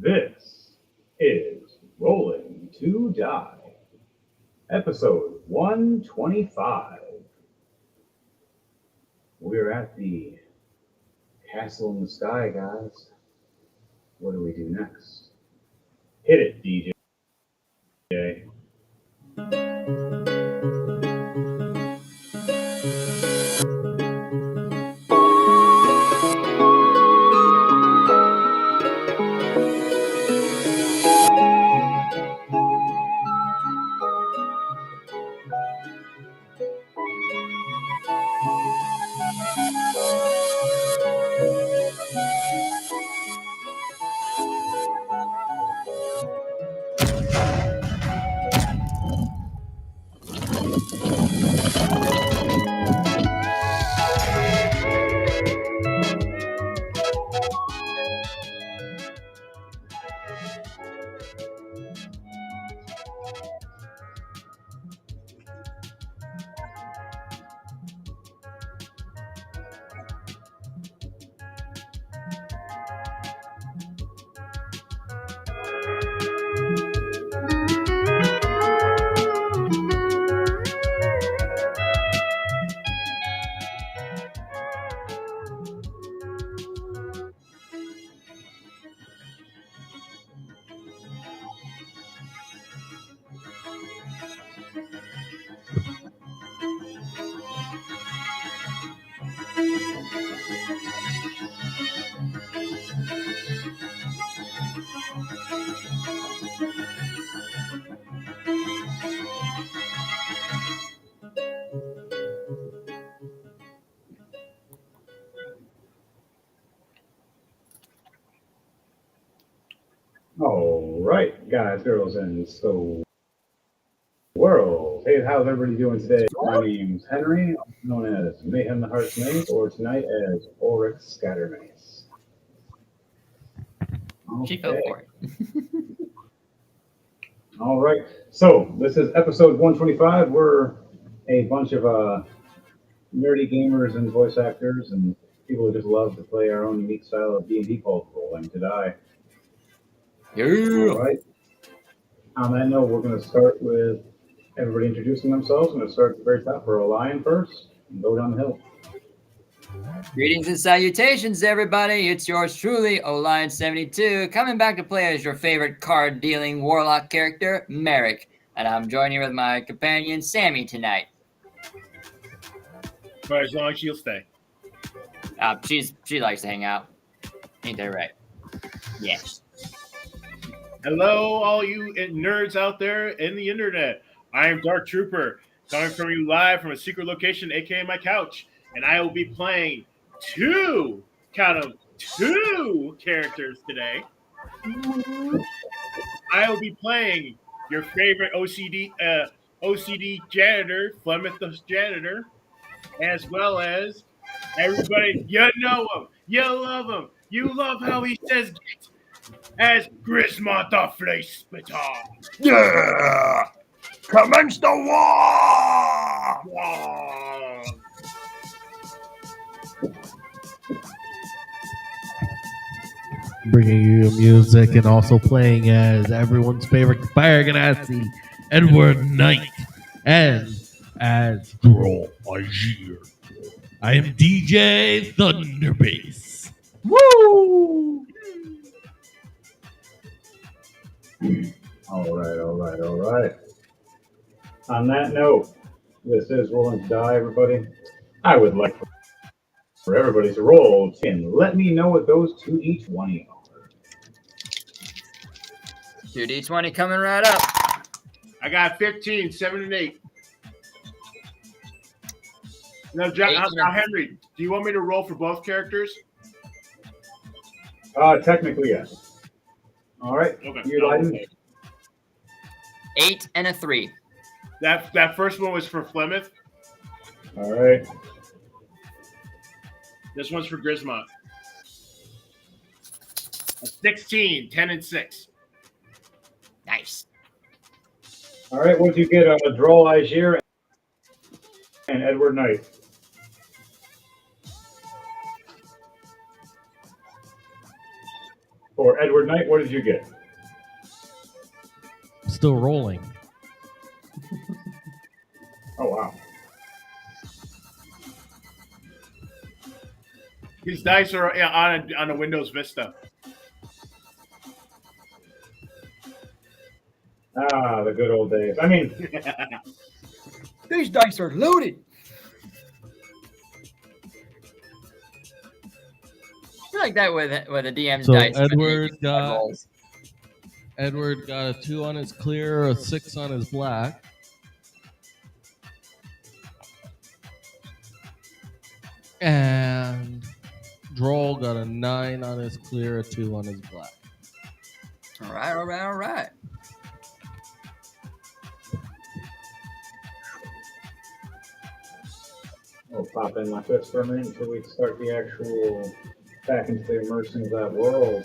This is Rolling to Die, episode 125. We're at the castle in the sky, guys. What do we do next? Hit it, DJ. All right, guys, girls, and so world. Hey, how's everybody doing today? My name's Henry, known as Mayhem the Heart's Mace, or tonight as Ulrich Scattermace. She fell for it. All right, so this is episode 125. We're a bunch of nerdy gamers and voice actors and people who just love to play our own unique style of D&D called Rolling to Die. Yeah. All right. On that note, we're going to start with everybody introducing themselves. I'm going to start at the very top for Orion first and go down the hill. Greetings and salutations, everybody. It's yours truly, Olion72, coming back to play as your favorite card-dealing warlock character, Merrick. And I'm joining with my companion, Sammy, tonight. For as long as she'll stay. She likes to hang out. Ain't that right? Yes. Hello, all you nerds out there in the internet. I am Dark Trooper, coming from you live from a secret location, aka my couch, and I will be playing two characters today. I will be playing your favorite OCD janitor, Flemeth the janitor, as well as everybody. You know him, you love him, you love how he says "get," as Grismont the Flesh Splitter. Yeah! Commence the war! Wow. Bringing you music and also playing as everyone's favorite Fire Ganassi, Edward Knight, and as Girl Ajir. I am DJ Thunderbass. Woo! All right. On that note, this is Rolling to Die, everybody. I would like for everybody to roll and let me know what those 2d20 are. 2d20 coming right up. I got 15, 7, and 8. Now, Henry, do you want me to roll for both characters? Technically, yes. All right. Okay. You okay. 8 and a 3. That first one was for Flemeth. All right. This one's for Grismont. 16, 10, and 6. Nice. All right. What did you get? Droll Ajir and Edward Knight. For Edward Knight, what did you get? Still rolling. Oh, wow. His dice are on a Windows Vista. Ah, the good old days. I mean, These dice are loaded. I like that with a DM's So dice. Edward got a 2 on his clear, a 6 on his black. And Droll got a 9 on his clear, a 2 on his black. All right. I'll pop in like this for a minute until we start the actual back into the immersion of that world.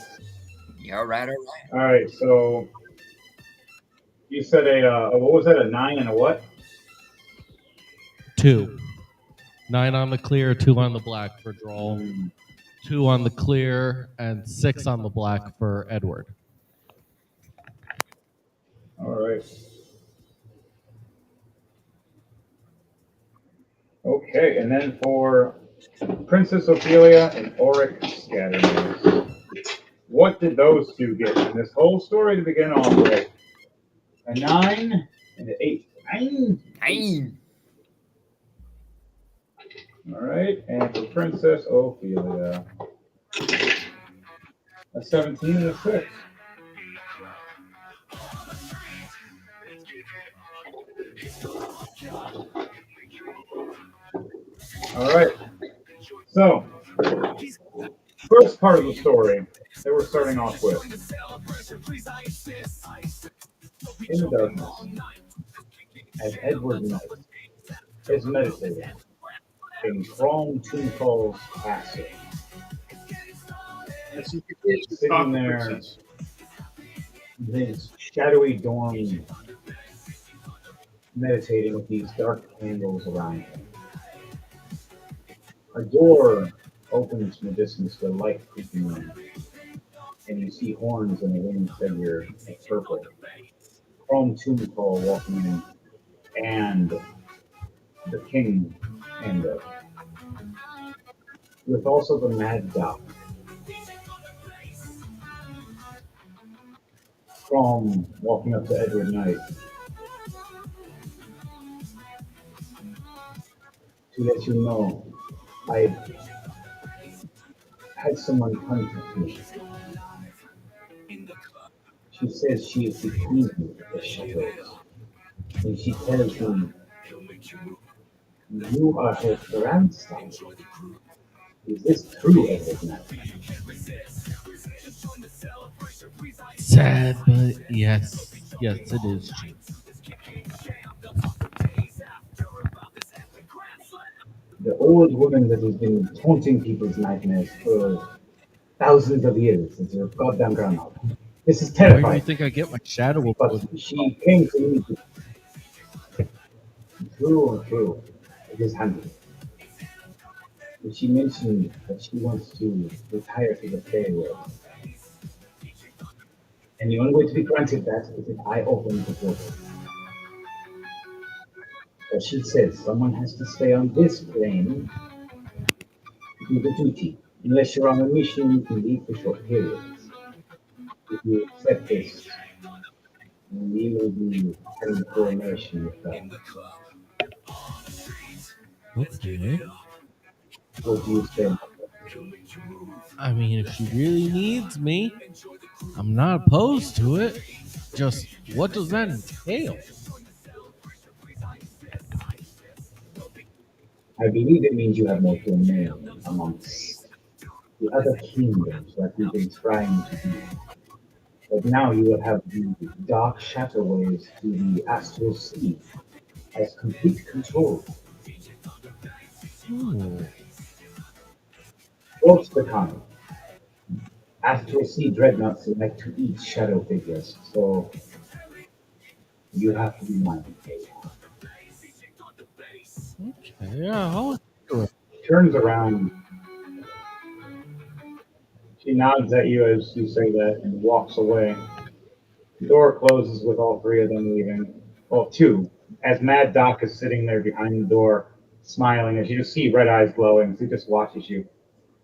Yeah, all right. All right, so you said what was that? A 9 and a what? 2. 9 on the clear, 2 on the black for Droll. 2 on the clear, and 6 on the black for Edward. All right. Okay, and then for Princess Ophelia and Auric Scattermass. What did those two get in this whole story to begin off with? A 9 and an 8. 9. All right, and for Princess Ophelia, a 17 and a 6. All right. So, first part of the story that we're starting off with. In the darkness, as Edward Knight is meditating in Chrome Toonfall's castle, sitting there in his shadowy dorm, meditating with these dark candles around him. A door opens from a distance with light creeping in, and you see horns and a winged figure in purple. Chrome Toonfall walking in, and the king Ando. With also the Mad Doc. Chrome walking up to Edward Knight to let you know I had someone contact me. She says she is the queen of the shadows, and she tells me you are her grandson. Is this true, Edward Knight? Sad, but yes, it is true. The old woman that has been taunting people's nightmares for thousands of years is your goddamn grandmother. This is Where do you terrifying. think I get my shadow? But she came to me. True. It is handy. But she mentioned that she wants to retire to the fairy world. And the only way to be granted that is if I open the portal. But she says someone has to stay on this plane to do the duty. Unless you're on a mission, you can leave for short periods. If you accept this, we will be having coronation with her. Okay. What do you say? I mean, if she really needs me, I'm not opposed to it. Just what does that entail? I believe it means you have more domain amongst the other kingdoms that we've been trying to do. But now you will have the dark shadoways to the astral sea as complete control. Both the kind. Astral sea dreadnoughts like to eat shadow figures, so you have to be mindful. Okay, yeah, I'll do it. Turns around. She nods at you as you say that and walks away. The door closes with all three of them leaving. Well, two. As Mad Doc is sitting there behind the door, smiling, as you just see red eyes glowing, as he just watches you.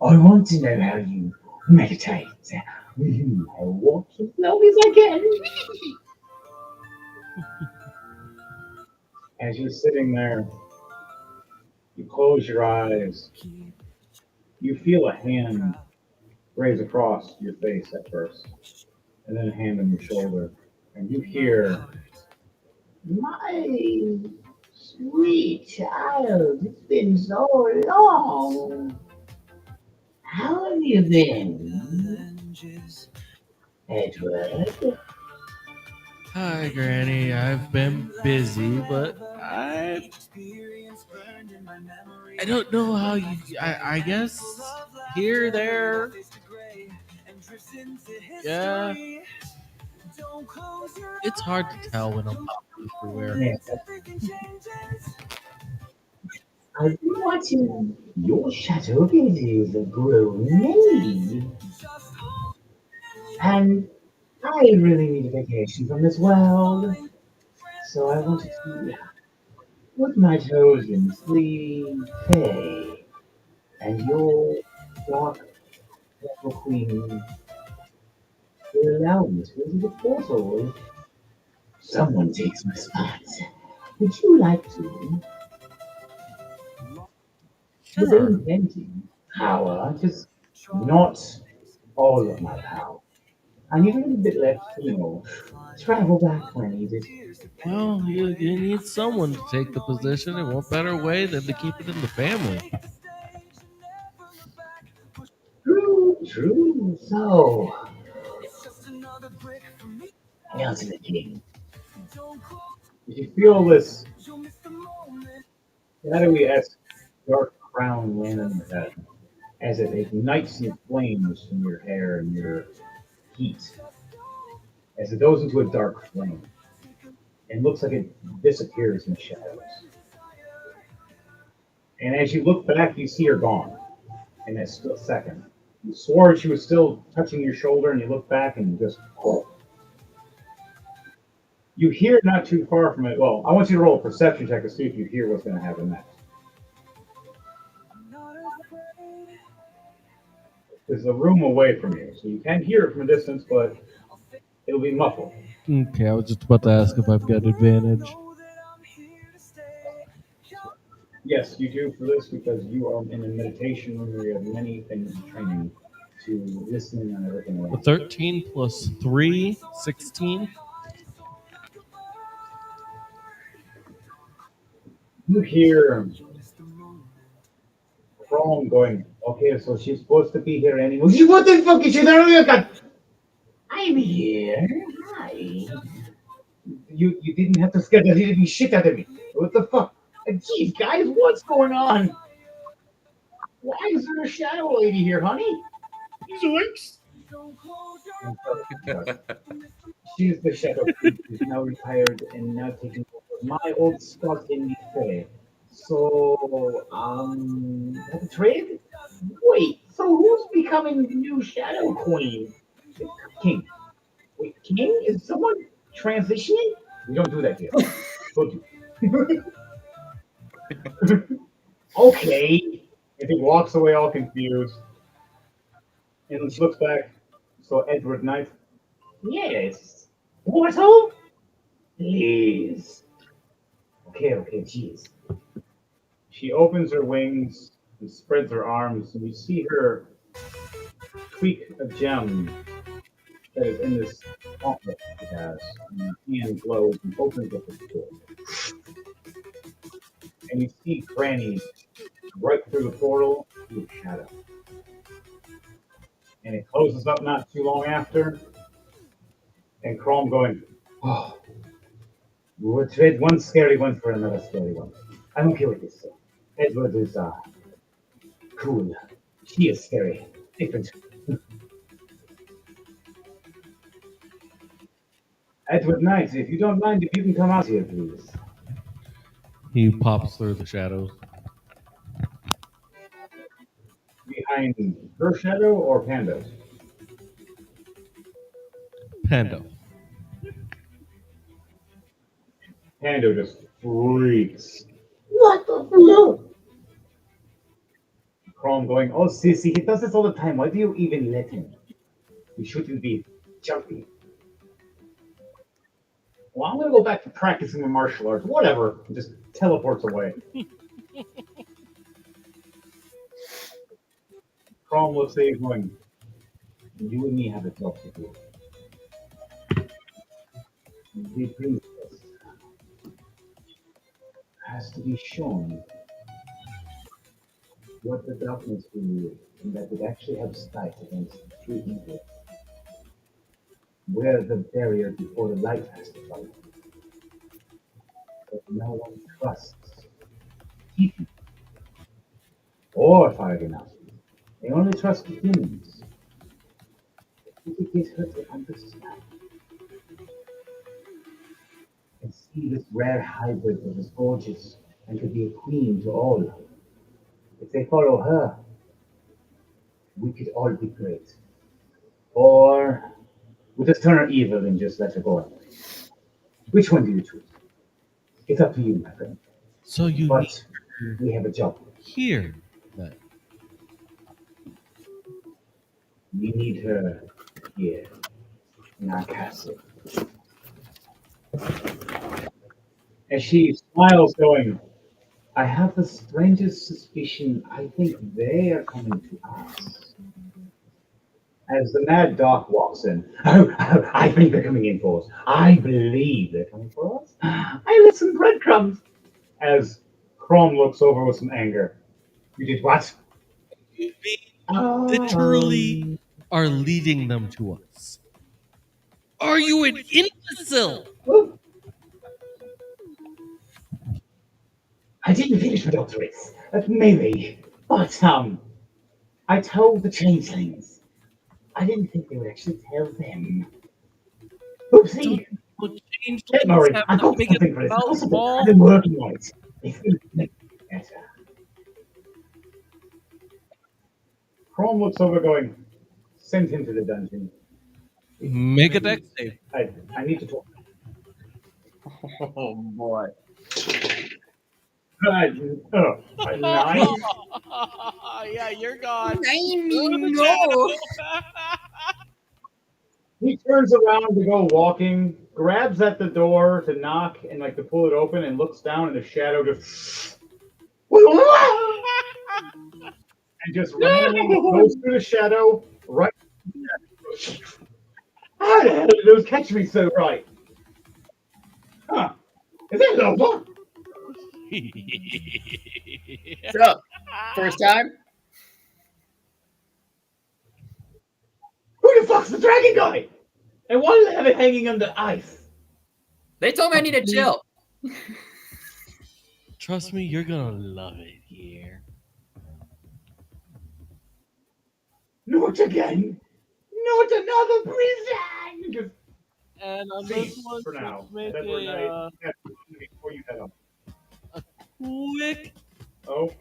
I want to know how you meditate. I walk as long as I can. As you're sitting there, you close your eyes. You feel a hand graze across your face at first, and then a hand on your shoulder. And you hear, my sweet child, it's been so long. How have you been, Edward? Hi, Granny. I've been busy, but I don't know how you. I guess here, there. Yeah, it's hard to tell when I'm popping everywhere. Yeah. I've been watching your shadow videos have grown many, and I really need a vacation from this world. So I wanted to put my toes in Sleepy Faye and your dark devil queen will allow me to visit the portal if someone takes my spot. Would you like to? With Sure. inventing power, just not all of my power. I need a little bit left, travel back when needed. Well, you need someone to take the position, and what better way than to keep it in the family? True, true. So, hail to the king. If you feel this shadowy-esque dark crown land on your head, as it ignites in flames from your hair and your heat, as it goes into a dark flame, and looks like it disappears in the shadows. And as you look back, you see her gone in that split second. You swore she was still touching your shoulder, and you look back and you just. Oh. You hear not too far from it. Well, I want you to roll a perception check to see if you hear what's going to happen next. There's a room away from you, so you can hear it from a distance, but it'll be muffled. Okay, I was just about to ask if I've got advantage. Yes, you do for this because you are in a meditation room where you have many things in training to listening on everything A around. 13 plus 3, 16. You hear Chrome going, okay, so she's supposed to be here anyway. What the fuck is she there? I'm here. Hi. You didn't have to scare the living shit out of me. What the fuck? Jeez, guys, what's going on? Why is there a shadow lady here, honey? Zoinks! She is the shadow queen who's now retired and now taking over my old spot in the fair. So, have a trade? Wait, so who's becoming the new shadow queen? King. Wait, king? Is someone transitioning? We don't do that here. Told you. Okay. And he walks away all confused. And looks back. So Edward Knight. Yes. Portal? Please. Okay, jeez. She opens her wings and spreads her arms, and you see her tweak a gem that is in this gauntlet she has. And her hand glows and opens up the door. And you see Granny right through the portal through a shadow. And it closes up not too long after. And Chrome going, oh, we'll trade one scary one for another scary one. I'm okay with this. Edward is cool. She is scary. Different. Edward Knight, if you don't mind, if you can come out here, please. He pops through the shadows. Behind her shadow or Panda's? Pando. Pando just freaks. What the fuck? Chrome going, oh, sissy, he does this all the time. Why do you even let him? You shouldn't be jumpy. Well, I'm going to go back to practicing my martial arts. Whatever. Just teleports away. Chrome looks at you going, you and me have a job to do. The princess has to be shown what the darkness really is, and that it actually helps fight against true evil. Where the barrier before the light has to fight. But no one trusts people or fire enough. They only trust humans. If it gets hurt, they understand. And see this rare hybrid that is gorgeous and could be a queen to all. If they follow her, we could all be great. Or we just turn her evil and just let her go. Which one do you choose? It's up to you, my friend. So you But we have a job. here then. We need her here in our castle. As she smiles, going, I have the strangest suspicion. I think they are coming to us. As the Mad Doc walks in, I think they're coming in for us. I believe they're coming for us. I left some breadcrumbs. As Chrome looks over with some anger. You did what? We literally are leading them to us. Are you an imbecile? I didn't finish my doctorate. Maybe. But, I told the changelings. I didn't think they would actually tell them. Oopsie! Don't worry, I got something for this. I've been working on it. It's going to make it better. Chrome looks over going, send him to the dungeon. Make a dex save. I need to talk. Oh boy. A 9? Yeah, you're gone. No. He turns around to go walking, grabs at the door to knock and like to pull it open, and looks down, and the shadow just and just randomly goes through the shadow right. How the hell did those catch me so right? Huh? Is that over? So, first time? Who the fuck's the dragon guy? And why do they have it hanging under ice? They told me I need to chill. Trust me, you're gonna love it here. Not again! Not another prison! Just And on see this one, for now. make That's where a before you head up. quick Oh,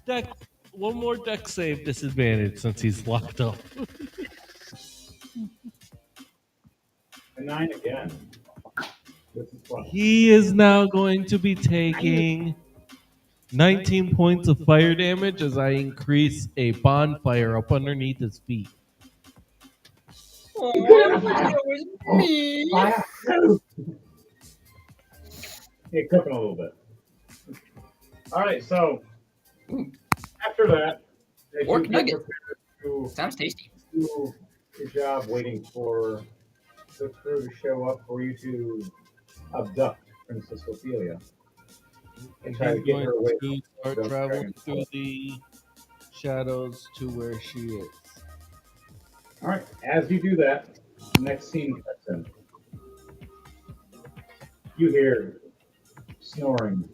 deck. One more deck save disadvantage since he's locked up. a 9 again. This is fun. He is now going to be taking 19 points of fire damage as I increase a bonfire up underneath his feet. Oh, Good I wish it was me. Fire! No! Yeah, cooking a little bit. All right, so after that, as Pork you get nugget. prepared to Sounds tasty. do your job waiting for the crew to show up for you to abduct Princess Ophelia and try to He's get going her away to from start the traveling dragon. through the shadows to where she is. All right, as you do that, the next scene cuts in. You hear snoring,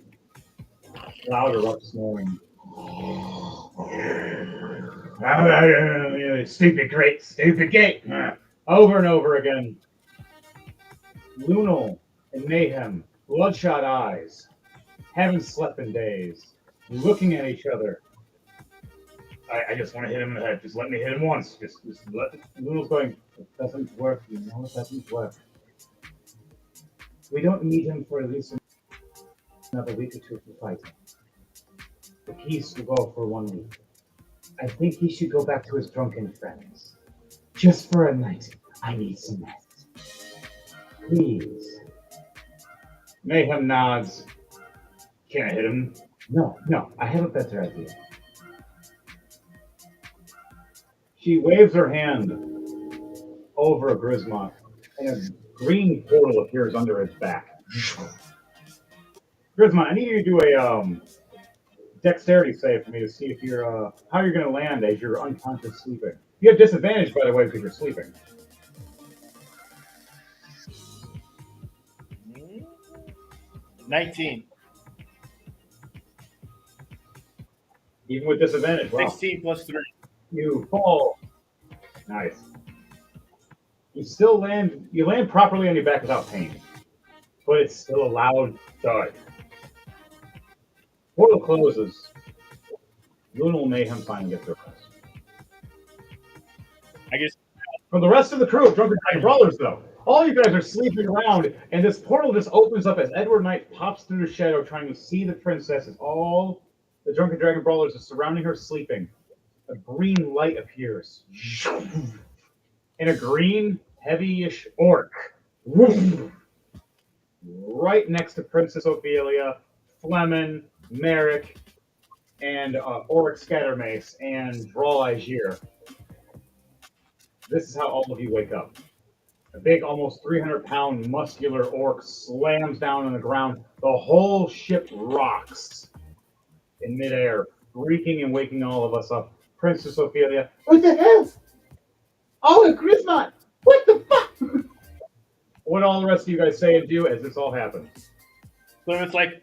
louder up snoring. Stupid crate, stupid gate. Over and over again. Lunal and Mayhem, bloodshot eyes, haven't slept in days, looking at each other. I just want to hit him in the head. Just let me hit him once. Just let. Luna's going. It doesn't work. You know it doesn't work. We don't need him for at least another week or two for fighting. The peace will go for 1 week. I think he should go back to his drunken friends. Just for a night. I need some rest. Please. Mayhem nods. Can I hit him? No, I have a better idea. She waves her hand over Grismont, and a green portal appears under his back. Grismont, I need you to do a dexterity save for me to see if you're how you're going to land as you're unconscious sleeping. You have disadvantage, by the way, because you're sleeping. 19. Even with disadvantage. Wow. 16 plus 3. You fall. Nice. You still land. You land properly on your back without pain, but it's still a loud thud. Portal closes. Luna will Mayhem finally get their rest. I guess. For the rest of the crew of Drunken Dragon Brawlers, though, all you guys are sleeping around, and this portal just opens up as Edward Knight pops through the shadow, trying to see the princess. As all the Drunken Dragon Brawlers are surrounding her, sleeping. A green light appears, and a green, heavy-ish orc, right next to Princess Ophelia, Flemin, Merrick, and Auric Scattermace, and Brawl Aegir. This is how all of you wake up. A big, almost 300-pound muscular orc slams down on the ground. The whole ship rocks in midair, freaking and waking all of us up. Princess Ophelia, what the hell? Oh, Grismont! What the fuck? What all the rest of you guys say and do as this all happens? Flemin's like,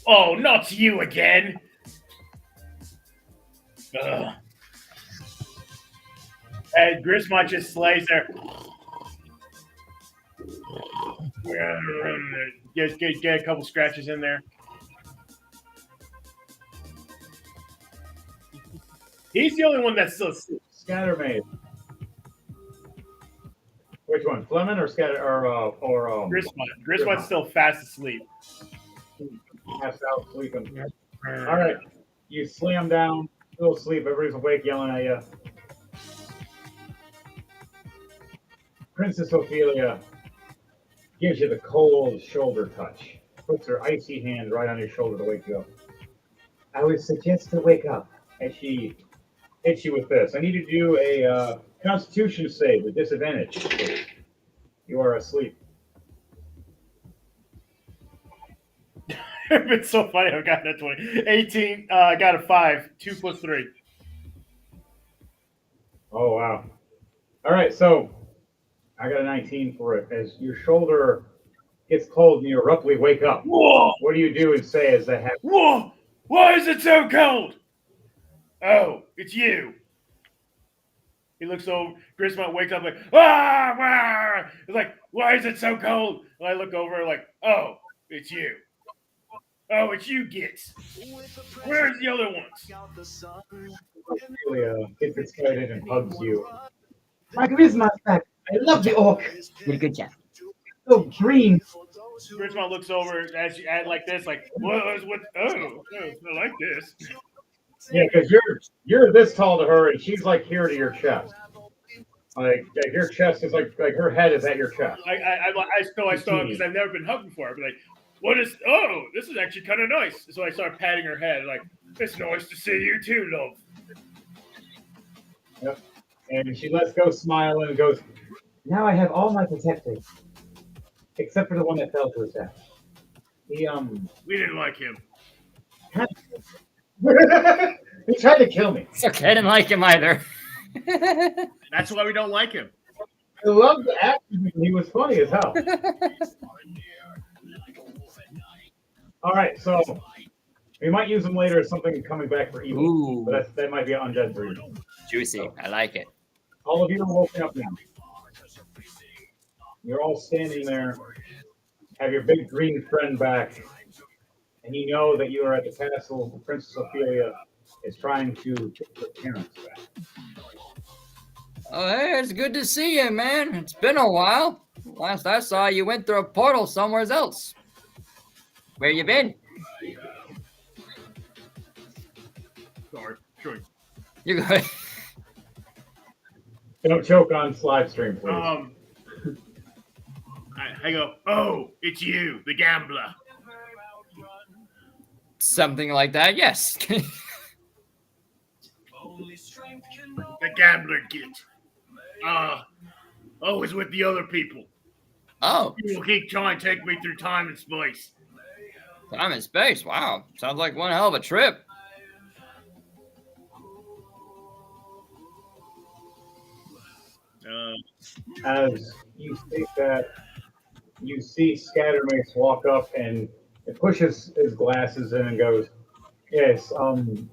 oh, not you again. Ugh. And Grismont just slays there. Get a couple scratches in there. He's the only one that's still asleep. Scattermaid. Which one, Flemin or Grismont. Grismont's still fast asleep. Passed out, sleeping. All right, you slam down, still asleep. Everybody's awake, yelling at you. Princess Ophelia gives you the cold shoulder touch. Puts her icy hand right on your shoulder to wake you up. I would suggest to wake up. As she hits you with this. I need to do a Constitution save with disadvantage. You are asleep. It's so funny. I got that 20. 18. I got a 5. 2 plus 3. Oh, wow. All right, so I got a 19 for it. As your shoulder gets cold and you abruptly wake up. Whoa! What do you do and say as that happens? Whoa! Why is it so cold? Oh, it's you. He looks over. Grismont wakes up like, ah, ah! He's like, why is it so cold? And I look over like, oh, it's you. Oh, it's you, Gits. Where's the other ones? Ophelia gets excited and hugs you. My Grismont's back. I love the orc. Did a good job. So green. Grismont looks over as you add like this, like, what? Oh, I like this. Yeah, because you're this tall to her, and she's like here to your chest. Like your chest is like her head is at your chest. I saw because I've never been hugged before. I'd be like, what is? Oh, this is actually kind of nice. So I start patting her head, like, it's nice to see you too, love. Yep. And she lets go smiling and goes, now I have all my protectors, except for the one that fell to his death. We didn't like him. He tried to kill me. It's okay. I didn't like him either. That's why we don't like him. I love the action. He was funny as hell. All right, so we might use him later as something coming back for evil. Ooh. But that might be an undead breed. Juicy. I like it. All of you are woken up now. You're all standing there, have your big green friend back, and you know that you are at the castle of Princess Ophelia, is trying to get their parents back. Oh, hey, it's good to see you, man. It's been a while. Last I saw, you went through a portal somewhere else. Where you been? Sorry. Sure. You good? Don't choke on live stream, please. I go, oh, it's you, the gambler. Something like that, yes. The gambler git. Always with the other people. Oh, People keep trying to take me through time and space. time and space. Wow. Sounds like one hell of a trip. As you think that, you see Scattermace walk up and it pushes his glasses in and goes, yes, something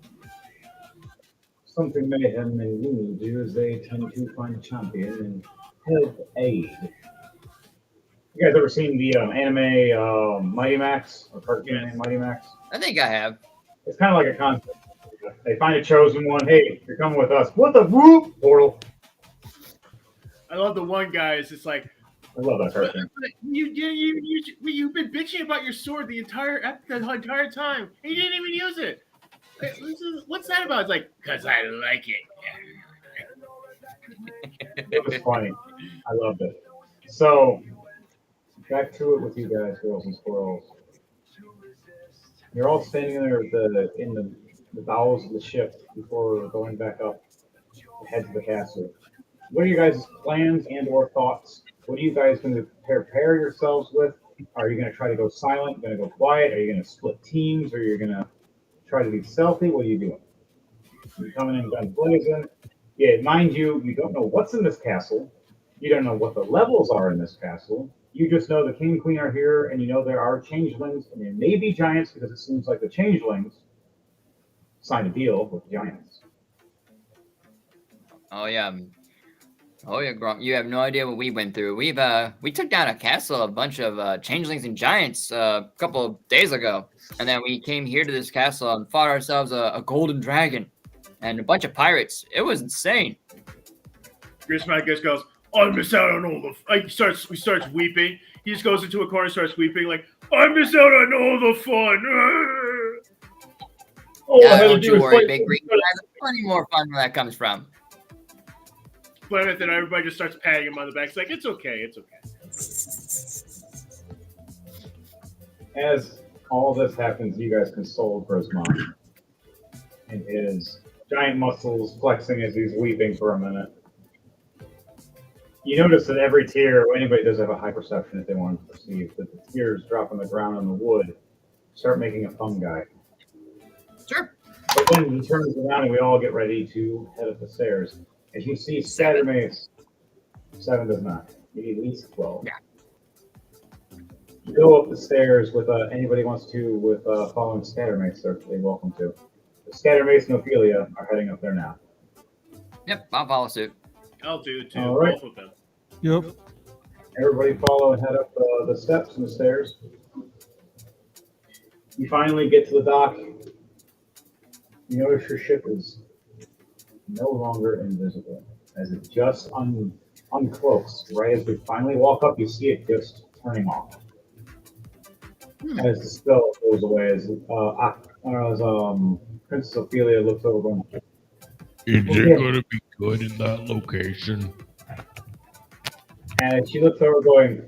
mayhem and wounds do is they tend to find a champion and help aid. You guys ever seen the anime Mighty Max or cartoon anime Mighty Max? I think I have. It's kind of like a concept. They find a chosen one. Hey, you're coming with us. What the whoop? Portal. I love the one guy is just like, I love that cartoon. You've been bitching about your sword the entire time. And you didn't even use it. What's that about? It's like, because I like it. It was funny. I loved it. So, back to it with you guys, girls and squirrels. You're all standing there in the bowels of the ship before going back up to head to the castle. What are you guys' plans and or thoughts? What are you guys going to prepare yourselves with? Are you going to try to go silent? Going to go quiet? Are you going to split teams? Or are you going to try to be stealthy? What are you doing? You coming in guns blazing? Yeah, mind you, you don't know what's in this castle. You don't know what the levels are in this castle. You just know the king and queen are here, and you know there are changelings, and there may be giants because it seems like the changelings signed a deal with the giants. Oh yeah. Oh yeah, Grump. You have no idea what we went through. We took down a castle, a bunch of changelings and giants a couple of days ago, and then we came here to this castle and fought ourselves a golden dragon and a bunch of pirates. It was insane. Grismack just goes, I miss out on all the. He starts weeping. He just goes into a corner, and starts weeping like, I miss out on all the fun. Yeah, don't you worry, Big Green. There's plenty more fun where that comes from. Plymouth and everybody just starts patting him on the back. It's like, it's okay, it's okay. As all this happens, you guys console Grismon and his giant muscles flexing as he's weeping for a minute. You notice that every tear, anybody does have a high perception if they want to perceive, that the tears drop on the ground on the wood, start making a fungi. Sure. But then he turns around and we all get ready to head up the stairs. As you see Scattermace, 7 does not. You need at least 12. Yeah. You go up the stairs with anybody wants to with following Scattermace, they're welcome to. Scattermace and Ophelia are heading up there now. Yep, I'll follow suit. I'll do too. All right. Both of them. Yep. Everybody follow and head up the steps and the stairs. You finally get to the dock. You notice your ship is no longer invisible, as it just uncloaks. Right as we finally walk up, you see it just turning off. As the spell goes away, as Princess Ophelia looks over going, Is it going to be good in that location? and she looks over going,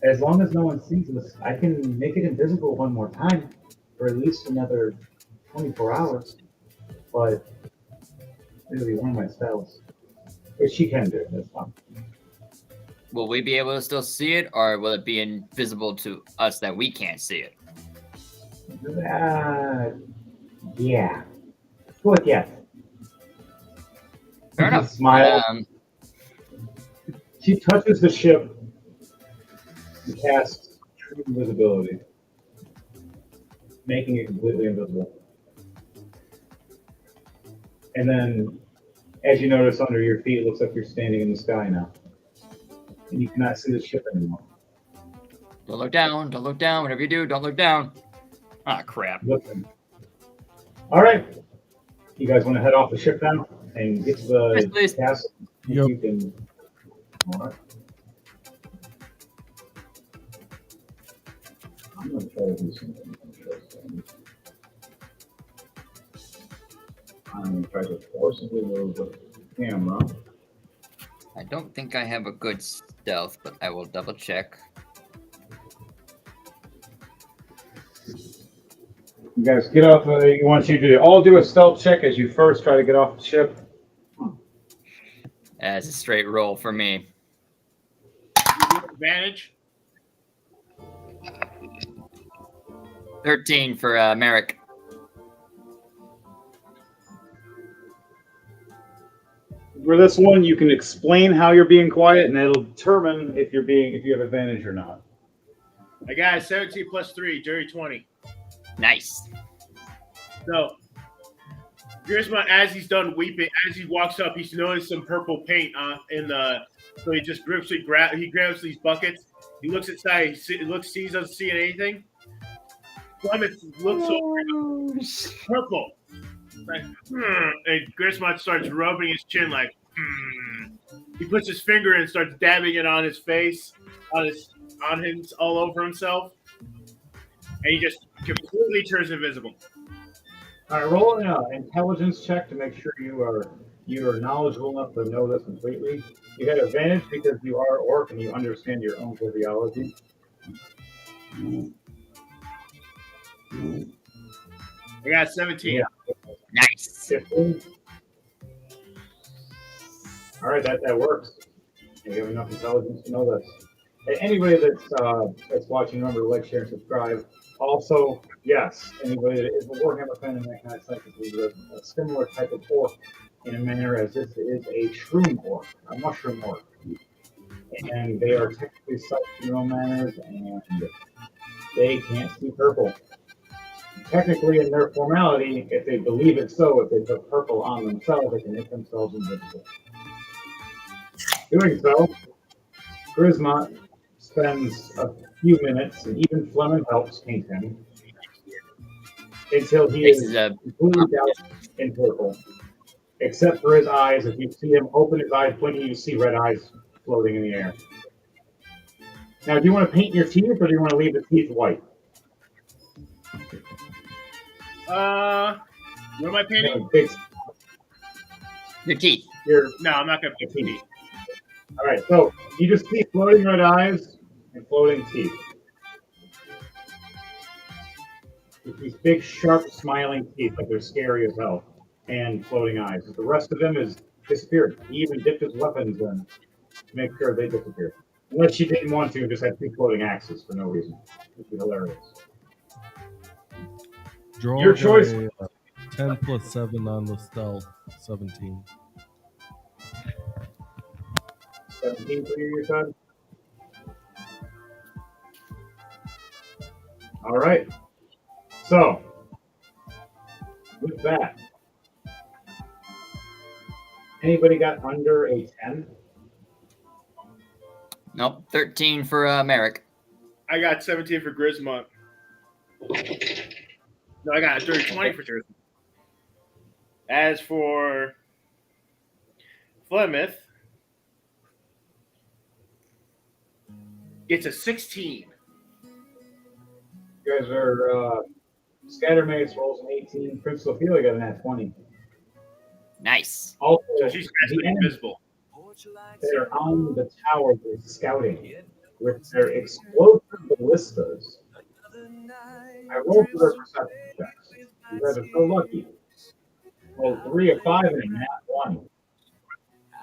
as long as no one sees us, I can make it invisible one more time for at least another 24 hours. But it'll be one of my spells. Which she can do, that's fine. Will we be able to still see it, or will it be invisible to us that we can't see it? Yeah. Good, yes. Fair enough. Smile. She touches the ship and casts true invisibility, making it completely invisible. And then, as you notice under your feet, it looks like you're standing in the sky now. And you cannot see the ship anymore. Don't look down. Don't look down. Whatever you do, don't look down. Ah, crap. Looking. All right. You guys want to head off the ship now and get to Yes, the please. castle? Yep. You can. All right. I'm going to try to do something interesting. I'm going to try to forcibly move the camera. I don't think I have a good stealth, but I will double check. You guys get off. You want you to all do a stealth check as you first try to get off the ship. That's a straight roll for me. Advantage. 13 for Merrick. For this one, you can explain how you're being quiet, and it'll determine if you have advantage or not. I got a 17 plus 3, dirty 20. Nice. So, Grisma, as he's done weeping, as he walks up, he's noticed some purple paint in the. So he just grabs these buckets. He looks inside. Sees, doesn't see anything. Clemens looks over. Purple. Like, and Grisma starts rubbing his chin like, He puts his finger in and starts dabbing it on his face, on him, all over himself, and he just completely turns invisible. All right, roll an intelligence check to make sure you are knowledgeable enough to know this completely. You had advantage because you are orc and you understand your own physiology. I got 17. Yeah. Nice. 15. All right, that works. You have enough intelligence to know this. And anybody that's watching, remember to like, share, and subscribe. Also, yes, anybody that is a Warhammer fan and that kind of stuff is a similar type of orc in a manner as this is a shroom orc, a mushroom orc. And they are technically self in their own manners, and they can't see purple. Technically, in their formality, if they believe it so, if they put purple on themselves, they can make themselves invisible. Doing so, Grisma spends a few minutes, and even Fleming helps paint him, until he is completely doused in purple, except for his eyes. If you see him open his eyes blinking, you see red eyes floating in the air. Now, do you want to paint your teeth, or do you want to leave the teeth white? What am I painting? Your teeth. No, I'm not going to paint teeth. All right, so you just see floating red eyes and floating teeth. With these big, sharp, smiling teeth, like they're scary as hell, and floating eyes. The rest of them is disappeared. He even dipped his weapons in to make sure they disappeared. Unless she didn't want to, just had two floating axes for no reason. Which is hilarious. Draw Your choice. 10 plus 7 on the stealth, 17. 17 for you, son? All right. So, with that, anybody got under a 10? Nope. 13 for Merrick. I got 17 for Grismont. No, I got a dirty 20 for Grismont. As for Flemeth, it's a 16. You guys are Scattermates rolls an 18. Prince Ophelia got an at 20. Nice. Also, So she's actually invisible. they're on the tower with scouting with their explosive ballistas. I rolled for their perception checks. You guys are so lucky. Well, 3 of 5 and a nat 1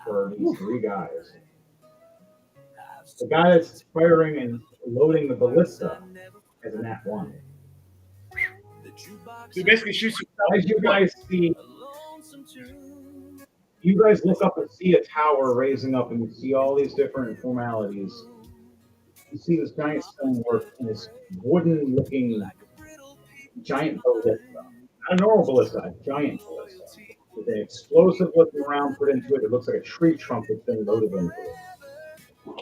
for these three guys. The guy that's firing and loading the ballista has a nat 1. He basically shoots himself. As you guys see, you guys look up and see a tower raising up, and you see all these different formalities. You see this giant stonework and this wooden-looking giant ballista. Not a normal ballista, a giant ballista. With an explosive-looking round put into it. It looks like a tree trunk that's been loaded into it.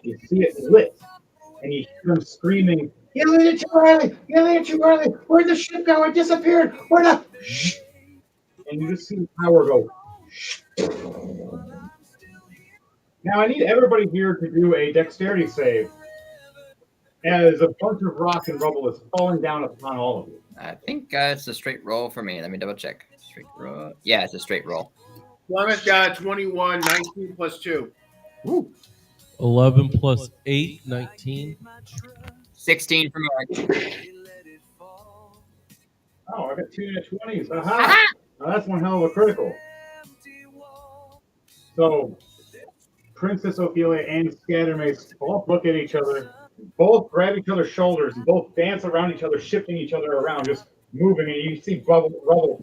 You see it lit, and you hear them screaming, "You lit it too early! You lit it too early! Where'd the ship go? It disappeared! Where the..." and you just see the tower go. Now I need everybody here to do a dexterity save, as a bunch of rock and rubble is falling down upon all of you. I think it's a straight roll for me. Let me double check. Straight roll. Yeah, it's a straight roll. Plymouth got 21, 19 plus 2. Woo. 11 plus 8, 19. 16 for Mark. Oh, I got 2 net 20s. Aha! Now that's one hell of a critical. So, Princess Ophelia and Scattermace both look at each other, both grab each other's shoulders, and both dance around each other, shifting each other around, just moving, and you see rubble.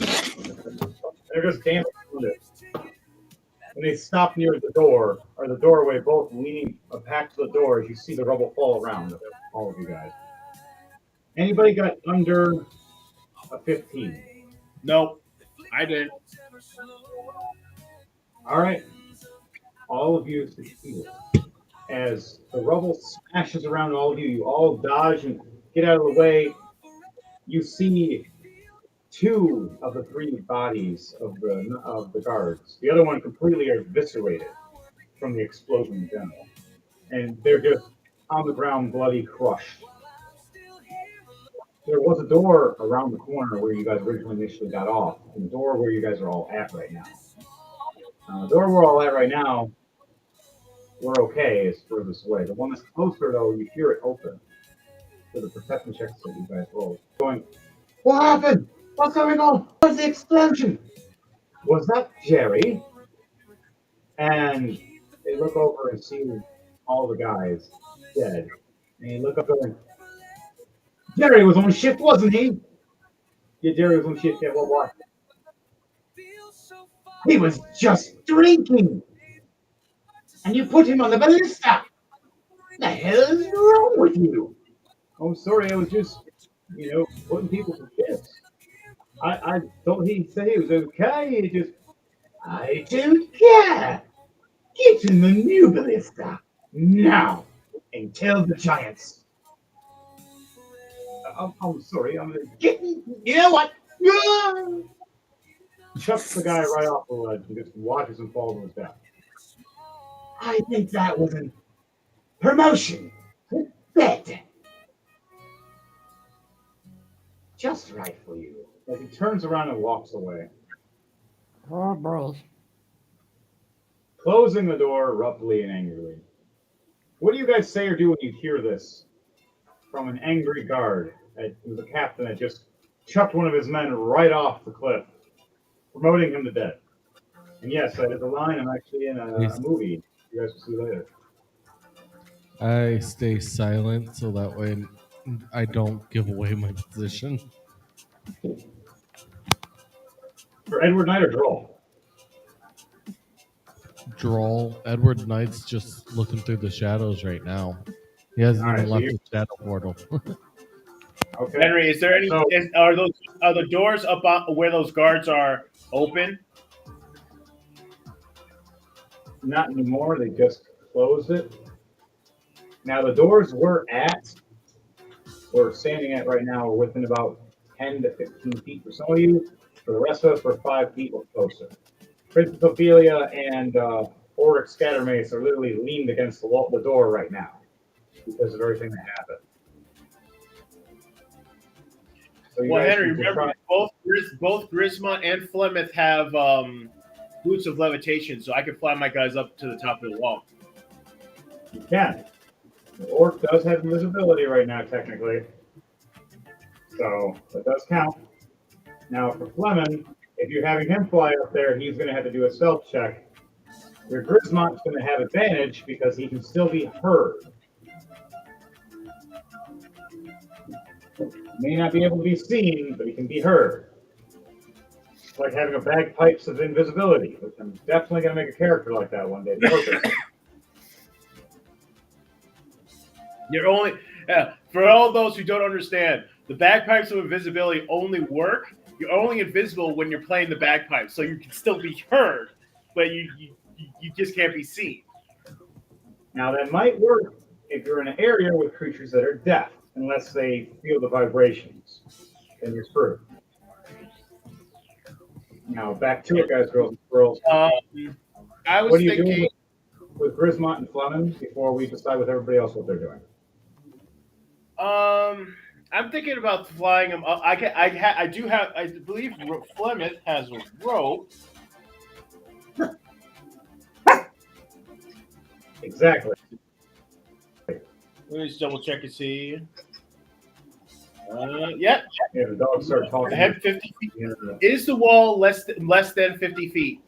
They're just dancing around it. And they stop near the door, or the doorway, both leaning back to the door as you see the rubble fall around all of you guys. Anybody got under a 15? Nope, I didn't. All right. All of you succeeded. As the rubble smashes around all of you, you all dodge and get out of the way. You see 2 of the 3 bodies of the guards. The other one completely eviscerated from the explosion in general. And they're just on the ground, bloody, crushed. There was a door around the corner where you guys originally initially got off, and the door where you guys are all at right now. The door we're all at right now, we're okay, is furthest away. The one that's closer, though, you hear it open. So the perception checks that you guys roll. Going, what happened? What's going on? What's the explosion? Was that Jerry? And they look over and see all the guys dead. And you look up going, Jerry was on shift, wasn't he? Yeah, Jerry was on shift. Yeah, well, what? He was just drinking. And you put him on the ballista. What the hell is wrong with you? Oh, sorry, I was just, putting people to shifts. I thought he said he was okay. I don't care. Get in the new ballista now and tell the giants. I'm sorry. I'm gonna get. You know what? Chucks the guy right off the ledge and just watches him fall to his death. I think that was a promotion. Bet. Just right for you. As he turns around and walks away. Oh, bros. Closing the door abruptly and angrily. What do you guys say or do when you hear this from an angry guard? It was a captain that just chucked one of his men right off the cliff, promoting him to death. And yes, that is a line I'm actually in a movie you guys will see later. I stay silent so that way I don't give away my position. For Edward Knight or Droll? Droll. Edward Knight's just looking through the shadows right now. He hasn't even left the shadow portal. Okay. Henry, is there any? So- Are the doors up on, where those guards are open? Not anymore. They just closed it. Now the doors we're standing at right now are within about 10 to 15 feet for some of you. For the rest of us, we're 5 feet or closer. Princess Ophelia and Oric Scattermace are literally leaned against the door right now because of everything that happened. So Well, Henry, remember both Grisma and Flemeth have boots of levitation, so I can fly my guys up to the top of the wall. You can. The orc does have invisibility right now, technically. So that does count. Now for Fleming, if you're having him fly up there, he's going to have to do a stealth check. Your Grismont's going to have advantage because he can still be heard. May not be able to be seen, but he can be heard. It's like having a bagpipes of invisibility, which I'm definitely going to make a character like that one day. You're only for all those who don't understand, the bagpipes of invisibility only work. You're only invisible when you're playing the bagpipes, so you can still be heard, but you just can't be seen. Now that might work if you're in an area with creatures that are deaf, unless they feel the vibrations. Then you're screwed. Now back to it, guys, girls. I was What are you doing thinking. with Grismont and Fleming before we decide with everybody else what they're doing? I'm thinking about flying him up. I do have. I believe Flemeth has a rope. Exactly. Let me just double check and see. Yep. Yeah, the dogs start talking. Ahead 50 feet. Is the wall less than 50 feet?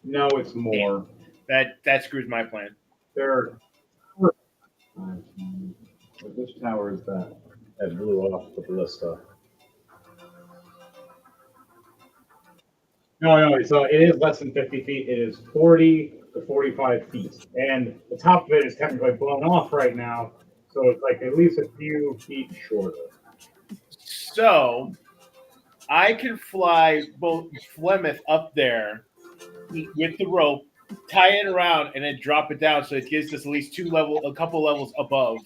No, it's more. That screws my plan. There. Which tower is that? That blew off the ballista. No, it is less than 50 feet. It is 40 to 45 feet. And the top of it is technically blown off right now. So it's like at least a few feet shorter. So I can fly both Flemeth up there with the rope, tie it around, and then drop it down so it gives us at least a couple levels above.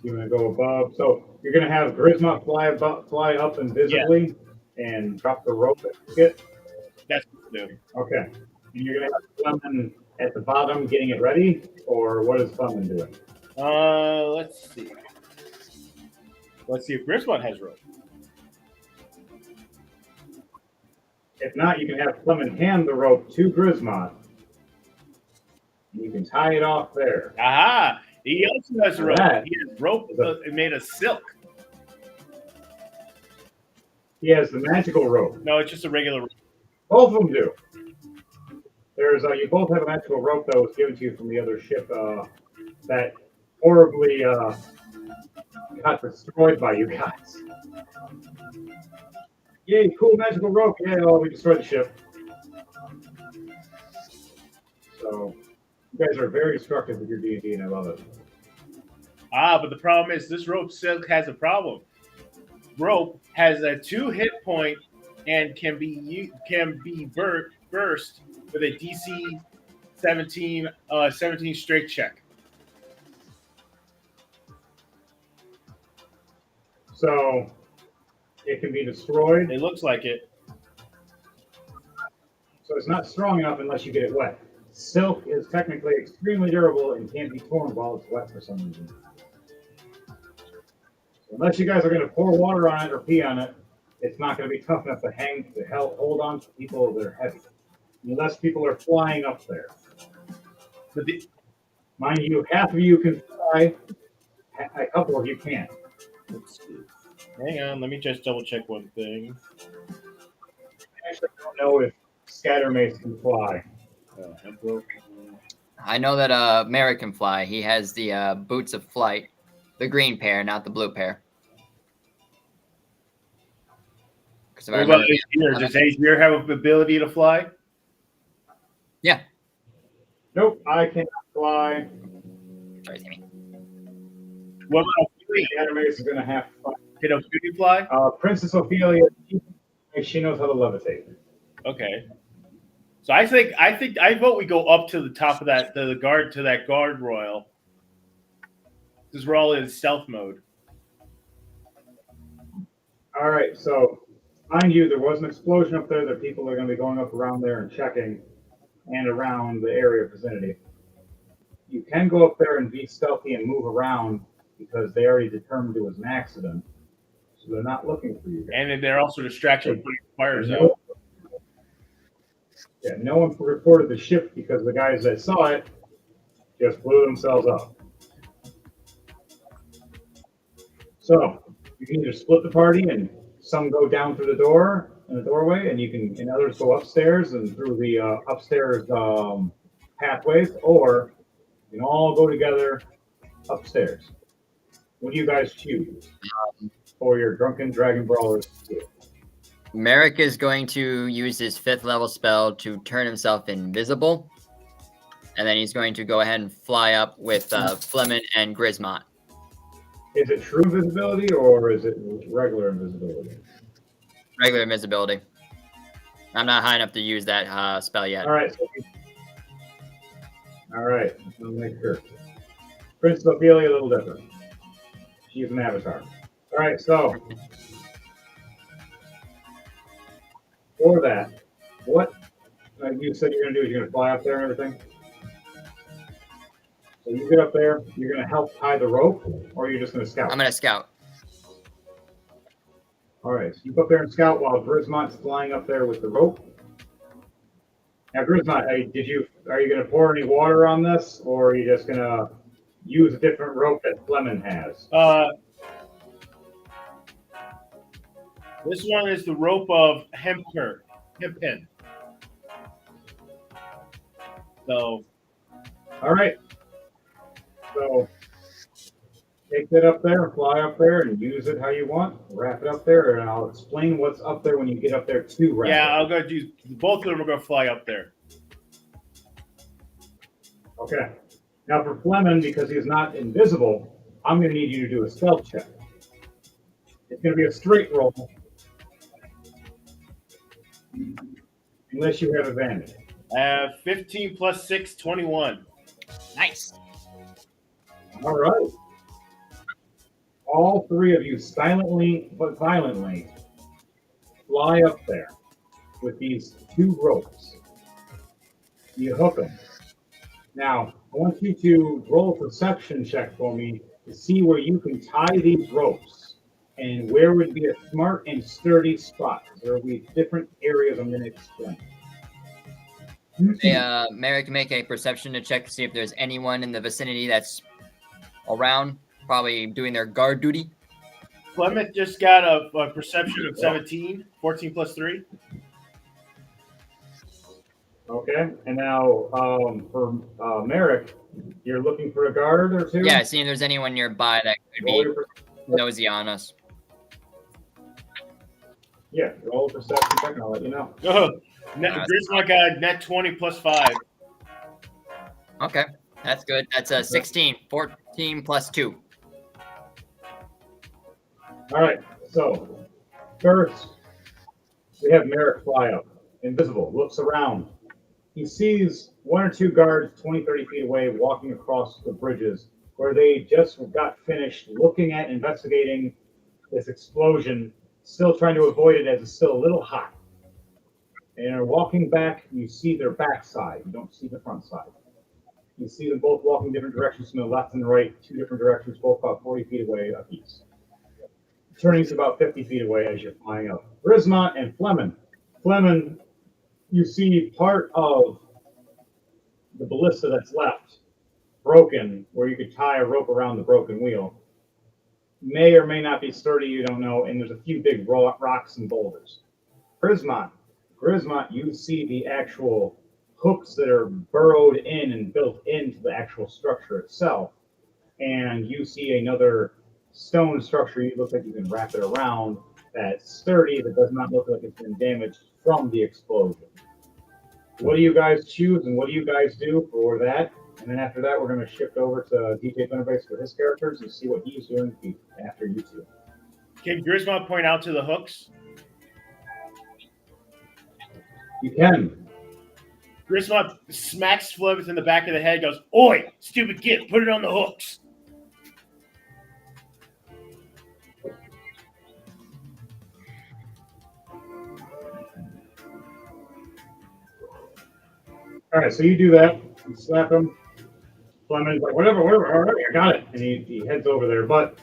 You're going to go above. So you're going to have Grismont fly up invisibly and drop the rope at it. That's what we do. Okay. And you're going to have Fleming at the bottom getting it ready? Or what is Fleming doing? Let's see. Let's see if Grismont has rope. If not, you can have Fleming hand the rope to Grismont. You can tie it off there. Aha! He also has rope. That He has rope made of silk. He has the magical rope. No, it's just a regular rope. Both of them do. There's you both have a magical rope that was given to you from the other ship that horribly got destroyed by you guys. Yay, cool magical rope. Yeah, well, we destroyed the ship. So you guys are very destructive with your D&D, and I love it. But the problem is this rope silk has a problem. Rope has a 2 hit point and can be burst with a DC 17 straight check. So it can be destroyed. It looks like it. So it's not strong enough unless you get it wet. Silk is technically extremely durable and can't be torn while it's wet for some reason. Unless you guys are going to pour water on it or pee on it, it's not going to be tough enough to hold on to people that are heavy. Unless people are flying up there. But mind you, half of you can fly, a couple of you can't. let's see. Hang on, let me just double check one thing. I actually don't know if Scattermace can fly. I know that Merrick can fly. He has the boots of flight, the green pair, not the blue pair. What about Azir? Does Azir have the ability to fly? Yeah. Nope, I cannot fly. Sorry, Timmy. What about Ophelia? Scattermace is going to have to fly. Can Ophelia fly? Princess Ophelia, she knows how to levitate. Okay. So I vote we go up to the top of that guard royal. Because we're all in stealth mode. All right, so mind you, there was an explosion up there that people are going to be going up around there and checking and around the area vicinity. You can go up there and be stealthy and move around because they already determined it was an accident. So they're not looking for you guys. And then they're also distracted with putting fires out. Yeah, no one reported the ship because the guys that saw it just blew themselves up. So you can either split the party and some go down through the door in the doorway, and others go upstairs and through the upstairs pathways, or you can all go together upstairs. What do you guys choose for your Drunken Dragon Brawlers? Merrick is going to use his 5th level spell to turn himself invisible. And then he's going to go ahead and fly up with Fleming and Grismont. Is it true visibility or is it regular invisibility? Regular invisibility. I'm not high enough to use that spell yet. All right. All right. I'll make sure. Princess Ophelia, a little different. She's an avatar. All right, so for that, what you said you're going to do is you're going to fly up there and everything? So you get up there, you're going to help tie the rope, or you're just going to scout? I'm going to scout. All right, so you go up there and scout while Grismont's flying up there with the rope. Now, Grismont, are you going to pour any water on this, or are you just going to use a different rope that Fleming has? This one is the rope of hempen. So, all right. So take that up there and fly up there and use it how you want. Wrap it up there, and I'll explain what's up there when you get up there to wrap it. I'll go do both of them are going to fly up there. Okay. Now for Fleming, because he's not invisible, I'm going to need you to do a stealth check. It's going to be a straight roll, unless you have advantage. 15 plus 6, 21. Nice. All right. All three of you silently but violently fly up there with these two ropes. You hook them. Now, I want you to roll a perception check for me to see where you can tie these ropes and where would be a smart and sturdy spot. There will be different areas I'm going to explain. Hey, Merrick, make a perception to check to see if there's anyone in the vicinity that's around, probably doing their guard duty. Clement just got a perception of 17, 14 plus 3. Okay, and now for Merrick, you're looking for a guard or two? Yeah, seeing if there's anyone nearby that could be nosy on us. Yeah, roll a perception check and I'll let you know. Griswold got net 20 plus 5. Okay, that's good. That's a 16, 14 plus 2. All right, so first we have Merrick fly up, invisible, looks around. He sees one or two guards 20, 30 feet away walking across the bridges where they just got finished looking at, investigating this explosion, still trying to avoid it as it's still a little hot. And are walking back, you see their backside. You don't see the front side. You see them both walking different directions from the left and the right, two different directions, both about 40 feet away apiece. Turning to about 50 feet away as you're flying up. Grismont and Fleming. Fleming, you see part of the ballista that's left broken, where you could tie a rope around the broken wheel. May or may not be sturdy, you don't know, and there's a few big rocks and boulders. Grismont, you see the actual hooks that are burrowed in and built into the actual structure itself, and you see another stone structure. You look like you can wrap it around that's sturdy, that does not look like it's been damaged from the explosion. What do you guys choose, and what do you guys do for that? And then after that, we're going to shift over to DJ Thunderbase for his characters and see what he's doing after you two. Can Griswold point out to the hooks? You can. Griswold smacks Fleming in the back of the head, goes, "Oi, stupid git, put it on the hooks." All right, so you do that. You slap him. Fleming's like, whatever, all right, I got it. And he heads over there. But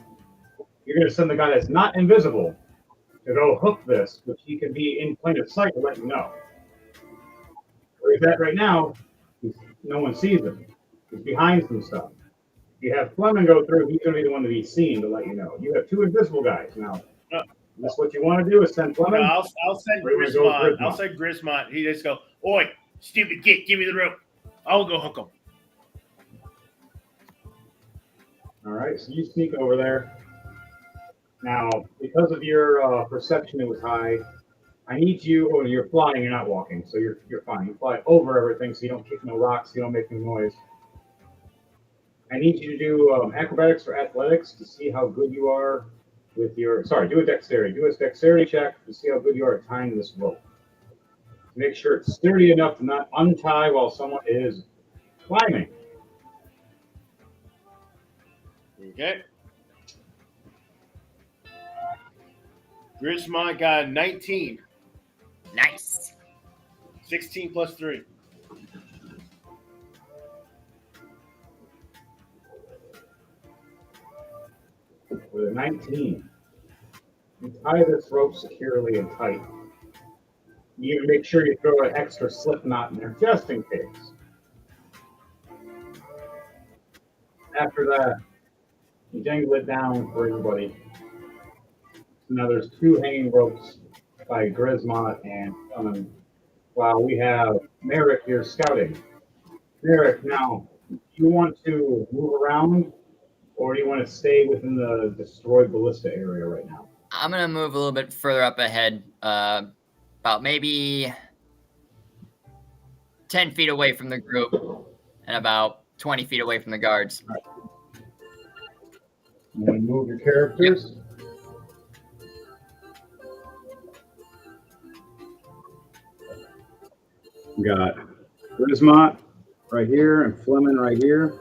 you're going to send the guy that's not invisible to go hook this, which he can be in plain of sight to let you know. Where he's at right now, no one sees him. He's behind some stuff. If you have Fleming go through, he's going to be the one to be seen to let you know. You have two invisible guys. Now, that's what you want to do is send Fleming? No, I'll send Grismont. I'll send Grismont. He just go, "Oi, stupid git, give me the rope. I'll go hook him." All right, so you sneak over there. Now, because of your perception, it was high. I need you, or you're flying, you're not walking, so you're fine. You fly over everything, so you don't kick no rocks, you don't make no noise. I need you to do acrobatics or athletics to see how good you are with your. Sorry, do a dexterity. Do a dexterity check to see how good you are at tying this rope. Make sure it's sturdy enough to not untie while someone is climbing. Okay. Grismont got a 19. Nice. 16 plus 3. With a 19, you tie this rope securely and tight. You even make sure you throw an extra slip knot in there just in case. After that, you dangle it down for everybody. Now there's 2 hanging ropes by Grismont and while we have Merrick here scouting. Merrick, now, do you want to move around or do you want to stay within the destroyed ballista area right now? I'm going to move a little bit further up ahead, about maybe 10 feet away from the group and about 20 feet away from the guards. Right. You want to move your characters? Yep. We got Grismont right here and Fleming right here.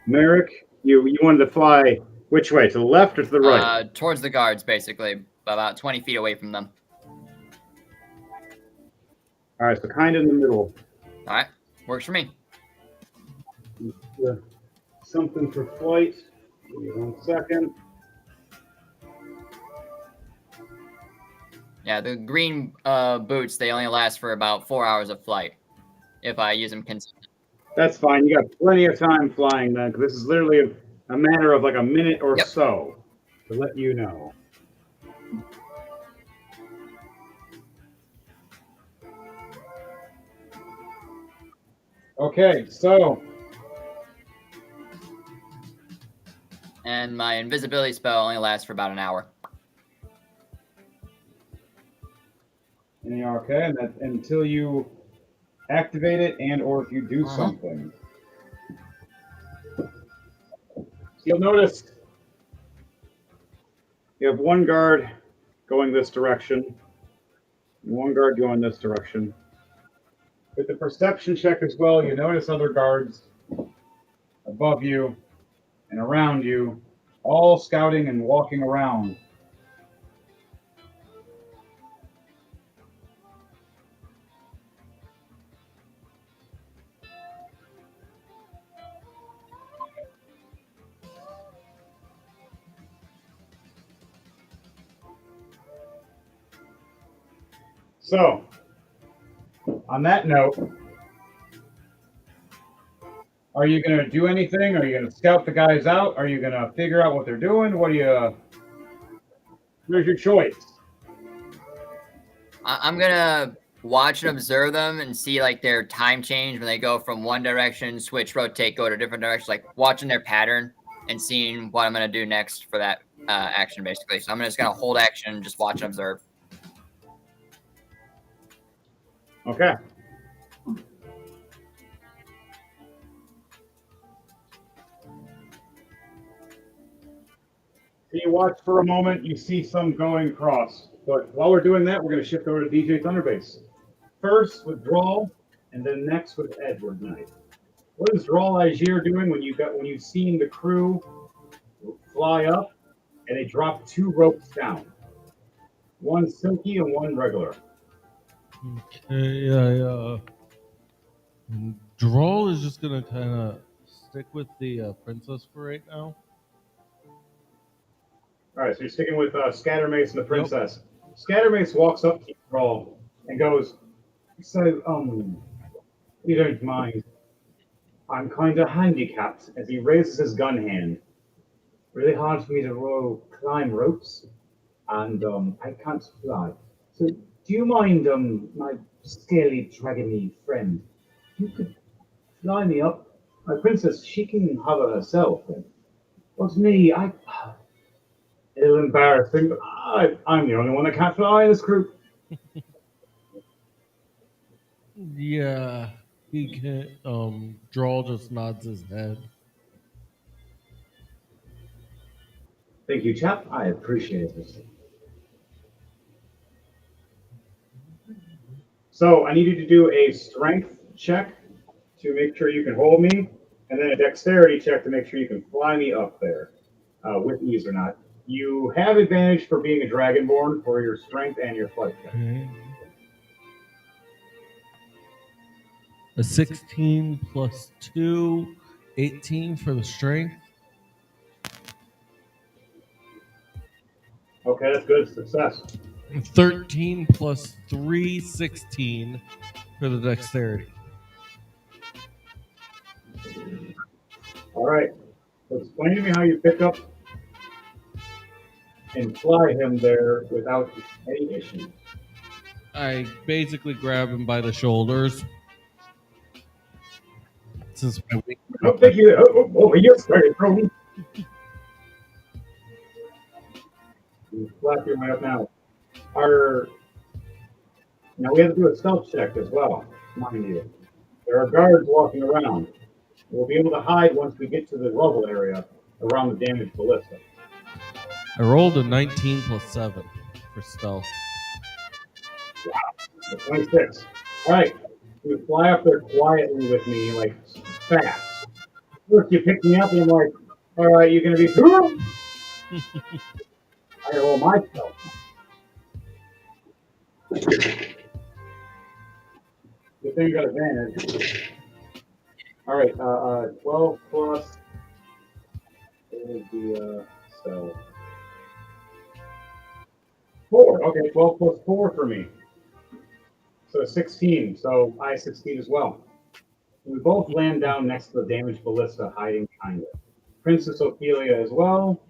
Merrick, you wanted to fly which way? To the left or to the right? Towards the guards, basically, about 20 feet away from them. All right, so kind of in the middle. All right, works for me. Something for flight. Give me 1 second. Yeah, the green boots, they only last for about 4 hours of flight if I use them consistently. That's fine. You got plenty of time flying then, because this is literally a matter of like a minute or so to let you know. Okay, so. And my invisibility spell only lasts for about an hour. And you're okay, and that until you activate it and or if you do something. You'll notice you have 1 guard going this direction, and 1 guard going this direction. With the perception check as well, you notice other guards above you and around you, all scouting and walking around. So, on that note, are you going to do anything? Are you going to scout the guys out? Are you going to figure out what they're doing? Where's your choice? I'm going to watch and observe them and see like their time change when they go from one direction, switch, rotate, go to a different direction, like watching their pattern and seeing what I'm going to do next for that action, basically. So I'm just going to hold action and just watch and observe. Okay. So you watch for a moment, you see some going across. But while we're doing that, we're going to shift over to DJ Thunderbase. First with Drawl, and then next with Edward Knight. What is Drawl Algier doing when you've seen the crew fly up and they drop 2 ropes down? 1 silky and 1 regular. Okay, Drawl is just gonna kind of stick with the princess for right now. All right, so you're sticking with Scattermace and the princess. Yep. Scattermace walks up to Drawl and goes, "So, you don't mind? I'm kind of handicapped." As he raises his gun hand, really hard for me to climb ropes, and I can't fly. So, do you mind, my scaly dragony friend? You could fly me up. My princess, she can hover herself. But me, a little embarrassing, but I'm the only one that can't fly in this group. Yeah, he can't. Drawl just nods his head. Thank you, chap. I appreciate it. So I need you to do a strength check to make sure you can hold me, and then a dexterity check to make sure you can fly me up there, with ease or not. You have advantage for being a dragonborn for your strength and your flight check. A 16 plus 2, 18 for the strength. Okay, that's good. Success. 13 plus 3, 16 for the dexterity. All right. So explain to me how you pick up and fly him there without any issues. I basically grab him by the shoulders. Since my wing Oh, thank you. Oh, you're started, bro. You flap your way up now. Now we have to do a stealth check as well, mind you. There are guards walking around. We'll be able to hide once we get to the rubble area around the damaged ballista. I rolled a 19 plus 7 for stealth. So 26. All right. You fly up there quietly with me, like fast. First, you pick me up, and I'm like, all right, you're going to be. I roll myself. Good thing you got advantage. All right, 12 plus. It would be, so. 4. Okay, 12 plus 4 for me. So 16. So I succeed as well. We both land down next to the damaged ballista, hiding behind it. Princess Ophelia as well.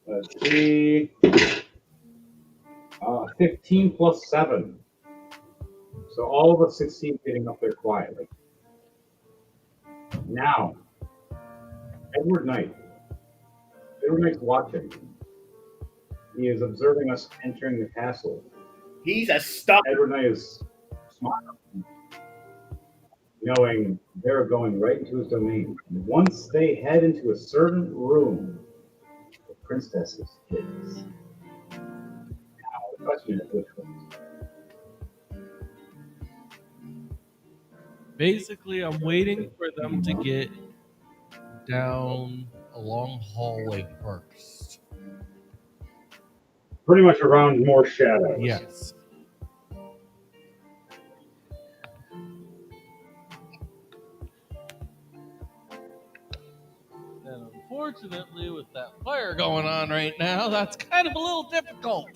Let's see. 15 plus 7. So all of us succeed getting up there quietly. Now, Edward Knight. Edward Knight's watching. He is observing us entering the castle. He's a star. Edward Knight is smiling, knowing they're going right into his domain. And once they head into a certain room, the princess is his. Now, the question is which one? Basically, I'm waiting for them to get down a long hallway first. Pretty much around more shadows. Yes. And unfortunately, with that fire going on right now, that's kind of a little difficult.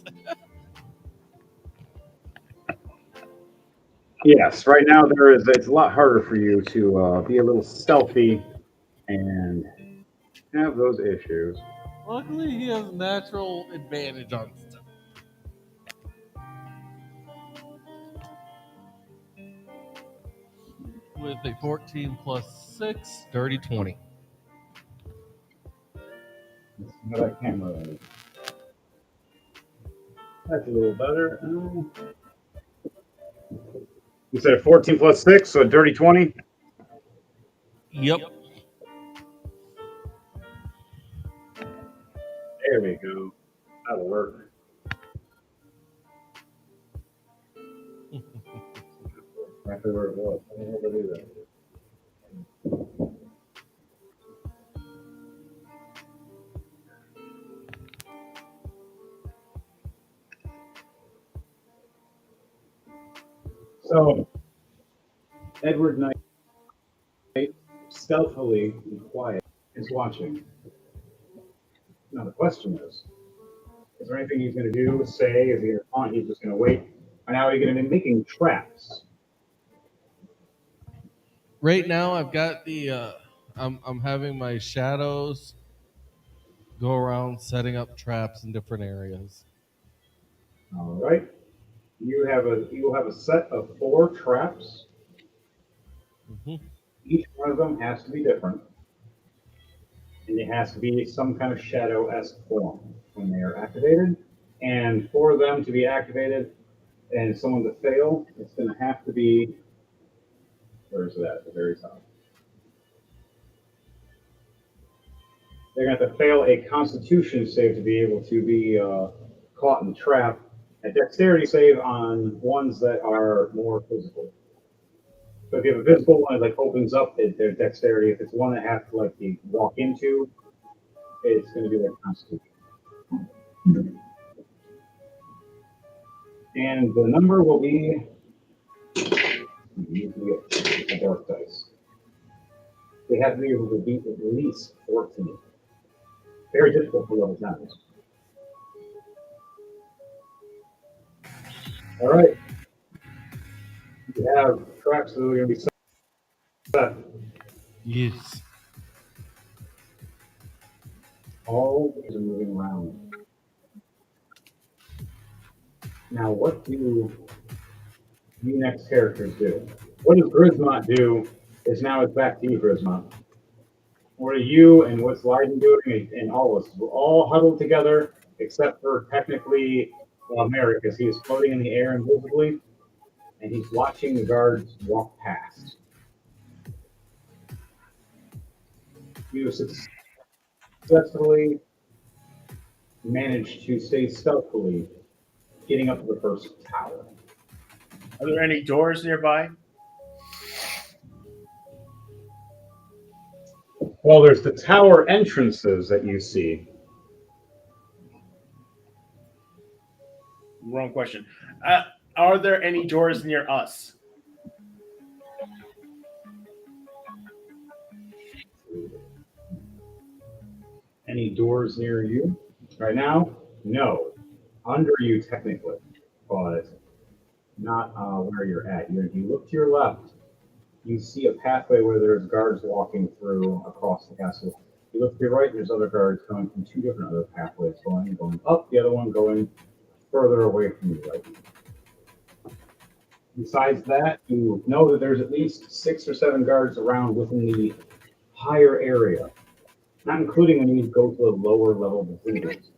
Yes, right now it's a lot harder for you to be a little stealthy and have those issues. Luckily, he has natural advantage on stuff. With a 14 plus 6, dirty 20. Let's see how that camera is. That's a little better. You said 14 plus 6, so a dirty 20? Yep. There we go. That'll work. Exactly where it was. I don't know how to do that. So, Edward Knight, stealthily and quiet, is watching. Now the question is there anything he's going to do, say, is he going to taunt, he's just going to wait? Or now he's going to be making traps? Right now, I've got the. I'm having my shadows go around setting up traps in different areas. All right. You will have a set of 4 traps. Mm-hmm. Each one of them has to be different. And it has to be some kind of shadow-esque form when they are activated. And for them to be activated and someone to fail, it's going to have to be, where's that? At the very top. They're going to have to fail a constitution save to be able to be caught in the trap. A dexterity save on ones that are more physical. So if you have a visible one, it like opens up their dexterity. If it's one that has to like you walk into, it's going to be like constitution. And the number will be a dark dice. They have to be able to beat at least 14. Very difficult for level 10s. All right. We have tracks that are going to be set. Yes. All these are moving around. Now, what do you next characters do? What does Grismont do? Is now it's back to you, Grismont. What are you and what's Leiden doing and all of us? We're all huddled together, except for technically Merrick, as he is floating in the air invisibly, and he's watching the guards walk past. You successfully managed to stay stealthily, getting up to the first tower. Are there any doors nearby? Well, there's the tower entrances that you see. Wrong question. Are there any doors near us? Any doors near you? Right now? No. Under you, technically, but not where you're at. You look to your left, you see a pathway where there's guards walking through across the castle. You look to your right, there's other guards coming from two different other pathways, going up, the other one going further away from you right now. Besides that, you know that there's at least 6 or 7 guards around within the higher area, not including when you go to the lower level buildings.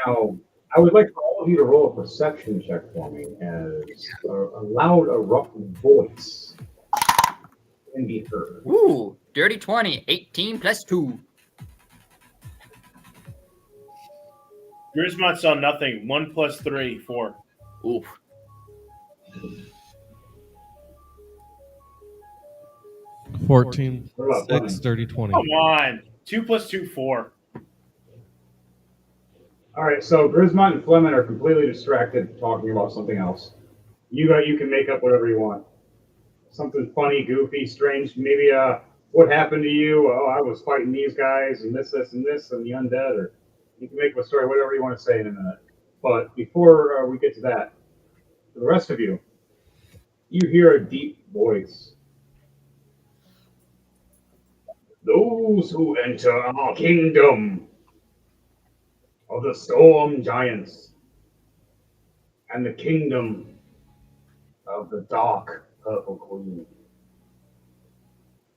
Now, I would like for all of you to roll a perception check for me as a loud, abrupt voice can be heard. Ooh, dirty 20, 18 plus 2. Grismont saw nothing. 1 + 3, 4. Oof. $14, What about 6, Fleming? 30, 20. Come on. 2 + 2, 4. All right, so Grismont and Fleming are completely distracted talking about something else. You can make up whatever you want. Something funny, goofy, strange. Maybe what happened to you? Oh, I was fighting these guys and this, and this, and the undead. Or you can make up a story, whatever you want to say in a minute. But before we get to that, for the rest of you, you hear a deep voice. Those who enter our kingdom of the storm giants and the kingdom of the dark purple queen,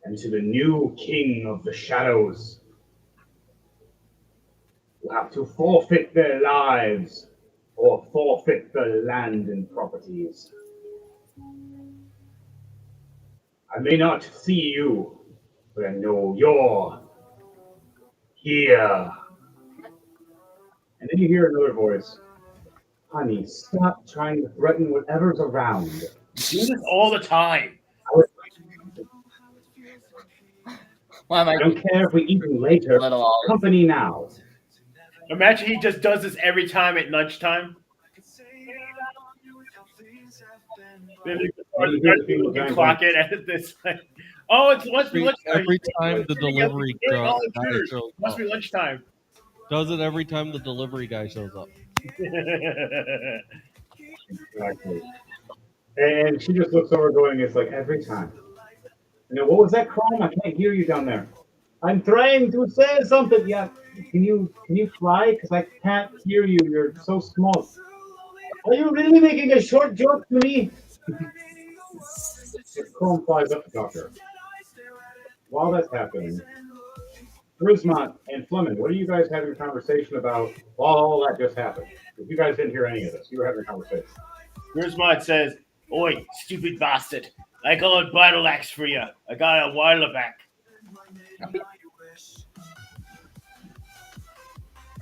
and to the new king of the shadows, will have to forfeit their lives or forfeit the land and properties. I may not see you, but I know you're here. And then you hear another voice. Honey, stop trying to threaten whatever's around. You do this all the time. Why am I don't care if we eat you later. Little Olive. Company now. Imagine he just does this every time at lunchtime. Then you can clock it at this. Oh, it must be lunchtime. Every time the delivery guy shows Must up. be lunchtime. Does it every time the delivery guy shows up. Exactly. And she just looks over going, it's like every time. What was that crime? I can't hear you down there. I'm trying to say something. Yeah. Can you fly? Because I can't hear you. You're so small. Are you really making a short joke to me? Chrome flies up to Doctor. While that's happening, Grismont and Fleming, what are you guys having a conversation about while all that just happened? If you guys didn't hear any of this, you were having a conversation. Grismont says, "Oi, stupid bastard! I got a battle axe for you. I got a while back." What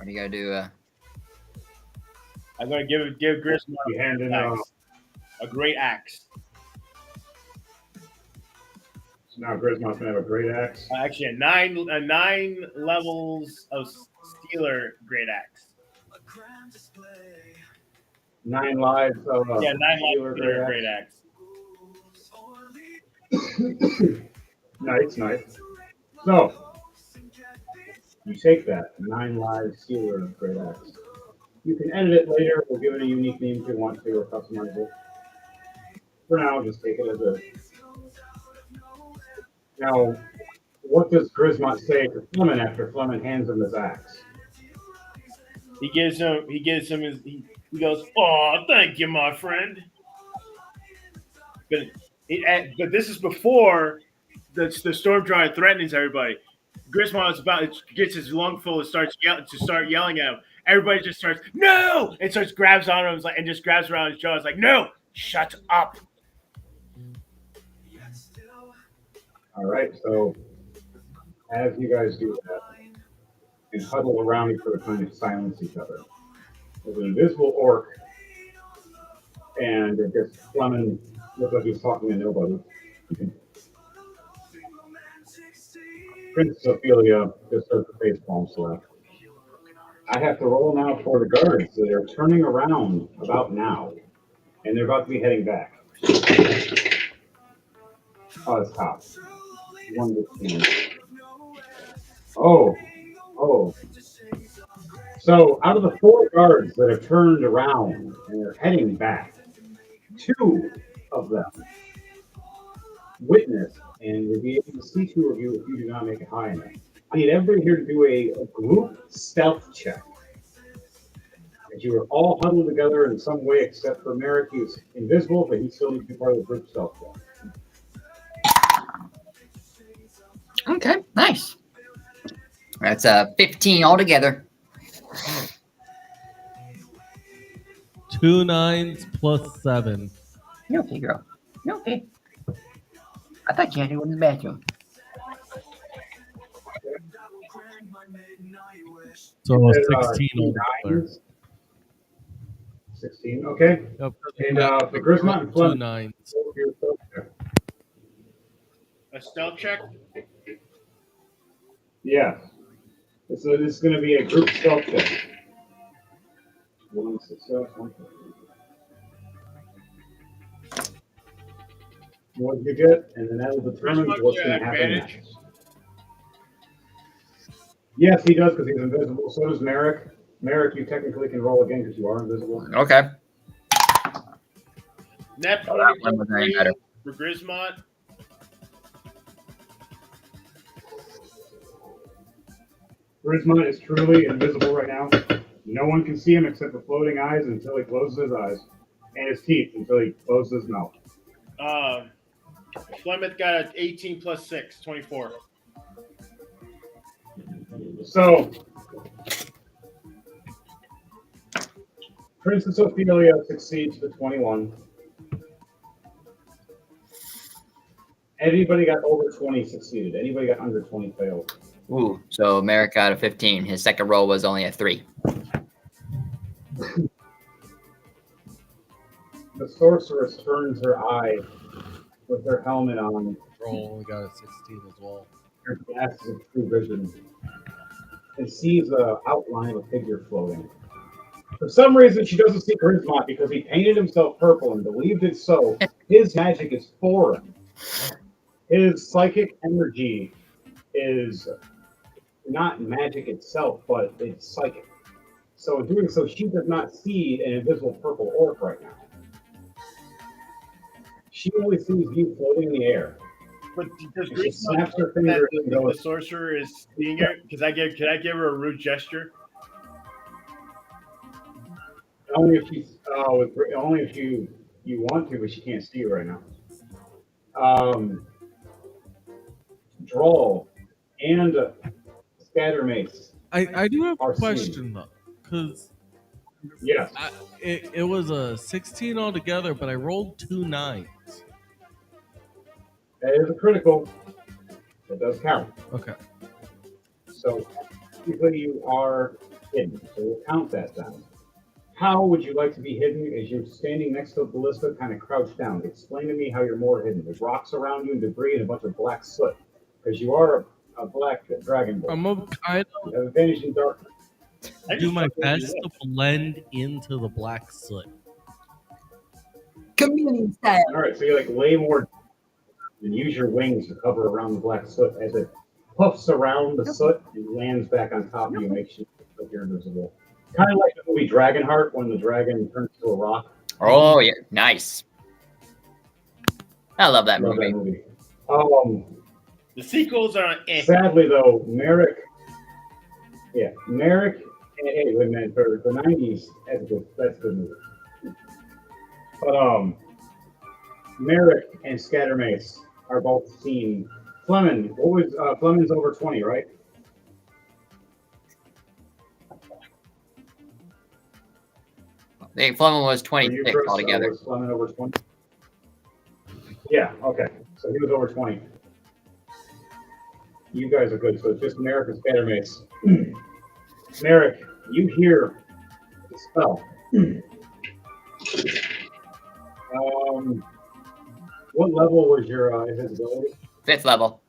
do you gotta do? I'm gonna give Grismont You hand in a great axe. Now Griswold's gonna have a great axe. Actually, a 9 levels of Stealer Great Axe. 9 lives of Yeah, 9 Stealer Stealer Great Great Axe. Axe. Nice. So you take that 9 lives Stealer Great Axe. You can edit it later. We'll give it a unique name if you want to, or customize it. For now, just take it as a. Now, what does Grismont say to Fleming after Fleming hands him his axe? He gives him his. He goes, "Oh, thank you, my friend." But this is before the storm giant threatens everybody. Griswold is about gets his lung full and starts yelling at him. Everybody just starts no and starts grabs on him and just grabs around his jaw. It's like no, shut up. All right, so as you guys do that and huddle around each other, trying to silence each other, there's an invisible orc, and it gets Fleming looks like he's talking to nobody. Princess Ophelia just does the face palm slap. I have to roll now for the guards that are turning around about now, and they're about to be heading back. Oh, it's top. 115. Oh. So out of the 4 guards that have turned around and are heading back, 2 of them witness and will be able to see 2 of you if you do not make it high enough. I need everybody here to do a group stealth check. As you are all huddled together in some way, except for Merrick, he's invisible, but he still needs to be part of the group stealth check. Okay, nice. That's 15 altogether. 2 9s plus 7. You okay, girl? You okay? I thought you had to go in the bathroom. So Said, 16 altogether. 16, okay. Yep. And for Grismont and 2 Fleming, 9s. A stealth check. yeah. So this is going to be a group stealth check. 1 success, 1 failure. What you get, and then that will determine what's going to happen next. Yes, he does because he's invisible. So does Merrick. Merrick, you technically can roll again because you are invisible. Okay. Net that one was very 20 better. for Grismont. Grismont is truly invisible right now. No one can see him except for floating eyes until he closes his eyes, and his teeth until he closes his mouth. Flemeth got an 18 plus 6, 24. So, Princess Ophelia succeeds to 21. Everybody got over 20 succeeded. Anybody got under 20 failed. Ooh, so Merrick got a 15. His second roll was only a 3. The sorceress turns her eye with her helmet on. Roll only got a 16 as well. Her glasses of true vision, and sees the outline of a figure floating. For some reason, she doesn't see Grismont because he painted himself purple and believed it so. His magic is foreign. His psychic energy is not magic itself, but it's psychic. So in doing so, she does not see an invisible purple orc right now. She only sees you floating in the air. But does She snaps her finger and the goes, sorcerer is seeing her? Can I give her a rude gesture? only if she's only if you want to, but she can't see you right now. Draw and scatter mace. I do have a Are question seen. though, because Yes. it was a 16 altogether, but I rolled 2 9s. That is a critical. That does count. Okay. So technically you are hidden. So we'll count that down. How would you like to be hidden as you're standing next to the ballista, kind of crouched down? Explain to me how you're more hidden. There's rocks around you and debris and a bunch of black soot. Because you are a black dragon ball. I'm gonna kind You have advantage in darkness. of do my best to blend into the black soot. Chameleon style. All right, so you like lay more and use your wings to cover around the black soot as it puffs around the soot and lands back on top of you, makes you look like you're invisible. Kind of like the movie Dragonheart when the dragon turns to a rock. Oh yeah, nice. I love that Love movie. that movie. The sequels are Sadly though, Merrick. Hey, wait a minute, for the '90s, that's a good movie. But Merrick and Scattermace are both seen. Fleming, Fleming's over 20, right? I think Fleming was For you, 26 Chris, altogether. was Fleming over 20? Yeah, okay. So he was over 20. You guys are good. So it's just Merrick and Scattermace. Merrick, you hear the spell. What level was your invisibility? 5th level.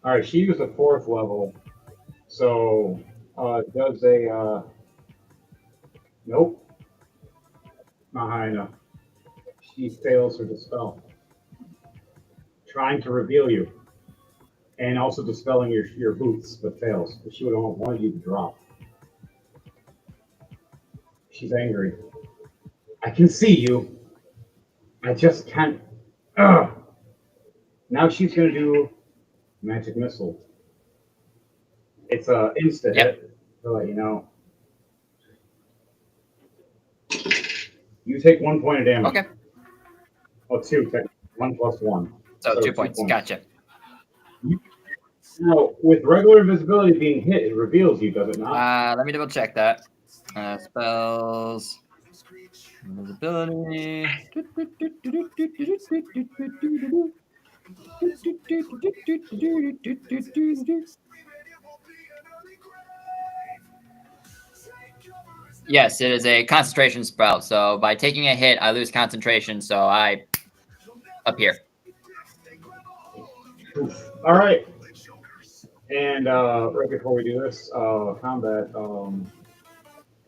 All right, she used a 4th level. So does a nope. Not high enough. She fails her dispel. Trying to reveal you. And also dispelling your boots, but fails. She would have wanted you to drop. She's angry. I can see you. I just can't. Ugh. Now she's going to do magic missile. It's a insta hit, to let you know. You take 1 point of damage. Okay. Oh, 2. 1 plus 1. So 2 points. Gotcha. Now, with regular invisibility being hit, it reveals you, does it not? Let me double check that. Spells. Invisibility. Yes, it is a concentration spell. So by taking a hit, I lose concentration. So I appear. All right. And right before we do this, combat,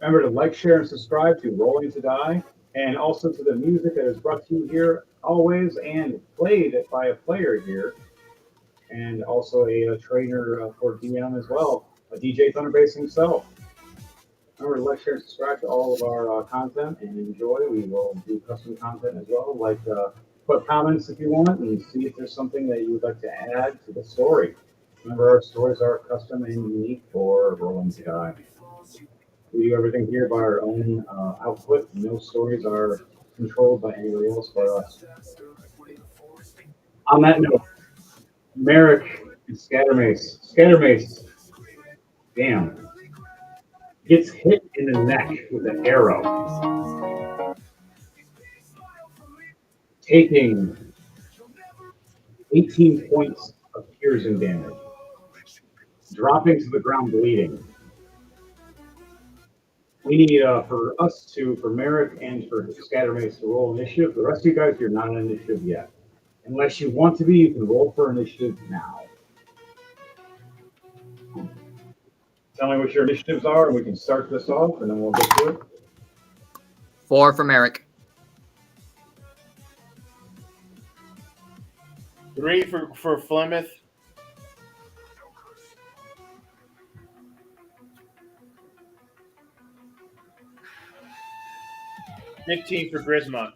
remember to like, share, and subscribe to Rolling to Die, and also to the music that is brought to you here always and played by a player here, and also a trainer for DM as well, a DJ Thunderbase himself. Remember to like, share, and subscribe to all of our content and enjoy. We will do custom content as well, like put comments if you want and see if there's something that you would like to add to the story. Remember, our stories are custom and unique for Rolling to Die. We do everything here by our own output. No stories are controlled by anybody else but us. On that note, Merrick and Scattermace, damn, gets hit in the neck with an arrow, taking 18 points of piercing damage, dropping to the ground bleeding. We need for Merrick and for Scattermace to roll initiative. The rest of you guys, you're not on initiative yet. Unless you want to be, you can roll for initiative now. Tell me what your initiatives are, and we can start this off, and then we'll get to it. 4 for Merrick. 3 for Flemeth. 15 for Grismont.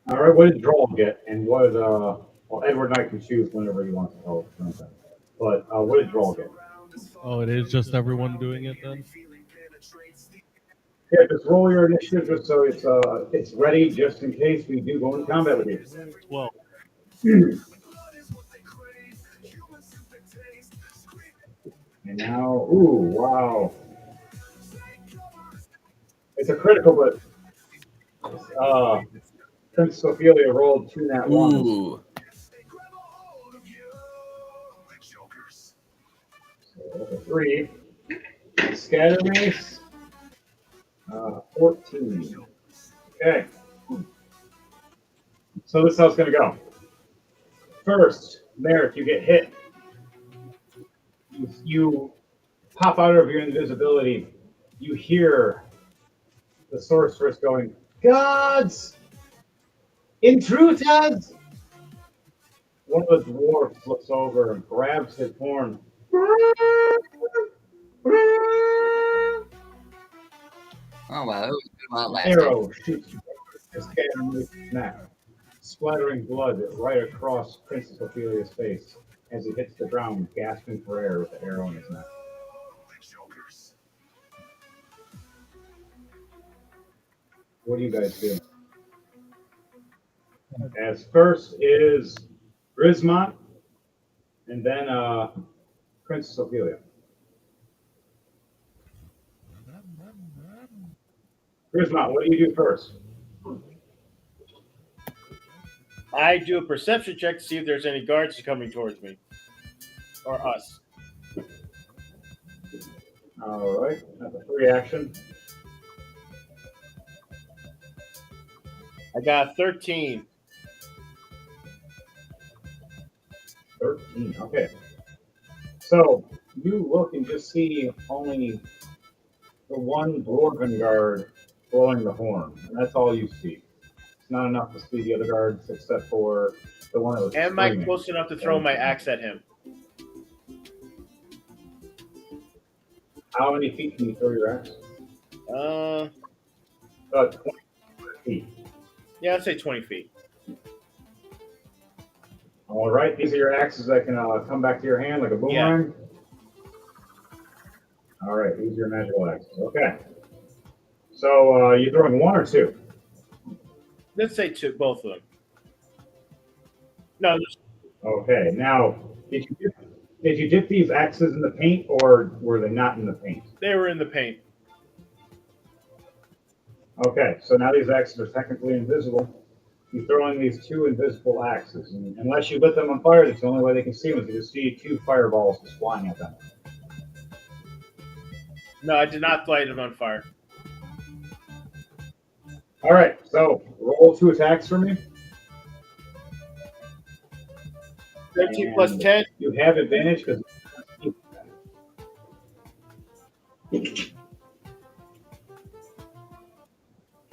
All right, what did Droll get? And what did, well, Edward Knight can choose whenever he wants to tell us. But what did Droll get? Oh, it is just everyone doing it then? Yeah, just roll your initiative just so it's ready just in case we do go into combat with you. 12. And now, ooh, wow. It's a critical, but Prince Ophelia rolled 2 nat 1s. Ooh. That's a 3. Scatter Mace, 14. Okay. So this is how it's going to go. First, Merrick, you get hit. You pop out of your invisibility. You hear the sorceress going, "Gods! Intruders!" One of the dwarfs looks over and grabs his horn. Oh wow, that was a lot last Arrow shoots his cannon snap, splattering blood right across Princess Ophelia's face as he hits the ground, gasping for air with the arrow in his neck. What do you guys do? As first is Grismont, and then Princess Ophelia. Grismont, what do you do first? I do a perception check to see if there's any guards coming towards me or us. All right, that's a free action. I got 13. 13, okay. So you look and just see only the one dwarven guard blowing the horn, and that's all you see. It's not enough to see the other guards except for the one that was Am I screaming. close enough to throw my axe at him? How many feet can you throw your axe? 20 feet. Yeah, I'd say 20 feet. All right, these are your axes that can come back to your hand like a boomerang. Yeah. All right, these are your magical axes. Okay. So you're throwing one or two? Let's say two, both of them. No, just Okay. Now, did you dip these axes in the paint, or were they not in the paint? they were in the paint. Okay, so now these axes are technically invisible. You're throwing these two invisible axes, and unless you lit them on fire, that's the only way they can see them. Is you just see two fireballs just flying at them. No, I did not light it on fire. All right, so roll 2 attacks for me. 13 plus And 10. You have advantage because.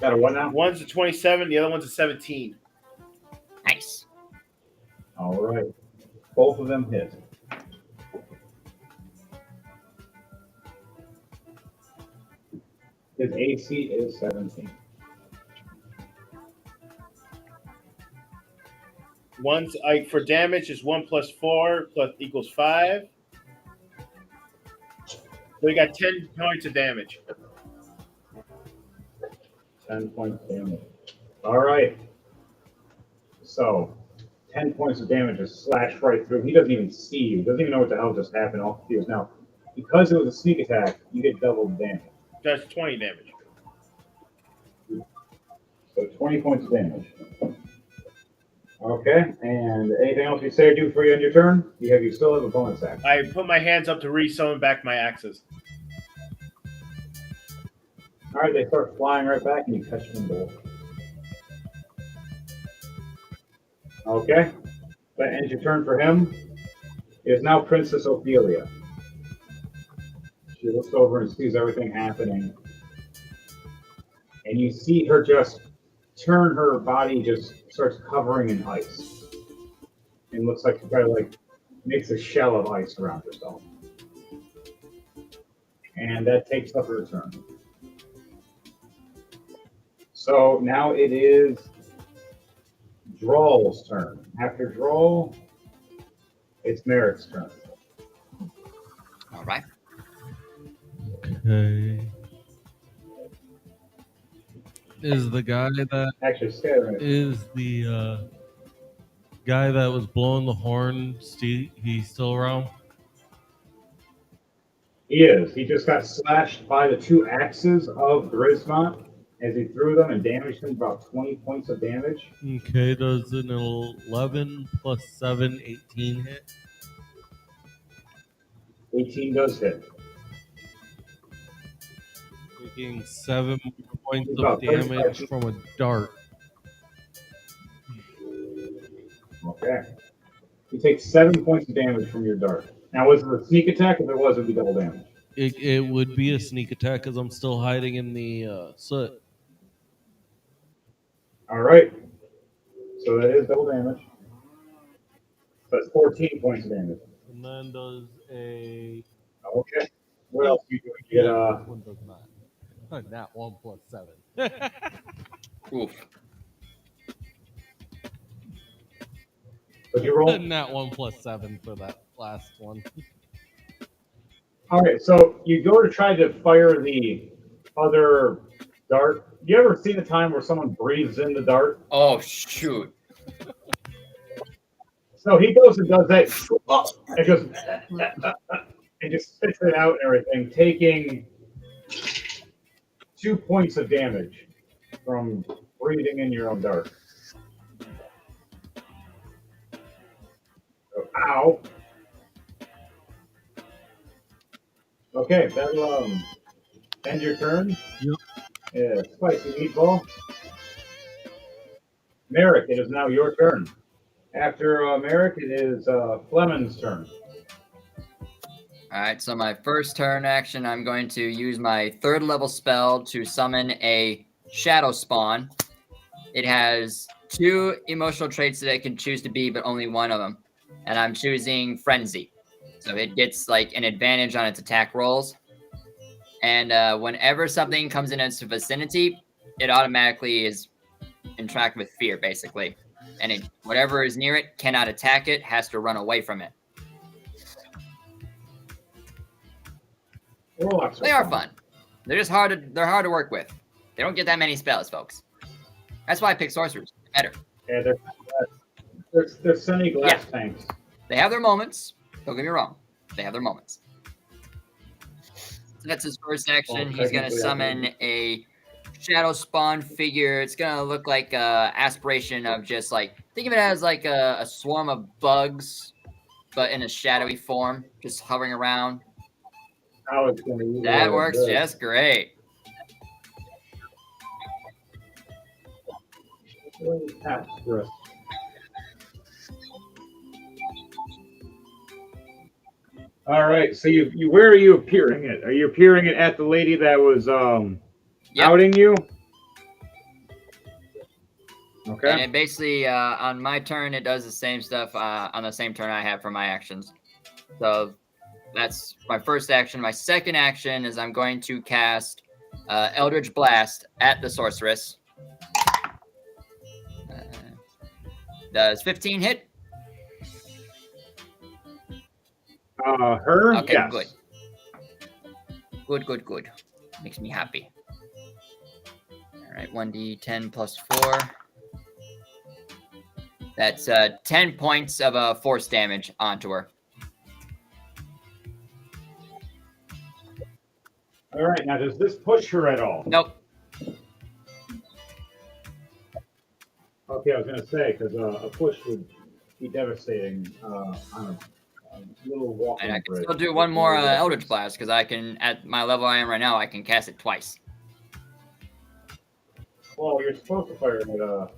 Got a what now? One's a 27, the other one's a 17. Nice. All right, both of them hit. His AC is 17. One's for damage is 1 plus 4 plus equals 5. So we got 10 points of damage. 10 points damage. All right. So, 10 points of damage is slashed right through. He doesn't even see you. He doesn't even know what the hell just happened. All confused. Now, because it was a sneak attack, you get double damage. That's 20 damage. So 20 points of damage. Okay, and anything else you say or do for you on your turn? You still have a bonus action. I put my hands up to re-summon back my axes. All right, they start flying right back, and you catch them both. Okay, that ends your turn for him. It is now Princess Ophelia. She looks over and sees everything happening, and you see her just turn her body, just starts covering in ice. And looks like she kind of like makes a shell of ice around herself. And that takes up her turn. So now it is Drawl's turn. After Drawl, it's Merrick's turn. All right. Okay. Is the guy that Actually, Scatter Mace. is the guy that was blowing the horn? He's still around? He is. He just got slashed by the 2 axes of Grismont as he threw them and damaged him about 20 points of damage. Okay, does an 11 plus 7, 18 hit? 18 does hit. Taking 7 points About of damage 35. from a dart. Okay. You take 7 points of damage from your dart. Now, was it a sneak attack? If it was, it would be double damage. It would be a sneak attack because I'm still hiding in the soot. All right. So that is double damage. So that's 14 points of damage. And then does a. Okay. What No. else do you do? You get This one does not. Not 1 plus 7. Oof. But you roll. Not 1 plus 7 for that last one. All right. So you go to try to fire the other dart. You ever seen a time where someone breathes in the dart? Oh, shoot. So he goes and does that. And goes and just spits it out and everything, taking 2 points of damage from breathing in your own dart. So, ow. Okay, that'll end your turn. Yep. Yeah, spicy meatball. Merrick, it is now your turn. After Merrick, it is Fleming's turn. All right, so my first turn action, I'm going to use my 3rd level spell to summon a Shadow Spawn. It has 2 emotional traits that it can choose to be, but only one of them. And I'm choosing Frenzy. So it gets like an advantage on its attack rolls. And whenever something comes in its vicinity, it automatically is interact with fear, basically. And whatever is near it cannot attack it, has to run away from it. Warlocks They are fun. They're just hard to work with. They don't get that many spells, folks. That's why I pick sorcerers. They're better. Yeah, they're semi-glass tanks. They have their moments. Don't get me wrong. They have their moments. So that's his first action. He's going to summon a Shadow Spawn figure. It's going to look like a aspiration of just like, think of it as like a swarm of bugs, but in a shadowy form, just hovering around. How it's going to That works just great. All right, so you where are you appearing it? Are you appearing it at the lady that was outing you? Okay. And it basically, on my turn, it does the same stuff on the same turn I have for my actions. So that's my first action. My second action is I'm going to cast Eldritch Blast at the sorceress. Does 15 hit? Her? Okay, yes. Good. Makes me happy. All right, 1d10 plus 4. That's 10 points of force damage onto her. All right, now does this push her at all? Nope. Okay, I was going to say, because a push would be devastating on a little walking And I can bridge. still do one more Eldritch Blast, because I can, at my level I am right now, I can cast it twice. Well, you're supposed to fire it or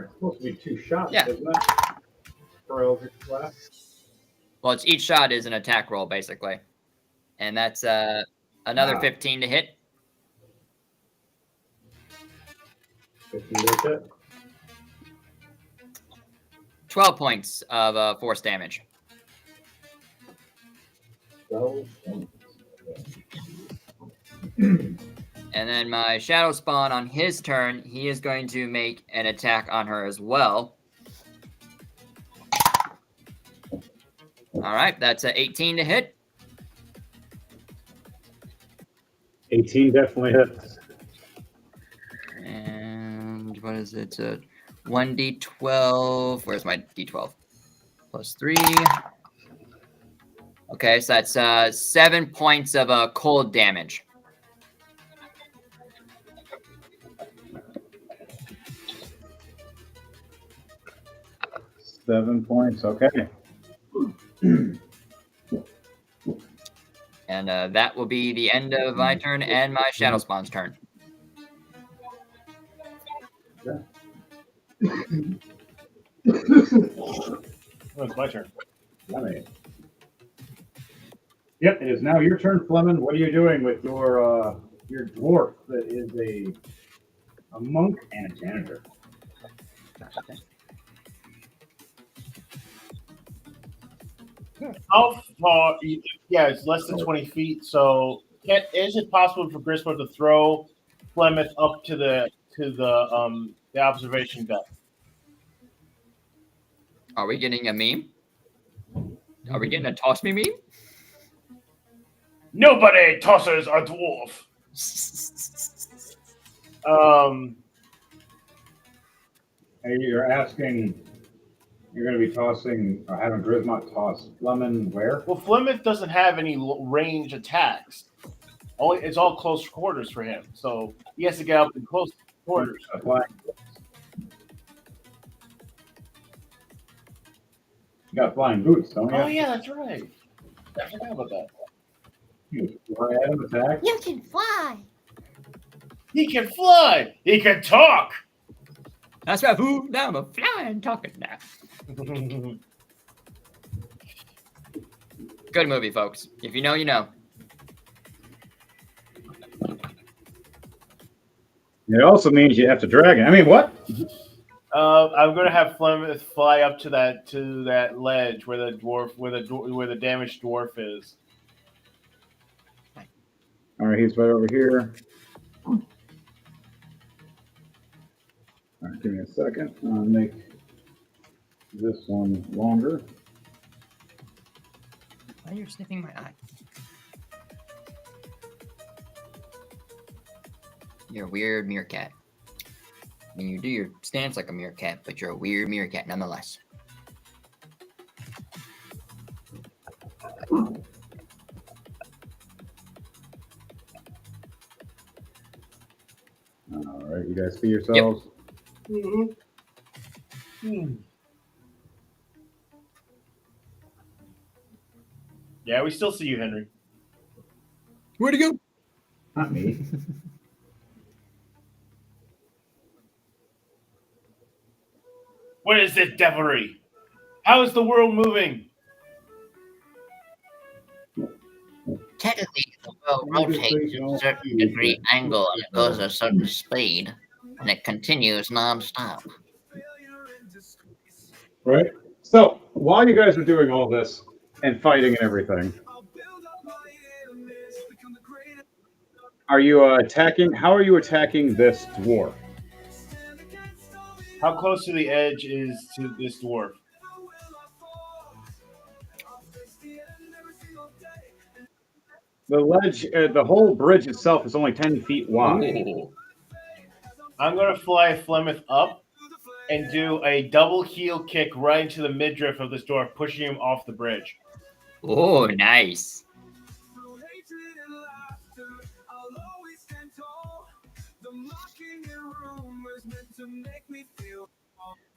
it's supposed to be 2 shots, Yeah. isn't it? For Eldritch Blast? Well, it's each shot is an attack roll, basically. And that's another 15 to hit. 15 to hit. 12 points of force damage. 12. And then my Shadow Spawn on his turn, he is going to make an attack on her as well. All right, that's a 18 to hit. 18 definitely hits. And what is it? 1d12. Where's my d12? Plus 3. Okay, so that's 7 points of cold damage. $7 points. Okay. And that will be the end of my turn and my Shadow Spawn's turn. Oh, it's my turn. Fleming. Yep, it is now your turn, Fleming. What are you doing with your dwarf that is a monk and a janitor? How far? Yeah, it's less than 20 feet. So, is it possible for Griswold to throw Plymouth up to the observation deck? Are we getting a meme? Are we getting a toss me meme? Nobody tosses a dwarf. And you're asking, you're going to be tossing, or having Grismont toss Fleming where? Well, Plymouth doesn't have any range attacks. It's all close quarters for him. So he has to get up in close quarters. You got flying boots, don't you? Oh yeah, that's right. I forgot about that. You fly at him, attack. You can fly. He can fly. He can talk. That's right, fool. Now I'm a flying talking now. Good movie, folks. If you know, you know. It also means you have to drag it. I mean, what? I'm gonna have Plymouth fly up to that ledge where the damaged dwarf is. All right, he's right over here. All right, give me a second. I'll make this one longer. Why are you sniffing my eye? You're a weird meerkat. I mean, you do your stance like a meerkat, but you're a weird meerkat nonetheless. All right, you guys see yourselves? Yeah, we still see you, Henry. Where'd he go? Not me. What is this devilry? How is the world moving? Technically, the world rotates at a certain degree angle and it goes at a certain speed, and it continues nonstop. Right? So, while you guys are doing all this and fighting and everything, are you attacking? How are you attacking this dwarf? How close to the edge is to this dwarf? The ledge, the whole bridge itself is only 10 feet wide. Ooh. I'm going to fly Flemeth up and do a double heel kick right into the midriff of this dwarf, pushing him off the bridge. Oh, nice.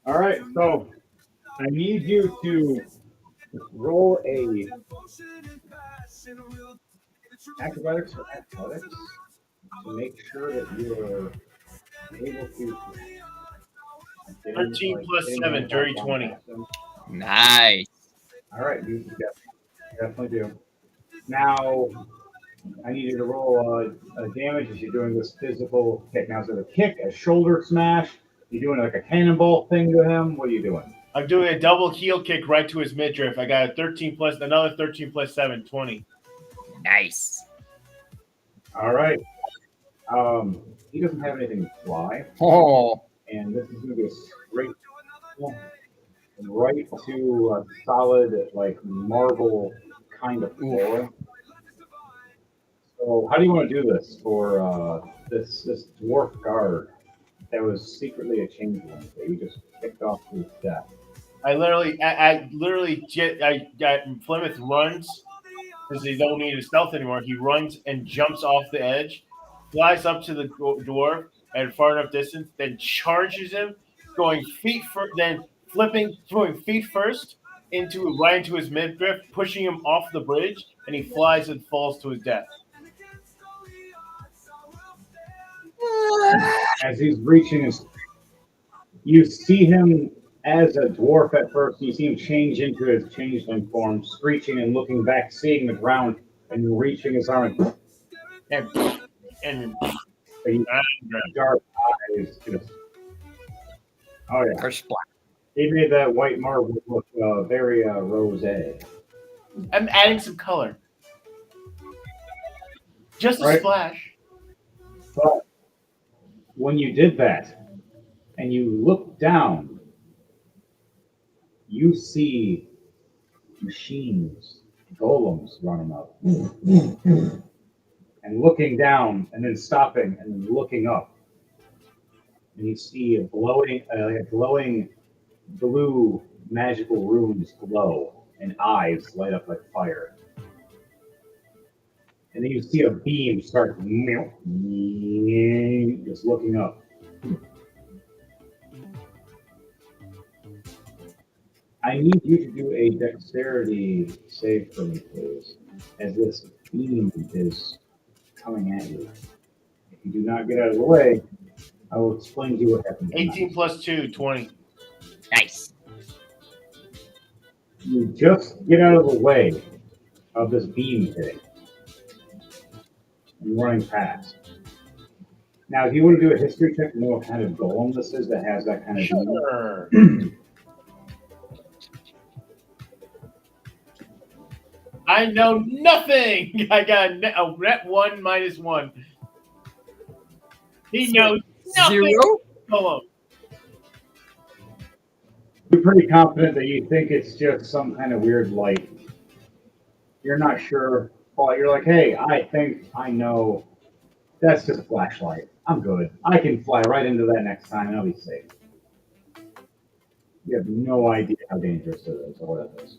All right, so I need you to roll a acrobatics or athletics to make sure that you are able to. 13 plus 7, dirty 20. Nice. All right, you definitely do. Now, I need you to roll a damage as you're doing this physical kick. Now, is it a kick, a shoulder smash? You doing like a cannonball thing to him? What are you doing? I'm doing a double heel kick right to his midriff. I got another 13 plus 7, 20. Nice. All right. He doesn't have anything to fly, Oh. and this is going to be a straight right to a solid, like marble kind of floor. So, how do you want to do this for this dwarf guard that was secretly a changeling that you just kicked off to his death? Plymouth runs because he don't need his stealth anymore. He runs and jumps off the edge, flies up to the dwarf at far enough distance, then charges him, going feet first, then going feet first right into his midriff, pushing him off the bridge, and he flies and falls to his death. As he's reaching his, you see him as a dwarf at first. You see him change into his changeling form, screeching and looking back, seeing the ground, and reaching his arm. And Dark eyes just. Oh yeah. Curse black. He made that white marble look very rosé. I'm adding some color. Just a splash. But when you did that, and you look down, you see machines, golems running up. And looking down, and then stopping, and then looking up. And you see a glowing blue magical runes glow, and eyes light up like fire. And then you see a beam start just looking up. I need you to do a dexterity save for me, please, as this beam is coming at you. If you do not get out of the way, I will explain to you what happens. 18 plus 2, 20. Nice. You just get out of the way of this beam hitting and running past. Now, if you want to do a history check to know what kind of golem this is that has that kind of Sure. I know nothing. I got a net 1 minus 1. He knows nothing. 0. Golem. You're pretty confident that you think it's just some kind of weird light. You're not sure, but you're like, hey, I think I know that's just a flashlight. I'm good. I can fly right into that next time and I'll be safe. You have no idea how dangerous it is or what it is.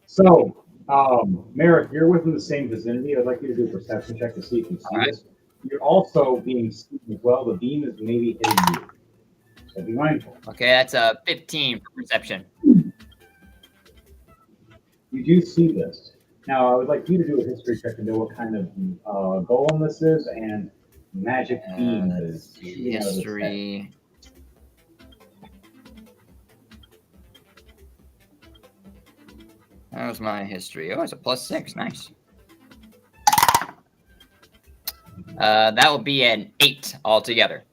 So, Merrick, you're within the same vicinity. I'd like you to do a perception check to see if you see this. You're also being seen as well. The beam is maybe hitting you. So be mindful. Okay, that's a 15 for perception. You do see this. Now, I would like you to do a history check to know what kind of golem this is and magic beam that is shooting out of this head. History. That was my history. Oh, it's a +6. Nice. That will be an 8 altogether.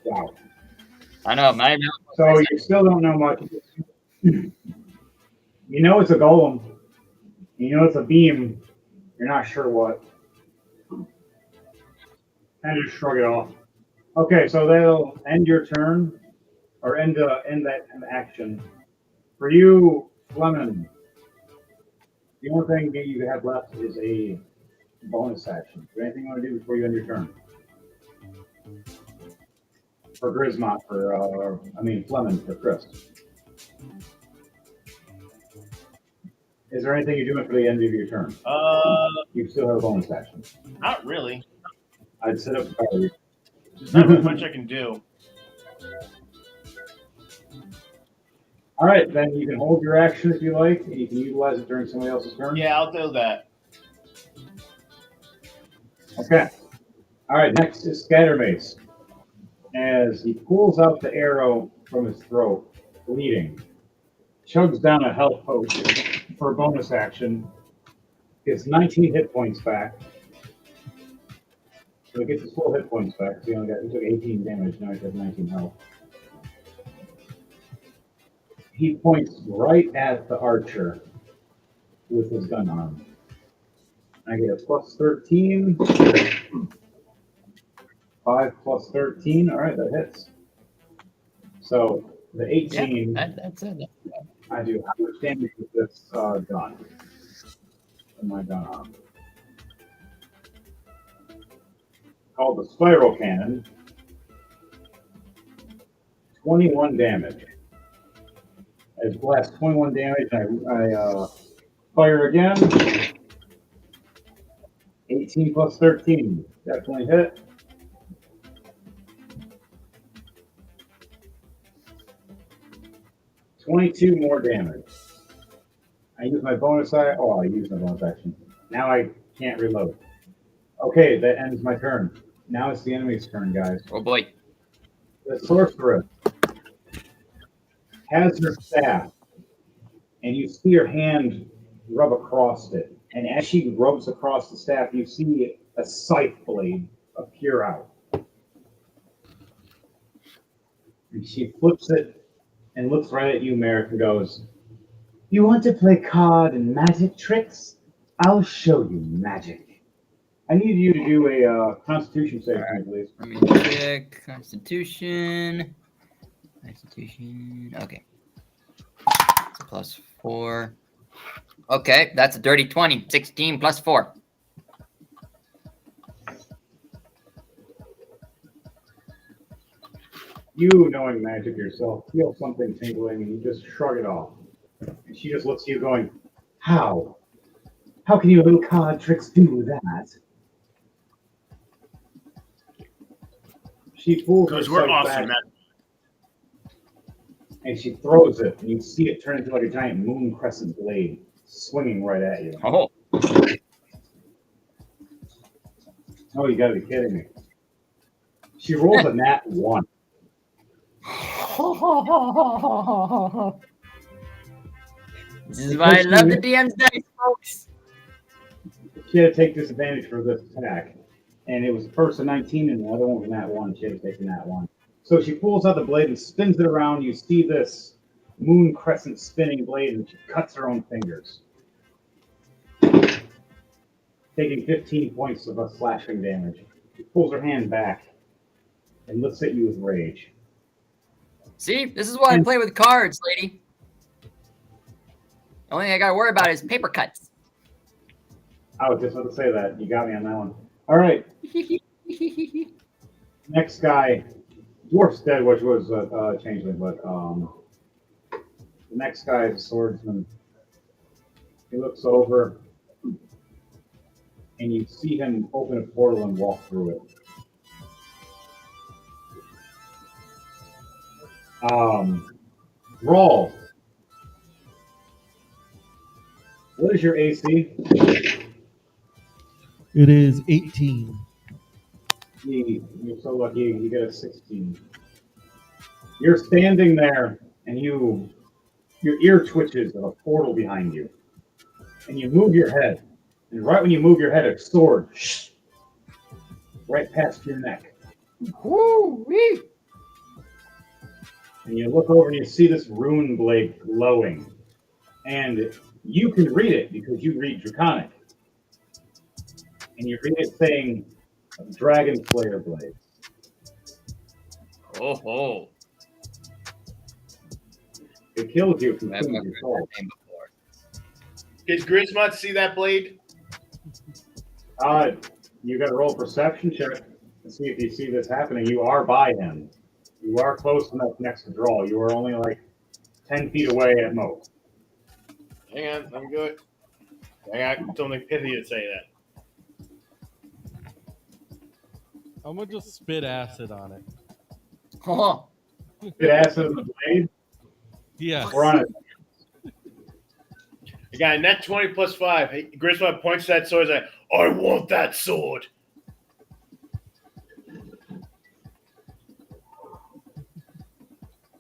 Wow. I know. So you still don't know much. You know it's a golem. You know it's a beam. You're not sure what. And just shrug it off. Okay, so they'll end your turn, or end that action. For you, Fleming, the only thing that you have left is a bonus action. Is there anything you want to do before you end your turn? For Grismont, Fleming, for Chris. Is there anything you're doing for the end of your turn? You still have a bonus action. Not really. I'd set up for you. There's not really much I can do. All right, then you can hold your action if you like, and you can utilize it during somebody else's turn. Yeah, I'll do that. Okay. All right, next is Scattermace. As he pulls out the arrow from his throat, bleeding, chugs down a health potion for a bonus action, gets 19 hit points back. So he gets his full hit points back. So he took 18 damage, now he has 19 health. He points right at the archer with his gun arm. I get a +13. 5 + 13. All right, that hits. So the 18. Yeah, that's it. I do. How much damage with this gun? In my gun arm. Called the Spiral Cannon. 21 damage. As blast 21 damage, I fire again. 18 + 13. Definitely hit. 22 more damage. I use my bonus eye. Oh, I used my bonus action. Now I can't reload. Okay, that ends my turn. Now it's the enemy's turn, guys. Oh boy. The sorceress has her staff, and you see her hand rub across it. And as she rubs across the staff, you see a scythe blade appear out. And she flips it and looks right at you, Merrick, and goes, "You want to play card and magic tricks? I'll show you magic." I need you to do a Constitution save, please. Let me check. Constitution. Okay. It's a +4. Okay, that's a dirty 20. 16 plus 4. You, knowing magic yourself, feel something tingling, and you just shrug it off. And she just looks at you going, "How? How can your little card tricks do that?" She pulls Because her we're scythe awesome, back, man. and she throws it, and you see it turn into like a giant moon crescent blade swinging right at you. Oh. Oh, you gotta be kidding me. She rolls a nat 1. This is why I love the DM's dice, folks. She had to take disadvantage for this attack. And it was first a 19, and the other one was nat 1. She had to take the nat 1. So she pulls out the blade and spins it around. You see this moon crescent spinning blade, and she cuts her own fingers, taking 15 points of slashing damage. She pulls her hand back and looks at you with rage. See, this is why I play with cards, lady. The only thing I gotta worry about is paper cuts. I was just about to say that. You got me on that one. All right. Next guy, Dwarf's dead, which was a changeling, but the next guy is a swordsman. He looks over, and you see him open a portal and walk through it. Roll. What is your AC? It is 18. You're so lucky you get a 16. You're standing there, and your ear twitches of a portal behind you. And you move your head. And right when you move your head, a sword right past your neck. Woo-wee. And you look over and you see this rune blade glowing. And you can read it because you read Draconic. And you read it saying Dragon Slayer Blade. Oh ho. It kills you from I've killing never your heard soul. that name before. Does Grismont see that blade? You got to roll a perception check and see if you see this happening. You are by him. You are close enough next to draw. You are only like 10 feet away at most. Hang on, let me do it. Hang on, something pithy to say that. I'm gonna just spit acid on it. Oh, Get acid in the blade. Yeah. We're on it. I got a net 20 plus 5. Hey, Grismont points to that sword and says, "I want that sword."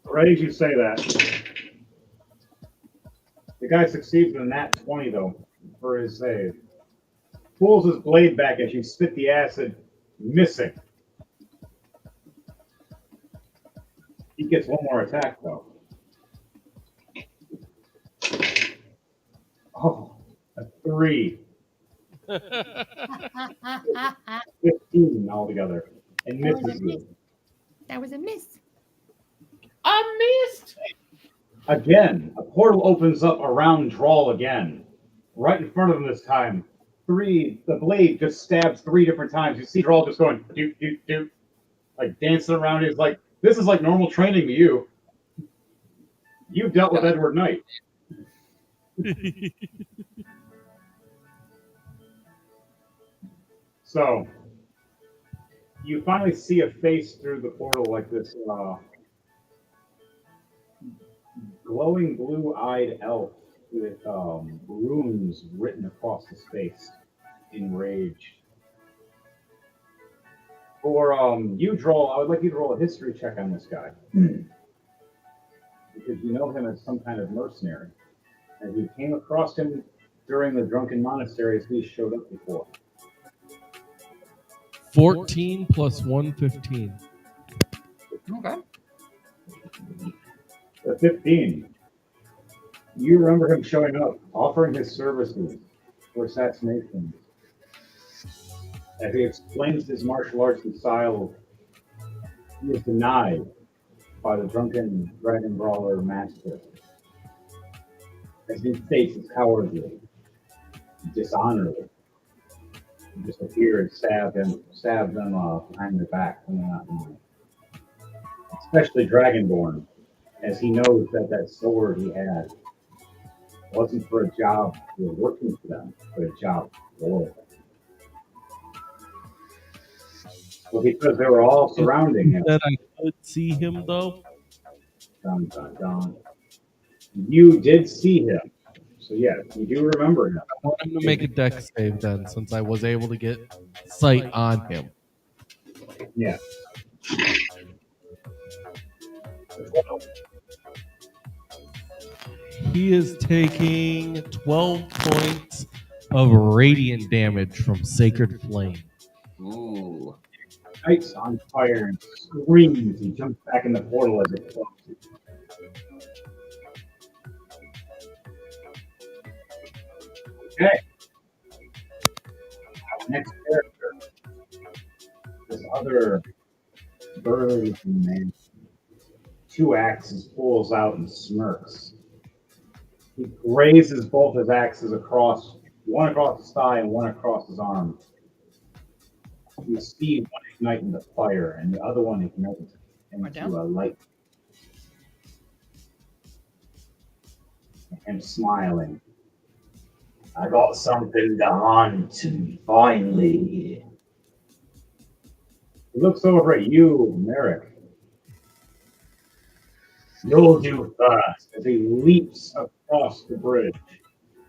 Right as you say that, the guy succeeds in a nat 20 though for his save. Pulls his blade back as you spit the acid, missing. He gets one more attack though. Oh, a 3. 15 altogether. And misses you. that was a miss. I missed. Again, a portal opens up around Drawl again. Right in front of him this time. The blade just stabs 3 different times. You see Drawl just going, doot, doot, doot, like dancing around. He's like, this is like normal training to you. You've dealt with Edward Knight. So, you finally see a face through the portal like this glowing blue-eyed elf with runes written across his face in rage. For you, Droll, I would like you to roll a history check on this guy. Because you know him as some kind of mercenary. And you came across him during the Drunken Monasteries he showed up before. 14 plus 1, 15. Okay. The 15. You remember him showing up, offering his services for assassination. As he explains his martial arts and style, he is denied by the Drunken Dragon Brawler master. As he states it's cowardly, dishonorably. You just appear and stab them behind their back when they're not moving. Especially Dragonborn, as he knows that that sword he had wasn't for a job for working for them, but a job for them. Well, because they were all surrounding him. That I could see him though. Dun, dun, dun. You did see him. So, yes, you do remember him. I want him to make a dex save then, since I was able to get sight on him. Yeah. He is taking 12 points of radiant damage from Sacred Flame. Ooh. Ignites on fire and screams. He jumps back in the portal as it closes. Okay. Next character. This other burly man. 2 axes, pulls out and smirks. He grazes both his axes across, one across his thigh and one across his arm. You see one ignite into fire and the other one ignite into a light. And smiling. I got something to hunt, finally. He looks over at you, Merrick. You'll do first as he leaps across the bridge.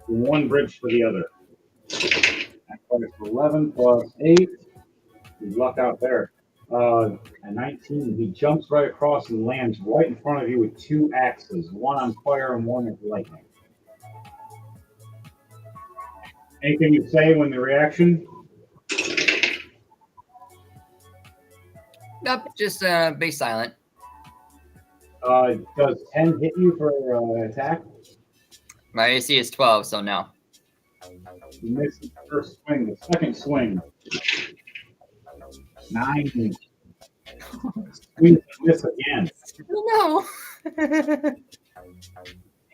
From one bridge to the other. That's 11 plus 8. You luck out there. A 19. He jumps right across and lands right in front of you with 2 axes, one on fire and one at lightning. Anything you say when the reaction? Nope, just be silent. Does 10 hit you for an attack? My AC is 12, so no. You miss the first swing. The second swing. 9. Swing, miss again. No.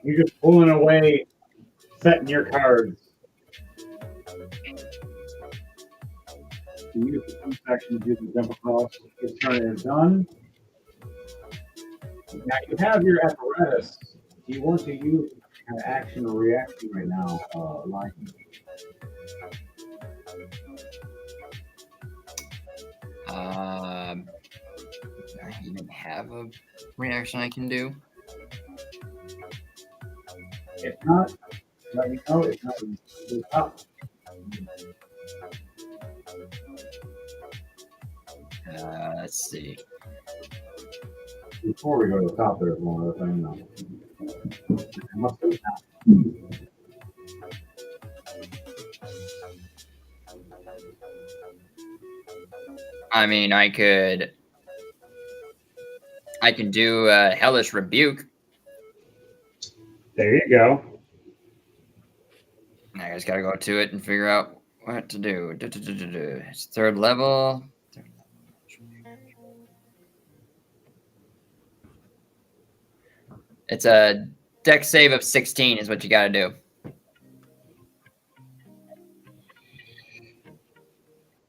You're just pulling away, setting your cards. You use the jump action to do the jump across. This turn is done. Now you have your apparatus. Do you want to use an action or reaction right now, Lion? I even have a reaction I can do. If not, let me know. If not, it's up. Let's see. Before we go to the top, there's one other thing. No. I must do that. I mean, I can do Hellish Rebuke. There you go. I just gotta go to it and figure out what to do. It's 3rd level. It's a dex save of 16 is what you gotta do.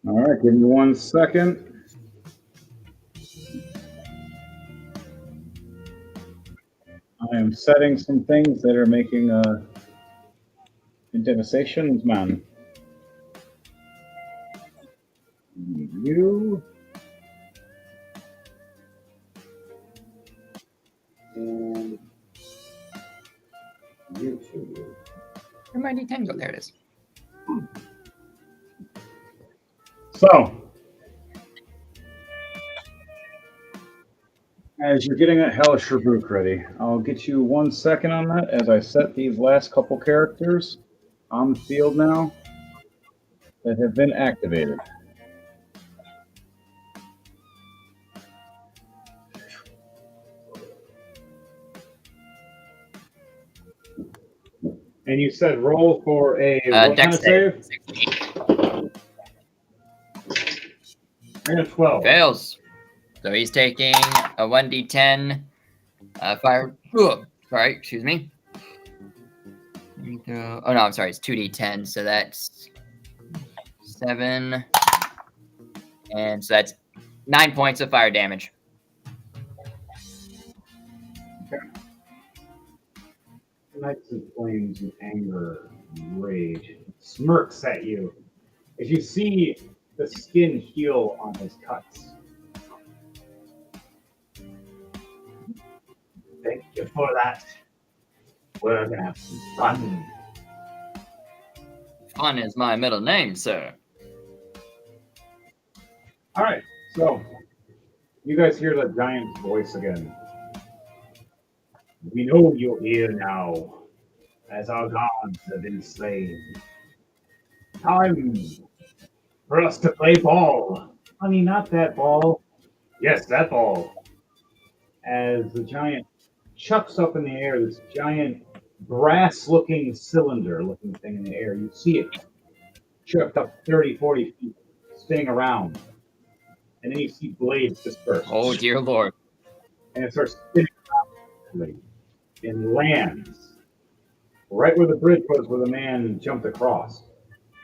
All right, give me 1 second. I am setting some things that are making devastations, man. You and Where'd my D10 go? There it is. So, as you're getting that hellish rebuke ready, I'll get you 1 second on that as I set these last couple characters on the field now that have been activated. And you said roll for a what kind of save? 16. And a 12. Fails. So he's taking a 1d10 fire. Sorry, excuse me. Oh no, I'm sorry. It's 2d10. So that's 7, and so that's 9 points of fire damage. Knights in flames with anger and rage, smirks at you as you see the skin heal on his cuts. Thank you for that. We're gonna have some fun. Fun is my middle name, sir. All right, so you guys hear the giant's voice again. We know you're here now, as our gods have been slain. Time for us to play ball. Honey, not that ball. Yes, that ball. As the giant chucks up in the air, this giant brass-looking cylinder-looking thing in the air. You see it chucked up 30, 40 feet, spinning around. And then you see blades disperse. Oh, dear Lord. And it starts spinning around and lands right where the bridge was where the man jumped across.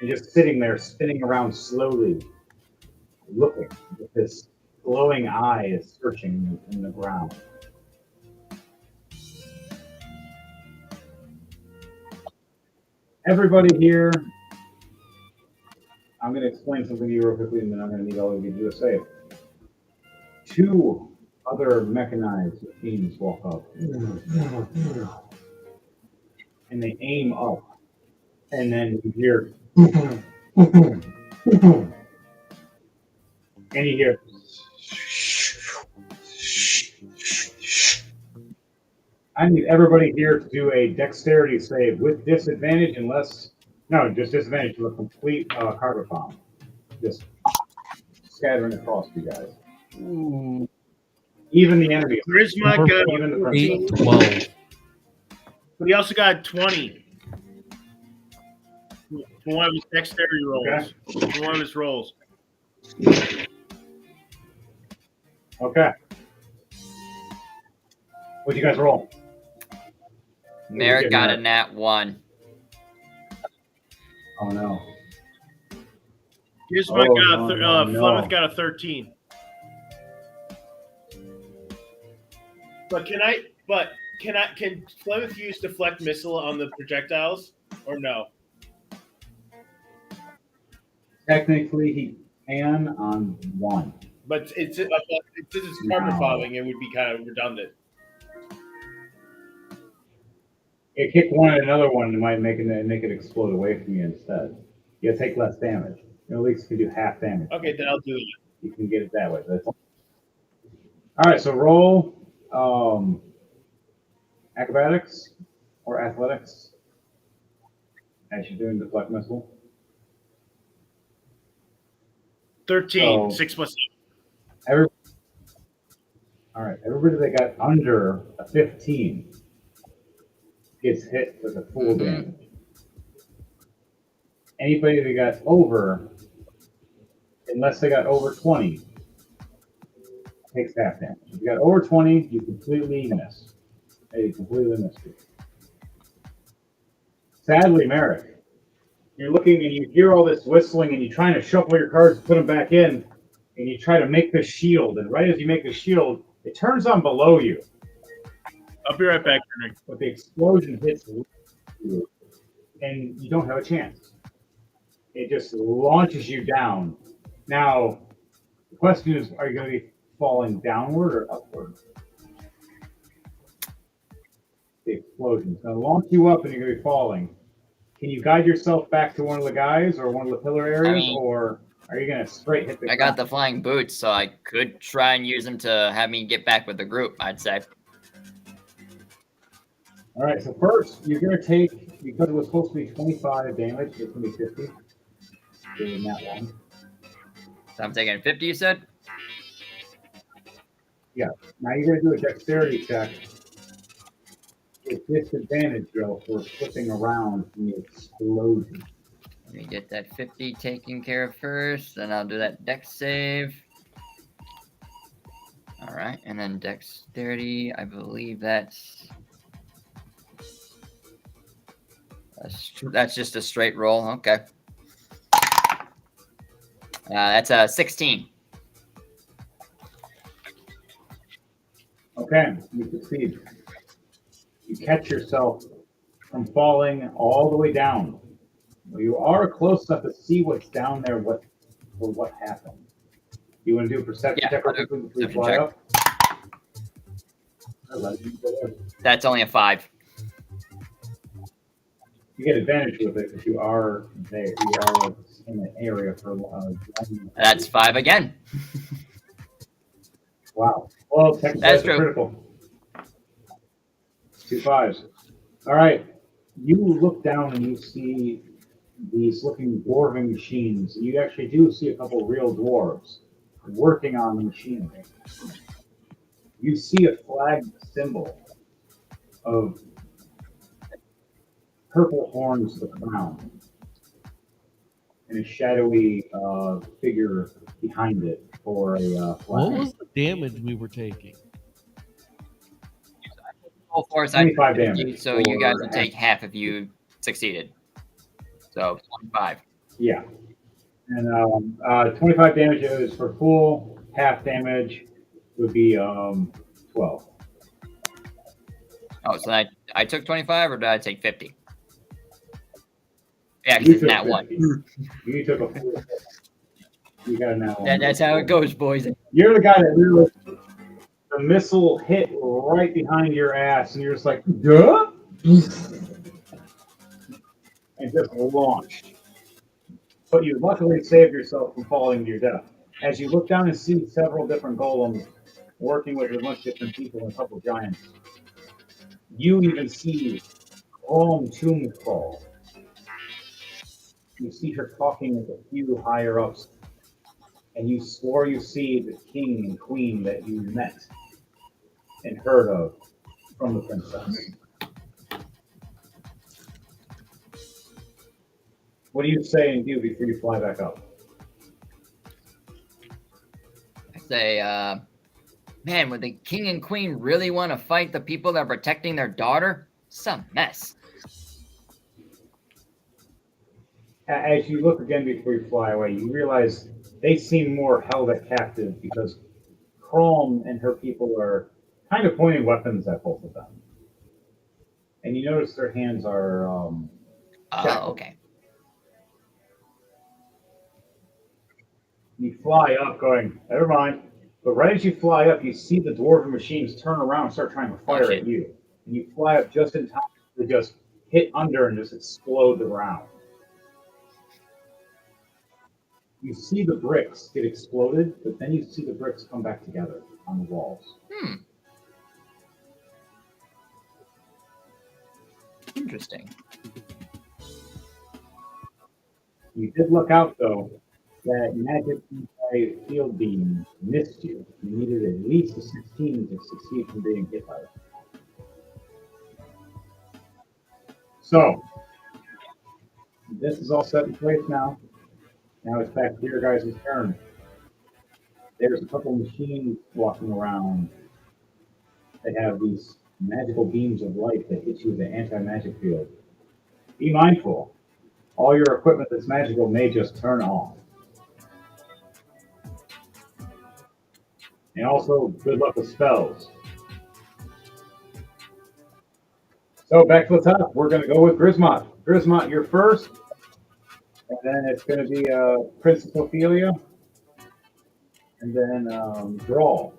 And just sitting there, spinning around slowly, looking with this glowing eye is searching in the ground. Everybody here, I'm going to explain something to you real quickly, and then I'm going to need all of you to do a save. 2 other mechanized teams walk up. And they aim up. And then you hear... and you hear... I need everybody here to do a dexterity save with disadvantage unless... No, just disadvantage to a complete carpet bomb. Just scattering across you guys. Ooh. Even the enemy. Charisma got Even the 8, 12. But he also got 20. For one of his dexterity rolls. Okay. For one of his rolls. Okay. What'd you guys roll? Merrick got a nat 1. Oh no. Charisma got no. Flemeth got a 13. But can Flemeth use deflect missile on the projectiles or no? Technically, he can on 1. But since it's carpet bombing, it would be kind of redundant. It kick one at another one and might make it explode away from you instead. You'll take less damage. At least you can do half damage. Okay, then I'll do it. You can get it that way. All right, so roll acrobatics or athletics as you're doing deflect missile. 13, So- 6 plus 8. All right, everybody that got under a 15 gets hit with a full damage. Anybody that got over, unless they got over 20, takes half damage. If you got over 20, you completely miss. Hey, you completely missed it. Sadly, Merrick, you're looking and you hear all this whistling and you're trying to shuffle your cards and put them back in, and you try to make the shield, and right as you make the shield, it turns on below you. I'll be right back, Henry. But the explosion hits you, and you don't have a chance. It just launches you down. Now, the question is, are you going to be falling downward or upward? The explosion is going to launch you up, and you're going to be falling. Can you guide yourself back to one of the guys or one of the pillar areas, or are you gonna straight hit the I got the flying boots, so I could try and use them to have me get back with the group, I'd say. All right, so first you're gonna take, because it was supposed to be 25 damage, it's gonna be 50. Doing that one. So I'm taking 50, you said? Yeah. Now you're gonna do a dexterity check with disadvantage though for flipping around from the explosion. Let me get that 50 taken care of first, then I'll do that dex save. All right, and then dexterity, I believe that's just a straight roll. Okay. That's a 16. Okay, you succeed. You catch yourself from falling all the way down. You are close enough to see what's down there, what happened. You want to do a perception check I'll do before you perception fly check. up? That's only a 5. You get advantage with it because you are there. You are in the area for That's 5 again. Wow. Well, technically That's that's true. critical. 2 5s. All right. You look down and you see these looking dwarven machines. You actually do see a couple real dwarves working on the machinery. You see a flag symbol of purple horns to the crown and a shadowy figure behind it for a flag. What was the damage we were taking? Full force, 25 damage. so you guys for would take half if you succeeded. So 25. Yeah. And 25 damage is for full, half damage would be 12. Oh, so I took 25 or did I take 50? Yeah, You because it's took that one. 50. You took a full. You got a nat one. That's how it goes, boys. You're the guy that literally the missile hit right behind your ass, and you're just like, duh? And just launched. But you luckily saved yourself from falling to your death. As you look down and see several different golems working with a bunch of different people and a couple giants, you even see Tomb Crawl. You see her talking with a few higher ups, and you swore you see the king and queen that you met and heard of from the princess. What do you say and do before you fly back up? I say, man, would the king and queen really want to fight the people that are protecting their daughter? Some mess. As you look again before you fly away, you realize they seem more held at captive because Chrome and her people are kind of pointing weapons at both of them. And you notice their hands are shackled. Okay. You fly up going, never mind. But right as you fly up, you see the dwarven machines turn around and start trying to fire at you. And you fly up just in time to just hit under and just explode the ground. You see the bricks get exploded, but then you see the bricks come back together on the walls. Interesting. You did look out, though, that magic field beam missed you. You needed at least a 16 to succeed from being hit by it. So, this is all set in place now. Now it's back to your guys' turn. There's a couple machines walking around. They have these magical beams of light that hit you with the anti-magic field. Be mindful. All your equipment that's magical may just turn off. And also, good luck with spells. So back to the top, we're going to go with Grismont. Grismont, you're first. And then it's going to be Princess Ophelia. And then Drawl.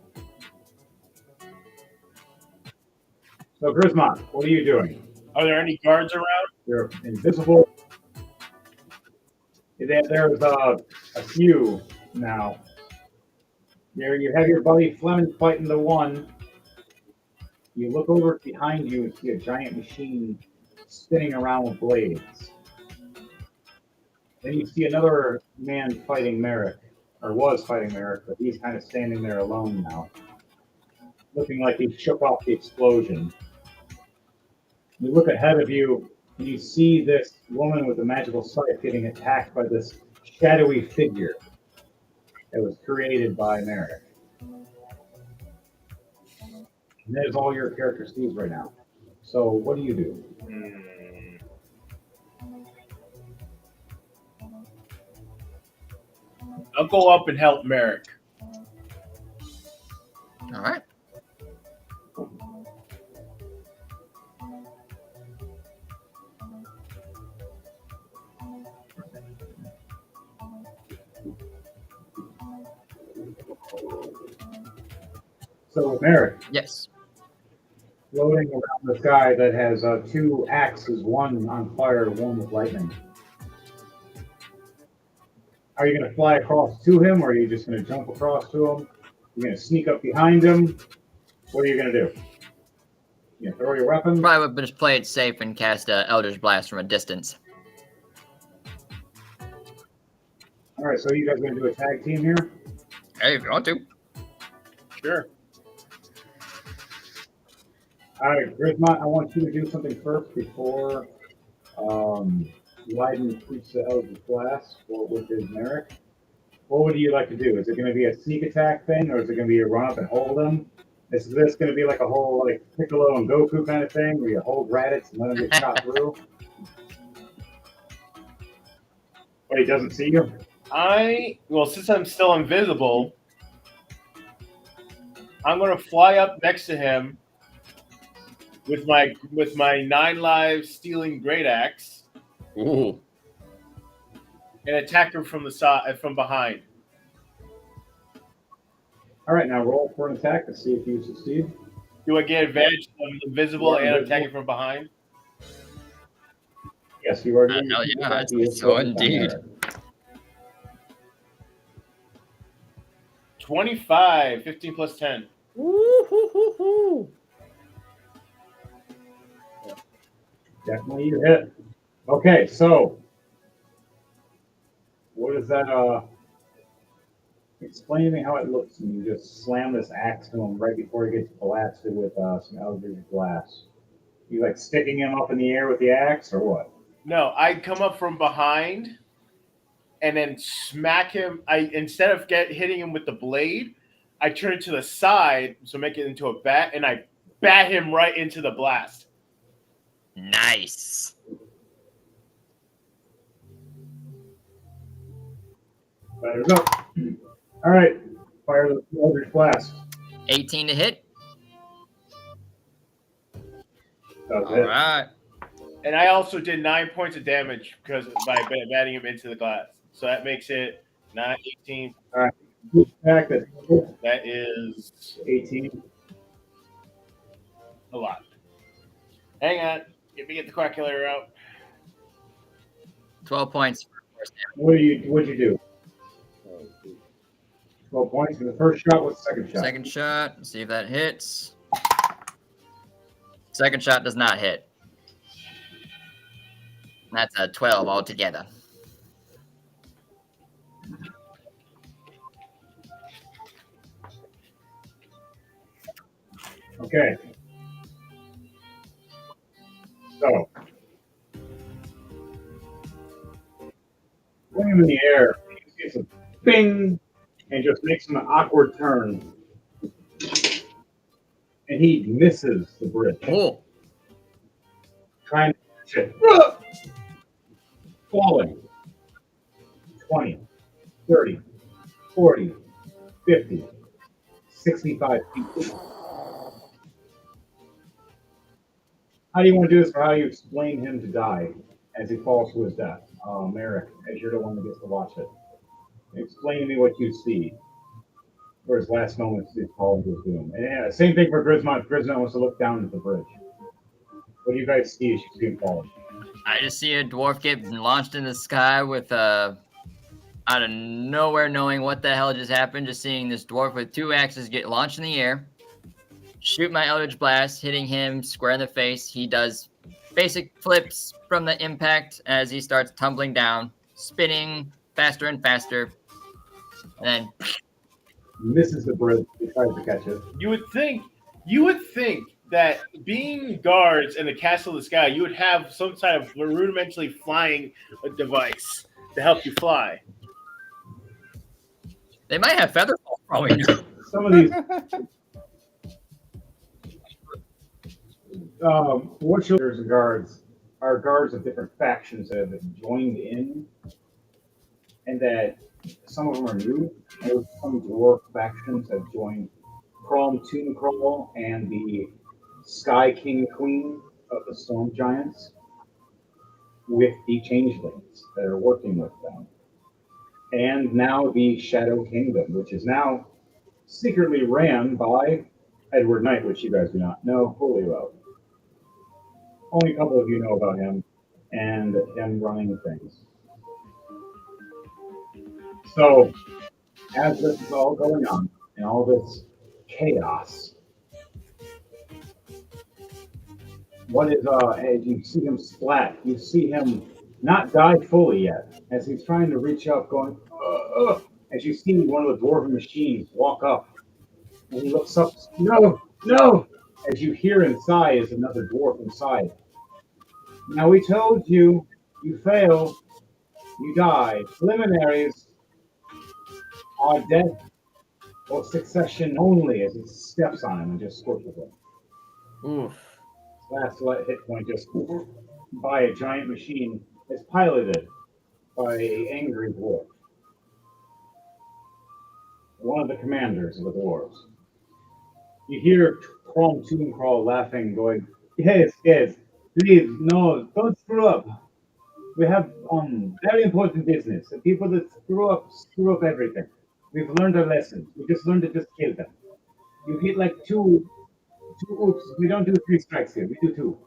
So Grismont, what are you doing? Are there any guards around? You're invisible. There's a few now. There you have your buddy Fleming fighting the one. You look over behind you and see a giant machine spinning around with blades. Then you see another man fighting Merrick, or was fighting Merrick, but he's kind of standing there alone now, looking like he shook off the explosion. You look ahead of you, and you see this woman with a magical scythe getting attacked by this shadowy figure that was created by Merrick. And that is all your character sees right now. So what do you do? I'll go up and help Merrick. All right. So Merrick, Yes. floating around this guy that has two axes, one on fire, one with lightning. Are you going to fly across to him, or are you just going to jump across to him? You're going to sneak up behind him? What are you going to do? You gonna throw your weapon? Probably would just play it safe and cast Eldritch Blast from a distance. All right, so you guys going to do a tag team here? Hey, if you want to. Sure. All right, Grismont, I want you to do something first before Leiden shoots the Eldritch Blast, or with his Merrick. What would you like to do? Is it going to be a sneak attack thing, or is it going to be a run up and hold him? Is this going to be like a whole like Piccolo and Goku kind of thing, where you hold Raditz and let him get shot through? But he doesn't see you? Since I'm still invisible, I'm going to fly up next to him with my 9 lives stealing great axe. Ooh. And attack him from the side, from behind. All right, now roll for an attack to see if you succeed. Do I get advantage? I'm invisible and I'm attacking from behind. Yes, you are doing. Hell yeah, so indeed. 25, 15 plus 10. Definitely you hit. Okay, so what is that? Explain to me how it looks when you just slam this axe to him right before he gets blasted with some Eldritch Blast. You like sticking him up in the air with the axe, or what? No, I come up from behind and then smack him. Instead of hitting him with the blade, I turn it to the side, so make it into a bat, and I bat him right into the blast. Nice. There we go. All right, fire the Eldritch Blast. 18 to hit. Does All it. right. And I also did 9 points of damage because by batting him into the glass. So that makes it 9, 18. All right. Attack That is 18. a lot. Hang on. Let me get the calculator out. 12 points for first damage. What'd you do? 12 points for the first shot. What's the second shot? Second shot. See if that hits. Second shot does not hit. That's a 12 altogether. Okay. So, put him in the air. It's a bing, and just makes him an awkward turn. And he misses the bridge. Oh. Trying to catch it. Falling. 20, 30, 40, 50, 65 feet. How do you want to do this, or how do you explain him to die as he falls to his death? Merrick, as you're the one that gets to watch it. Explain to me what you see for his last moments to fall into his doom. And yeah, same thing for Grismont. Grismont wants to look down at the bridge. What do you guys see as you see him falling? I just see a dwarf get launched in the sky with a out of nowhere, knowing what the hell just happened, just seeing this dwarf with 2 axes get launched in the air, shoot my Eldritch Blast, hitting him square in the face. He does basic flips from the impact as he starts tumbling down, spinning faster and faster, and then Misses the bridge. He tries to catch it. You would think that being guards in the castle of the sky, you would have some type of rudimentally flying device to help you fly. they might have feather fall throwing. Some of these. Fortunately, guards are guards of different factions that have joined in, and that some of them are new. And some dwarf factions have joined Crawl Tomb Crawl and the Sky King Queen of the Storm Giants with the Changelings that are working with them. And now the Shadow Kingdom, which is now secretly ran by Edward Knight, which you guys do not know fully well. Only a couple of you know about him and him running things. So, as this is all going on, and all this chaos, what is, as you see him splat, you see him not die fully yet, as he's trying to reach up, going, as you see one of the dwarven machines walk up, and he looks up, no, no, as you hear inside is another dwarf inside. Now we told you, you fail, you die. Preliminaries are death or succession only, as he steps on him and just scorches him. Oof. Last hit point just by a giant machine is piloted by an angry dwarf. One of the commanders of the dwarves. You hear Crawl Tomb Crawl laughing, going, yes, please, no, don't screw up. We have very important business. The people that screw up everything. We've learned our lesson. We just learned to just kill them. You get like two oops. We don't do 3 strikes here. We do 2.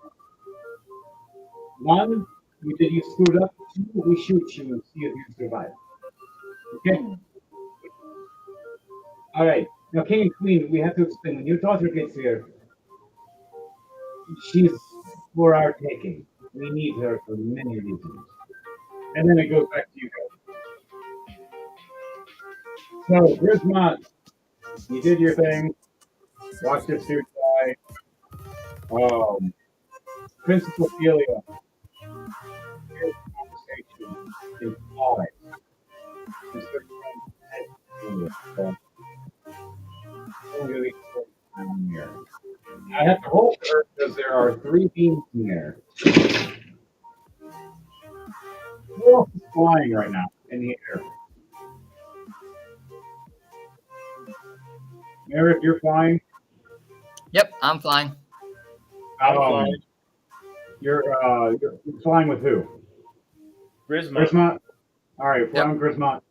1, you screwed up. 2, we shoot you and see if you survive. Okay? All right. Now, King and Queen, we have to explain. When your daughter gets here, she's for our taking. We need her for many reasons. And then it goes back to you guys. So, Grismont, you did your thing. Watch this dude die. Princess Ophelia. Here's the conversation in 5. I have to hold her because there are 3 beams in there. Who else is flying right now in the air? Merrick, you're flying? Yep, I'm flying. You're flying with who? Grismont. All right, flying with Grismont.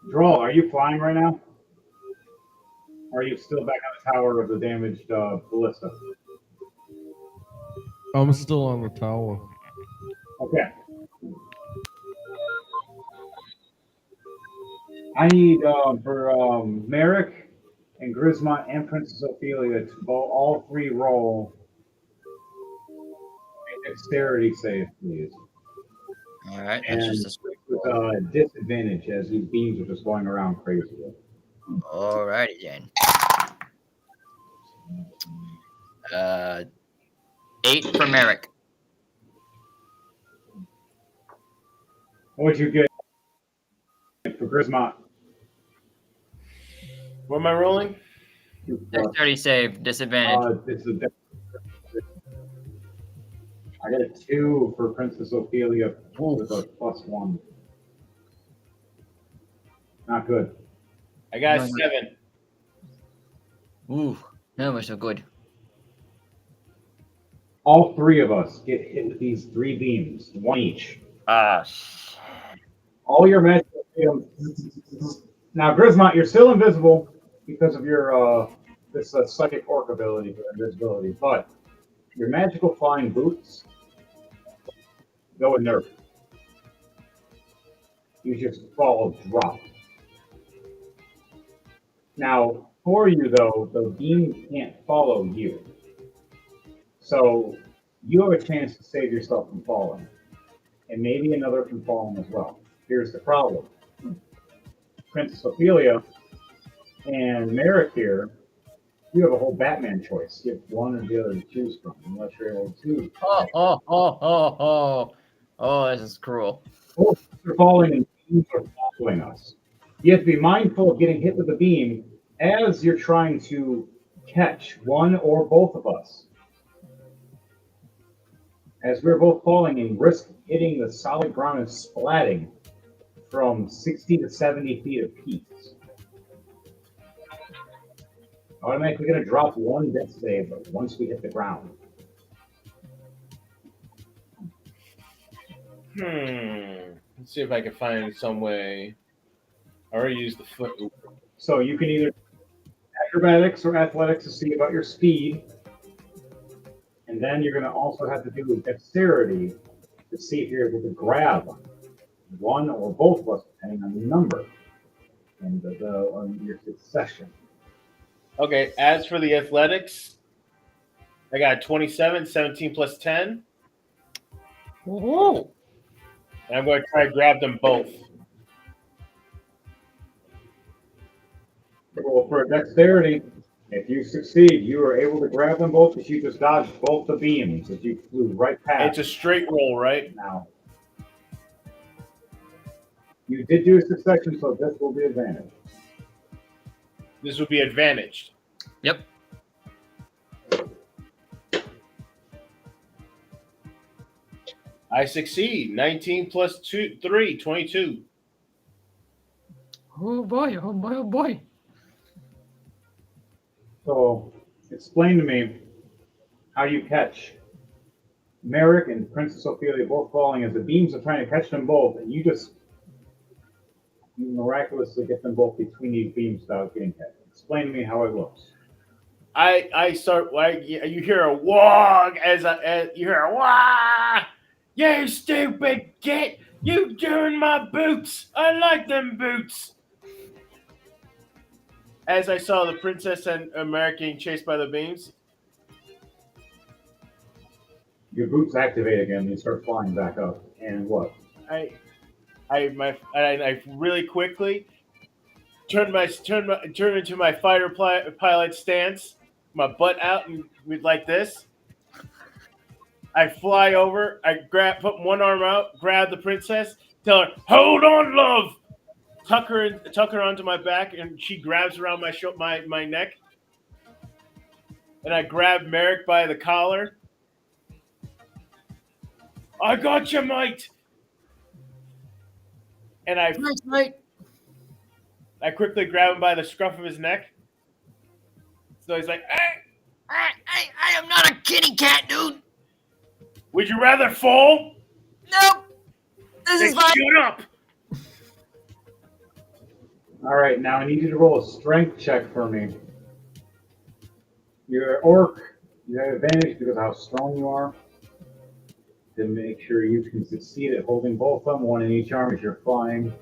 Droll, are you flying right now? Or are you still back on the tower of the damaged ballista? I'm still on the tower. Okay. I need for Merrick and Grismont and Princess Ophelia to all 3 roll a dexterity save, please. All right, and that's just with disadvantage as these beams are just going around crazily. all righty then. 8 for Merrick. What'd you get for Grismont? What am I rolling? Dexterity save, disadvantage. I got a 2 for Princess Ophelia with a +1. Not good. I got a 7. Ooh, that was so good. All 3 of us get hit with these 3 beams, 1 each. All your magical items. Now, Grismont, you're still invisible because of your this psychic orc ability, invisibility, but your magical flying boots go in nerf. You just fall drop. Now, for you though, the beam can't follow you. So you have a chance to save yourself from falling. And maybe another from falling as well. Here's the problem. Princess Ophelia and Merrick here, you have a whole Batman choice. You have one or the other to choose from, unless you're able to. Oh, this is cruel. Both are falling and beams are following us. You have to be mindful of getting hit with the beam as you're trying to catch one or both of us. As we're both falling and risk hitting the solid ground and splatting from 60 to 70 feet apiece. Automatically going to drop one death save once we hit the ground. Let's see if I can find some way. I already used the foot. So you can either acrobatics or athletics to see about your speed. And then you're going to also have to do dexterity to see if you're able to grab one or both of us, depending on the number and on your succession. Okay, as for the athletics, I got 27, 17 plus 10. Whoa. And I'm going to try to grab them both. Roll for dexterity. If you succeed, you are able to grab them both because you just dodged both the beams as you flew right past. It's a straight roll, right? Now, you did do a succession, so this will be advantage. This would be advantaged. Yep. I succeed. 19 plus 3, 22. Oh boy, oh boy, oh boy. So, explain to me how you catch Merrick and Princess Ophelia both falling as the beams are trying to catch them both, and you miraculously get them both between these beams without getting hit. Explain to me how it looks. I start. You hear a wog as you hear a wah. You stupid git! You doing my boots? I like them boots. As I saw the princess and Merrick getting chased by the beams. Your boots activate again, and you start flying back up. And what? I really quickly turn into my fighter pilot stance, my butt out and like this. I fly over. I put one arm out, grab the princess, tell her, "Hold on, love." Tuck her onto my back, and she grabs around my neck. And I grab Merrick by the collar. I got you, mate. And Nice, mate. I quickly grab him by the scruff of his neck. So he's like, I am not a kitty cat, dude. "Would you rather fall?" Nope. This Then is fine. shut up. All right, now I need you to roll a strength check for me. You're an orc. You have advantage because of how strong you are. To make sure you can succeed at holding both of them, one in each arm as you're flying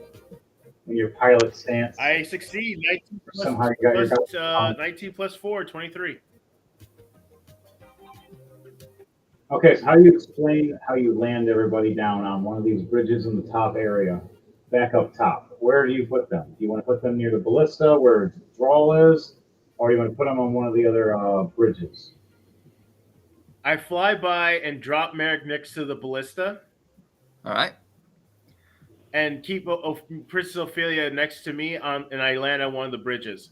in your pilot stance. I succeed. 19 plus, Somehow you got your plus, guys- 19 plus 4, 23. Okay, so how do you explain how you land everybody down on one of these bridges in the top area, back up top? Where do you put them? Do you want to put them near the ballista where Drawl is, or do you want to put them on one of the other bridges? I fly by and drop Merrick next to the ballista All right. and keep Princess Ophelia next to me, and I land on one of the bridges.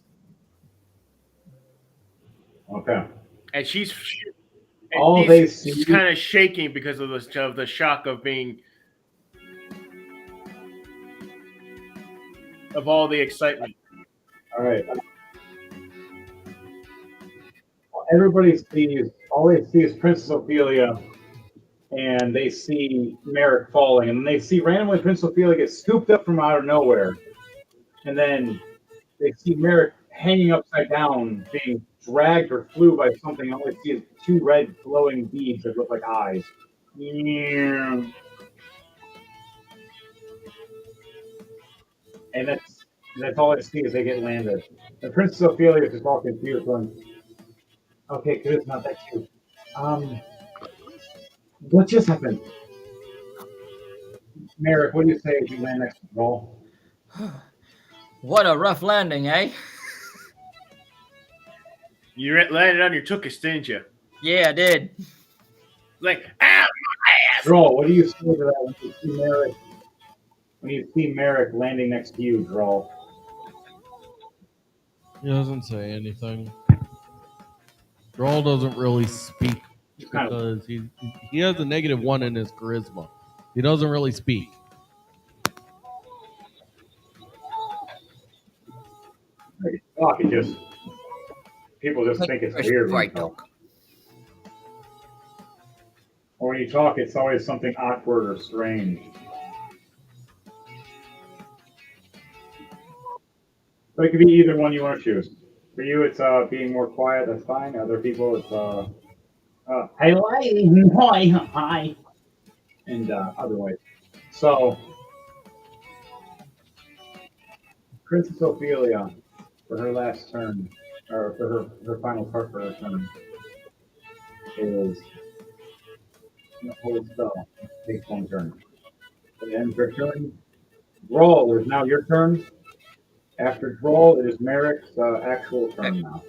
Okay. And she's kind of shaking because of the shock of being of all the excitement. All right. All they see is Princess Ophelia, and they see Merrick falling, and then they see randomly Princess Ophelia get scooped up from out of nowhere, and then they see Merrick hanging upside down, being dragged or flew by something. All they see is two red glowing beads that look like eyes. And that's all I see is they get landed. And Princess Ophelia is just all confused, going, "Okay, good, it's not that cute. What just happened?" Merrick, what do you say if you land next to Roll? What a rough landing, eh? You landed on your tuchus, didn't you? Yeah, I did. Like, ah! Droll, what do you say to that when you see Merrick? When you see Merrick landing next to you, Droll? He doesn't say anything. Droll doesn't really speak Kind of, because he has a -1 in his charisma. He doesn't really speak. talk, it just people just Like think it's first weird before when I you talk. talk. Or when you talk, it's always something awkward or strange. But it could be either one you want to choose. For you, it's being more quiet. That's fine. Other people, it's hi, and other ways. So, Princess Ophelia, for her last turn, or for her final part for her turn, is hold spell. Takes one turn. At the end of her turn, Brawl is now your turn. After Brawl, it is Merrick's actual turn now.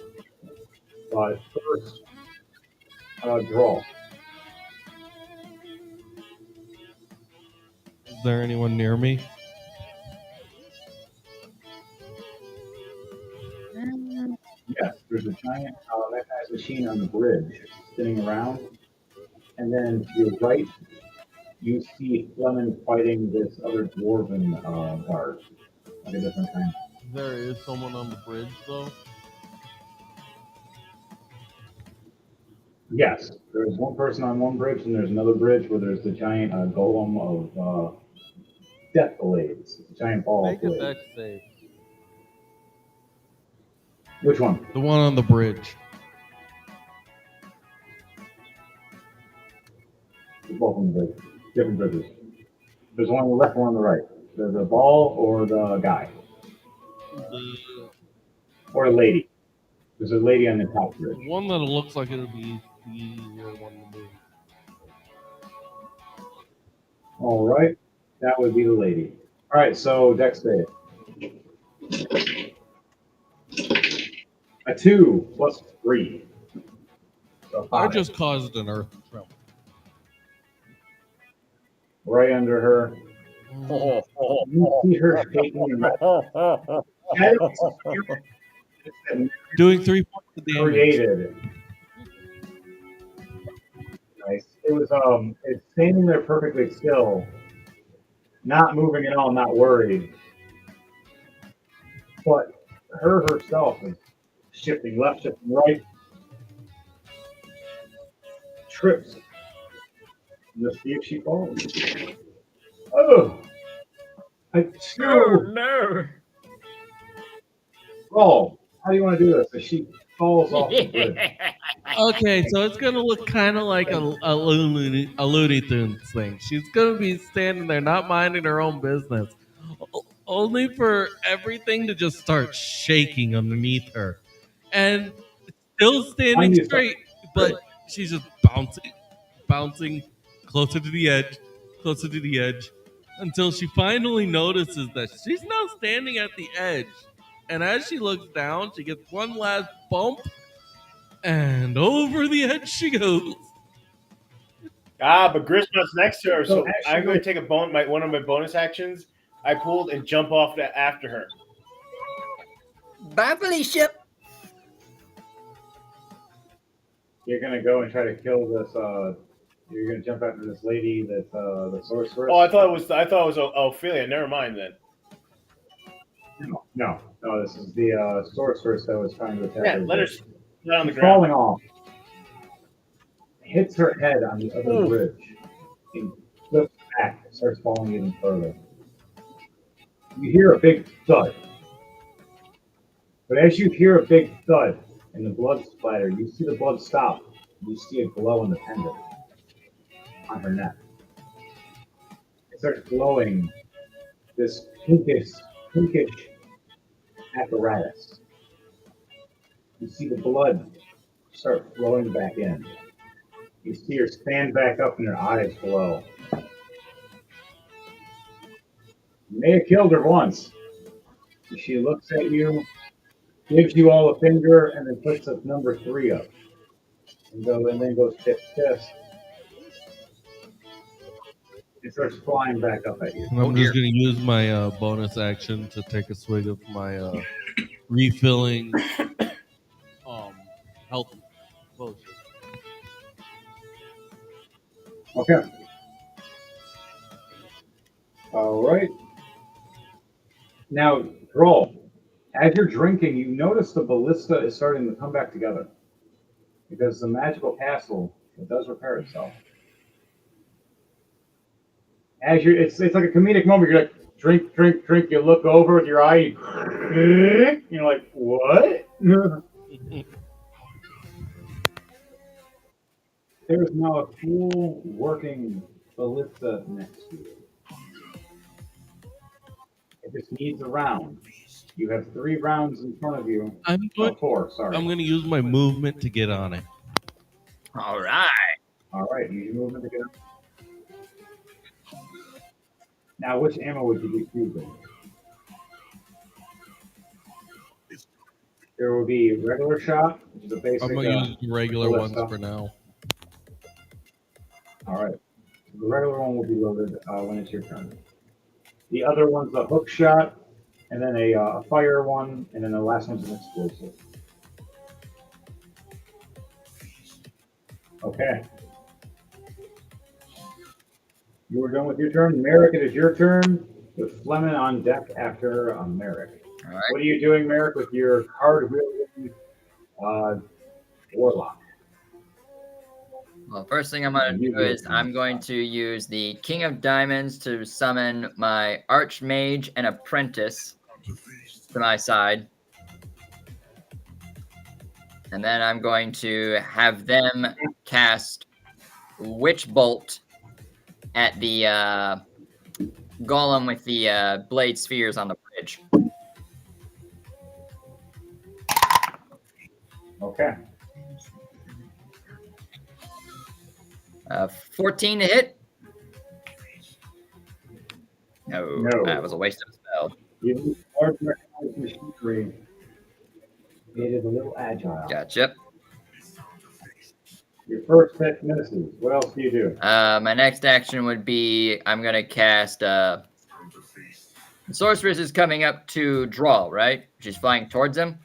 But first, Brawl. Is there anyone near me? Yes, there's a giant mechanized machine on the bridge spinning around. And then to your right, you see Fleming fighting this other dwarven guard, like a different kind. There is someone on the bridge, though. Yes, there's one person on one bridge, and there's another bridge where there's the giant golem of death blades, the giant ball Make a blade. dex save. Which one? The one on the bridge. Both of them different bridges. There's one on the left, one on the right. There's the ball or the guy The or a lady. There's a lady on the top bridge. one that looks like it'll be the easier one to move. All right, that would be the lady. All right, so Dex save. A 2 plus 3. So I 5. just caused an earth tremor. Right under her. You see her shaking and Doing 3 points of damage. created. Nice. It was it's standing there perfectly still, not moving at all, not worried. But her herself is shifting left, shifting right, trips. Let's see if she falls. Oh, a 2. no. Oh, how do you want to do this? So she falls off the bridge. Okay, so it's gonna look kind of like a Looney Tunes thing. She's gonna be standing there, not minding her own business, only for everything to just start shaking underneath her, and still standing straight, but she's just bouncing closer to the edge, until she finally notices that she's now standing at the edge. And as she looks down, she gets one last bump, and over the edge she goes. Ah, but Grisma's next to her, so So actually- I'm going to take one of my bonus actions. I pulled and jump off after her. Bye, Felicia. You're gonna go and try to kill this. You're gonna jump after this lady that's the sorceress. Oh, I thought it was Ophelia. Never mind then. No. This is the sorceress that was trying to attack. Yeah, her. let her down on the She's ground. falling off. Hits her head on the other bridge. And flips back. Starts falling even further. You hear a big thud. But as you hear a big thud and the blood splatter, you see the blood stop. You see a glow in the pendant on her neck. It starts glowing this pinkish pinkish apparatus. You see the blood start flowing back in. You see her stand back up and her eyes glow. You may have killed her once. She looks at you, gives you all a finger, and then puts a number 3 up. And then goes tip test. It starts flying back up at you. And I'm just going to use my bonus action to take a swig of my refilling health potion. Okay. All right. Now, roll. As you're drinking, you notice the ballista is starting to come back together because the magical castle, it does repair itself. As it's like a comedic moment. You're like, drink, drink, drink. You look over with your eye. You're like, what? There is now a full working ballista next to you. It just needs a round. You have 3 rounds in front of you. Oh, 4, sorry. I'm going to use my movement to get on it. All right. All right, use your movement to get on. Now, which ammo would you be choosing? There will be regular shot, which is a basic. I'm going to use the regular ones for now. All right. The regular one will be loaded when it's your turn. The other one's a hook shot, and then a fire one, and then the last one's an explosive. Okay. You are done with your turn. Merrick, it is your turn, with Fleming on deck after Merrick. All right. What are you doing, Merrick, with your card-wielding warlock? Well, first thing I'm going to do is I'm going to use the King of Diamonds to summon my Archmage and Apprentice to my side. And then I'm going to have them cast Witch Bolt at the golem with the blade spheres on the bridge. Okay. 14 to hit. No, that was a waste of a spell. You large mechanized machinery. It is a little agile. Gotcha. Your first hit misses. What else do you do? My next action would be I'm going to cast the Sorceress is coming up to draw, right? She's flying towards him.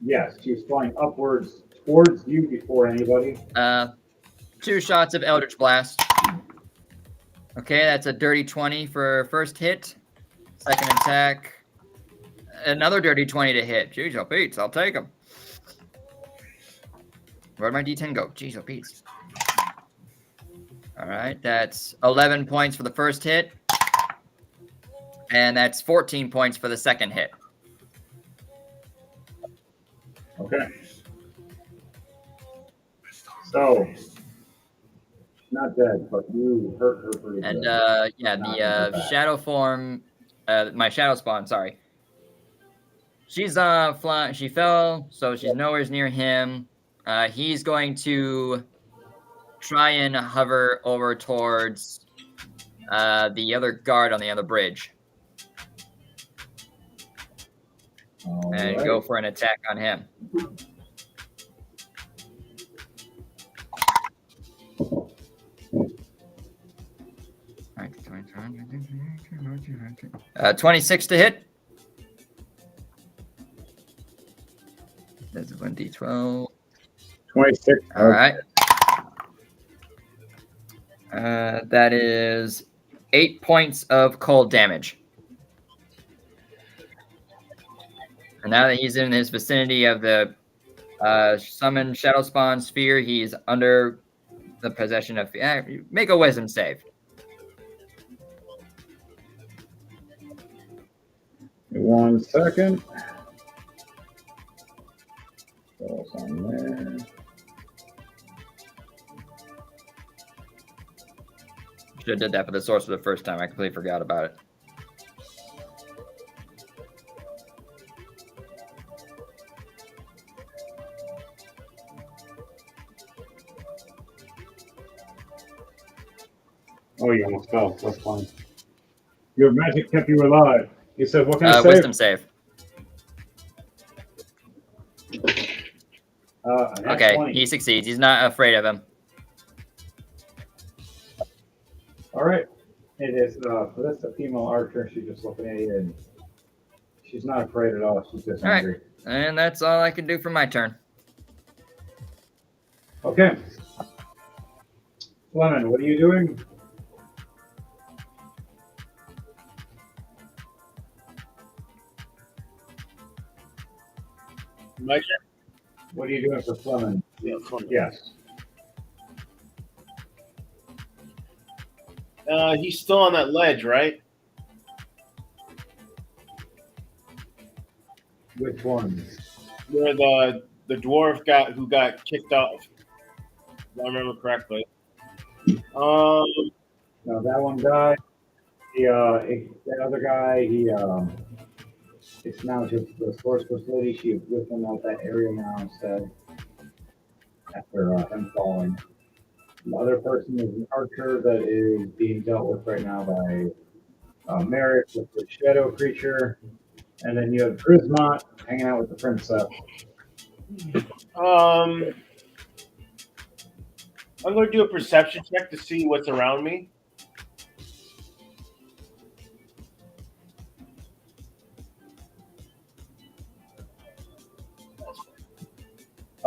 Yes, she's flying upwards towards you before anybody. 2 shots of Eldritch Blast. Okay, that's a dirty 20 for first hit. Second attack. Another dirty 20 to hit. Jeez, oh Pete's, I'll take them. Where'd my D10 go? Jeez, oh Pete's. All right, that's 11 points for the first hit. And that's 14 points for the second hit. Okay. So, not dead, but you hurt her pretty And good. yeah, the shadow form, my shadow spawn, sorry. She's flying. She fell, so she's nowhere near him. He's going to try and hover over towards the other guard on the other bridge. And go for an attack on him. Uh, 26 to hit. That's 1d12. 26. All right. That is 8 points of cold damage. And now that he's in his vicinity of the summoned shadow spawn sphere, he's under the possession of. Make a wisdom save. One second. So it's on there. should have did that for the sorcerer the first time. I completely forgot about it. Oh, you almost fell. That's fine. Your magic kept you alive. You said, what kind of Wisdom save. Okay, 20. he succeeds. He's not afraid of him. All right. It is, so that's a female archer. She's just looking at you, and she's not afraid at all. She's just All right. angry. And that's all I can do for my turn. Okay. Lemon, what are you doing? My turn? What are you doing for Fleming? Yeah, Fleming. Yes. He's still on that ledge, right? Which one? Where the dwarf who got kicked off. If I remember correctly. No, that one guy. That other guy. It's now just the source facility. She's with him out that area now instead. After him falling. The other person is an archer that is being dealt with right now by Merrick with the shadow creature. And then you have Grismont hanging out with the princess. I'm going to do a perception check to see what's around me.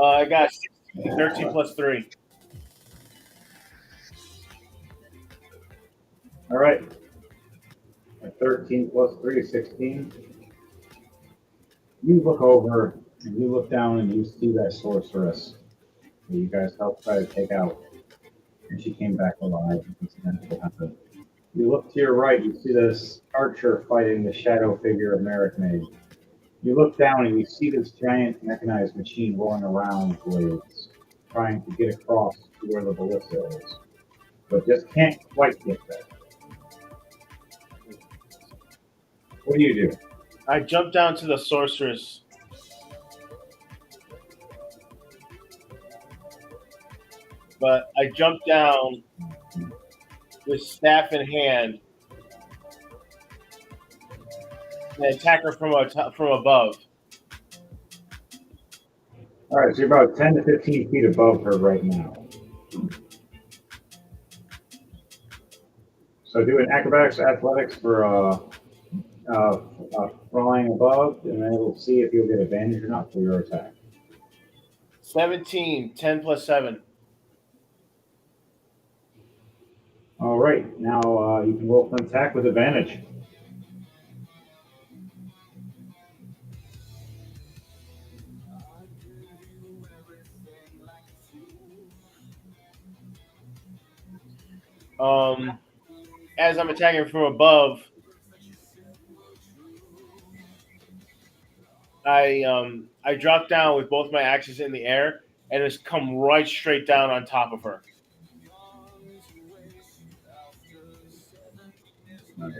I got 13 plus 3. All right. 13 plus 3 is 16. You look over and you look down and you see that sorceress that you guys helped try to take out. And she came back alive. You look to your right, you see this archer fighting the shadow figure of Merrick made. You look down and you see this giant mechanized machine rolling around with blades, trying to get across to where the ballista is, but just can't quite get there. What do you do? I jump down to the sorceress. But I jump down with staff in hand and attack her from above. All right, so you're about 10 to 15 feet above her right now. So do an acrobatics athletics for flying above, and then we'll see if you'll get advantage or not for your attack. 17, 10 plus 7. All right, now you can roll for an attack with advantage. As I'm attacking from above, I drop down with both my axes in the air and just come right straight down on top of her. Nice.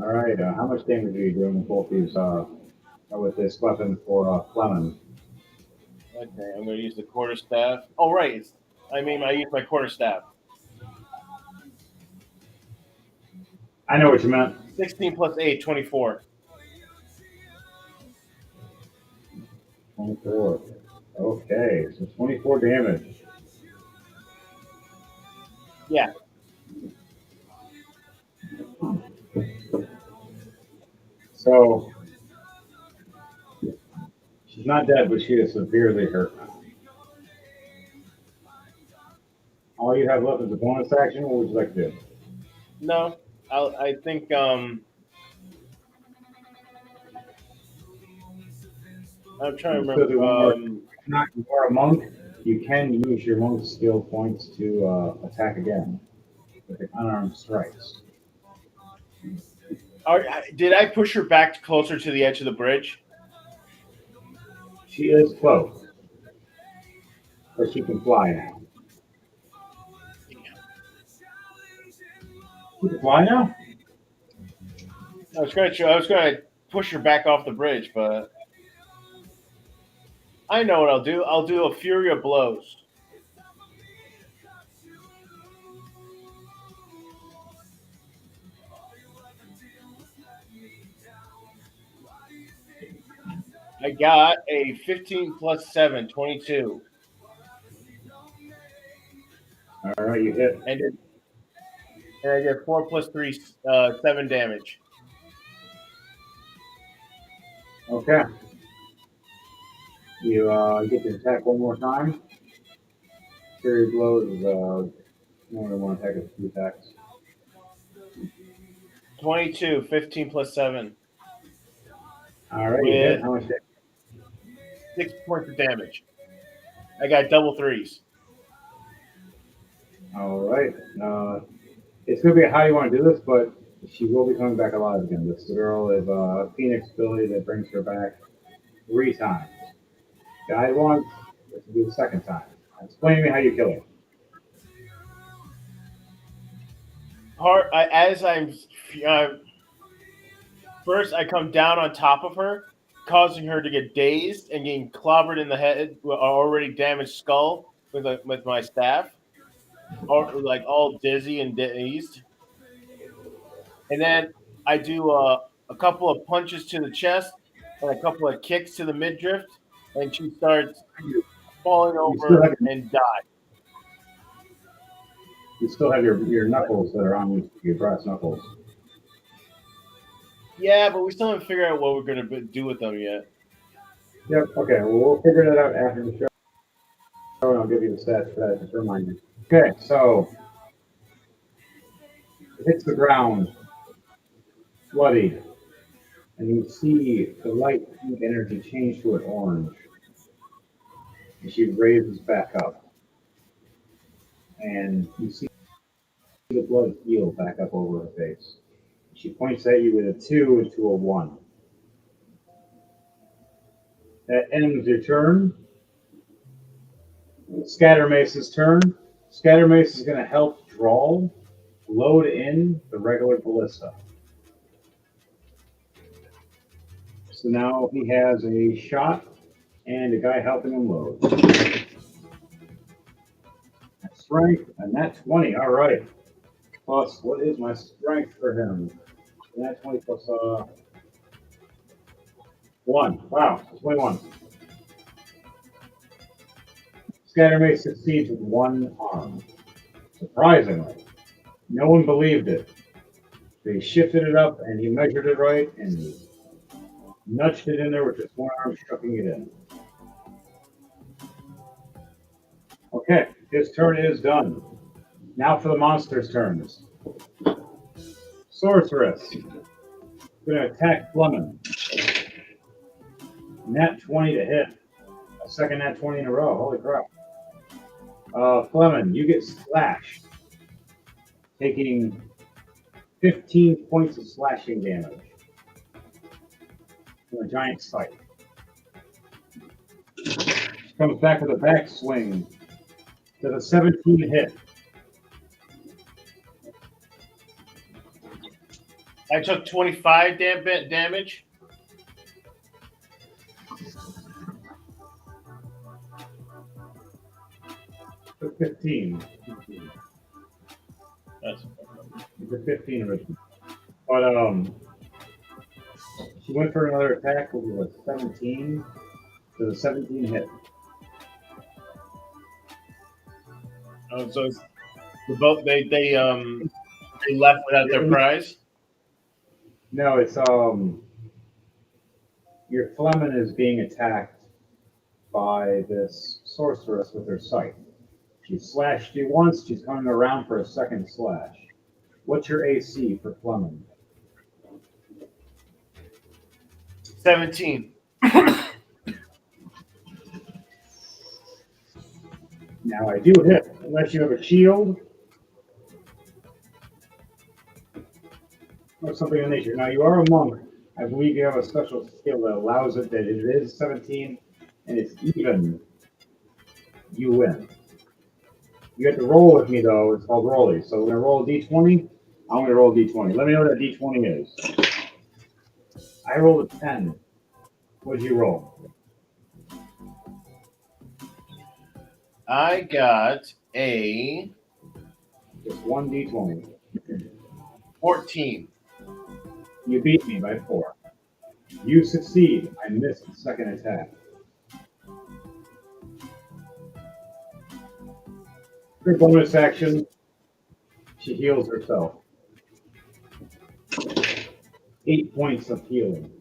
All right, how much damage are you doing with both these with this weapon for Fleming? Okay, I'm going to use the quarterstaff. Oh, right. I use my quarterstaff. I know what you meant. 16 plus 8, 24. 24. Okay, so 24 damage. Yeah. So she's not dead, but she is severely hurt. All you have left is a bonus action. What would you like to do? No, I think I'm trying to remember. You are a monk. You can use your monk skill points to attack again with unarmed strikes. Did I push her back closer to the edge of the bridge? She is close, but she can fly now. You can fly now? I was gonna push her back off the bridge, but I know what I'll do. I'll do a Fury of Blows. I got a 15 plus 7, 22. All right, you hit. And I get 4 plus 3, 7 damage. Okay. You get to attack one more time. Fury blows is only one attack of 2 attacks. 22, 15 plus 7. All right, you hit. How much damage? 6 points of damage. I got double 3s. All right. It's going to be how you want to do this, but she will be coming back alive again. This girl is a Phoenix ability that brings her back 3 times. Died once, this will be the second time. Explain to me how you kill her. First, I come down on top of her, causing her to get dazed and getting clobbered in the head with an already damaged skull with my staff, or like all dizzy and dazed. And then I do a couple of punches to the chest and a couple of kicks to the midriff, and she starts falling over and die. You still have your knuckles that are on your brass knuckles. Yeah, but we still haven't figured out what we're going to do with them yet. Yep, okay. Well, we'll figure that out after the show, and I'll give you the stats for that. Just remind me. Okay, so it hits the ground, bloodied, and you see the light pink energy change to an orange. And she raises back up, and you see the blood heal back up over her face. She points at you with a 2 into a 1. That ends your turn. Scattermace's turn. Scattermace is going to help Drawl load in the regular ballista. So now he has a shot and a guy helping him load. Strength, and that 20. All right. Plus, what is my strength for him? And that 20 plus 1. Wow, 21. Scattermace succeeds with 1 arm. Surprisingly, no one believed it. They shifted it up, and he measured it right, and he nudged it in there with just 1 arm, shoving it in. Okay, his turn is done. Now for the monster's turns. Sorceress. Going to attack Fleming. Nat 20 to hit. A second nat 20 in a row. Holy crap. Fleming, you get slashed. Taking 15 points of slashing damage from a giant spike. She comes back with a backswing. Does a 17 hit. I took 25 damage. Took 15. That's It's a 15 originally. But she went for another attack with a 17. So the 17 hit. so the boat they left without their prize. No, it's your Fleming is being attacked by this sorceress with her scythe. She slashed you once, she's coming around for a second slash. What's your AC for Fleming? 17. Now I do hit, unless you have a shield or something in nature. Now you are a monk. I believe you have a special skill that allows it that it is 17 and it's even. You win. You have to roll with me though. It's called rolly. So we're gonna roll a d20. I'm going to roll a d20. Let me know what that d20 is. I rolled a 10. What did you roll? I got a Just one d20. 14. You beat me by 4. You succeed. I missed the second attack. Her bonus action, she heals herself. 8 points of healing.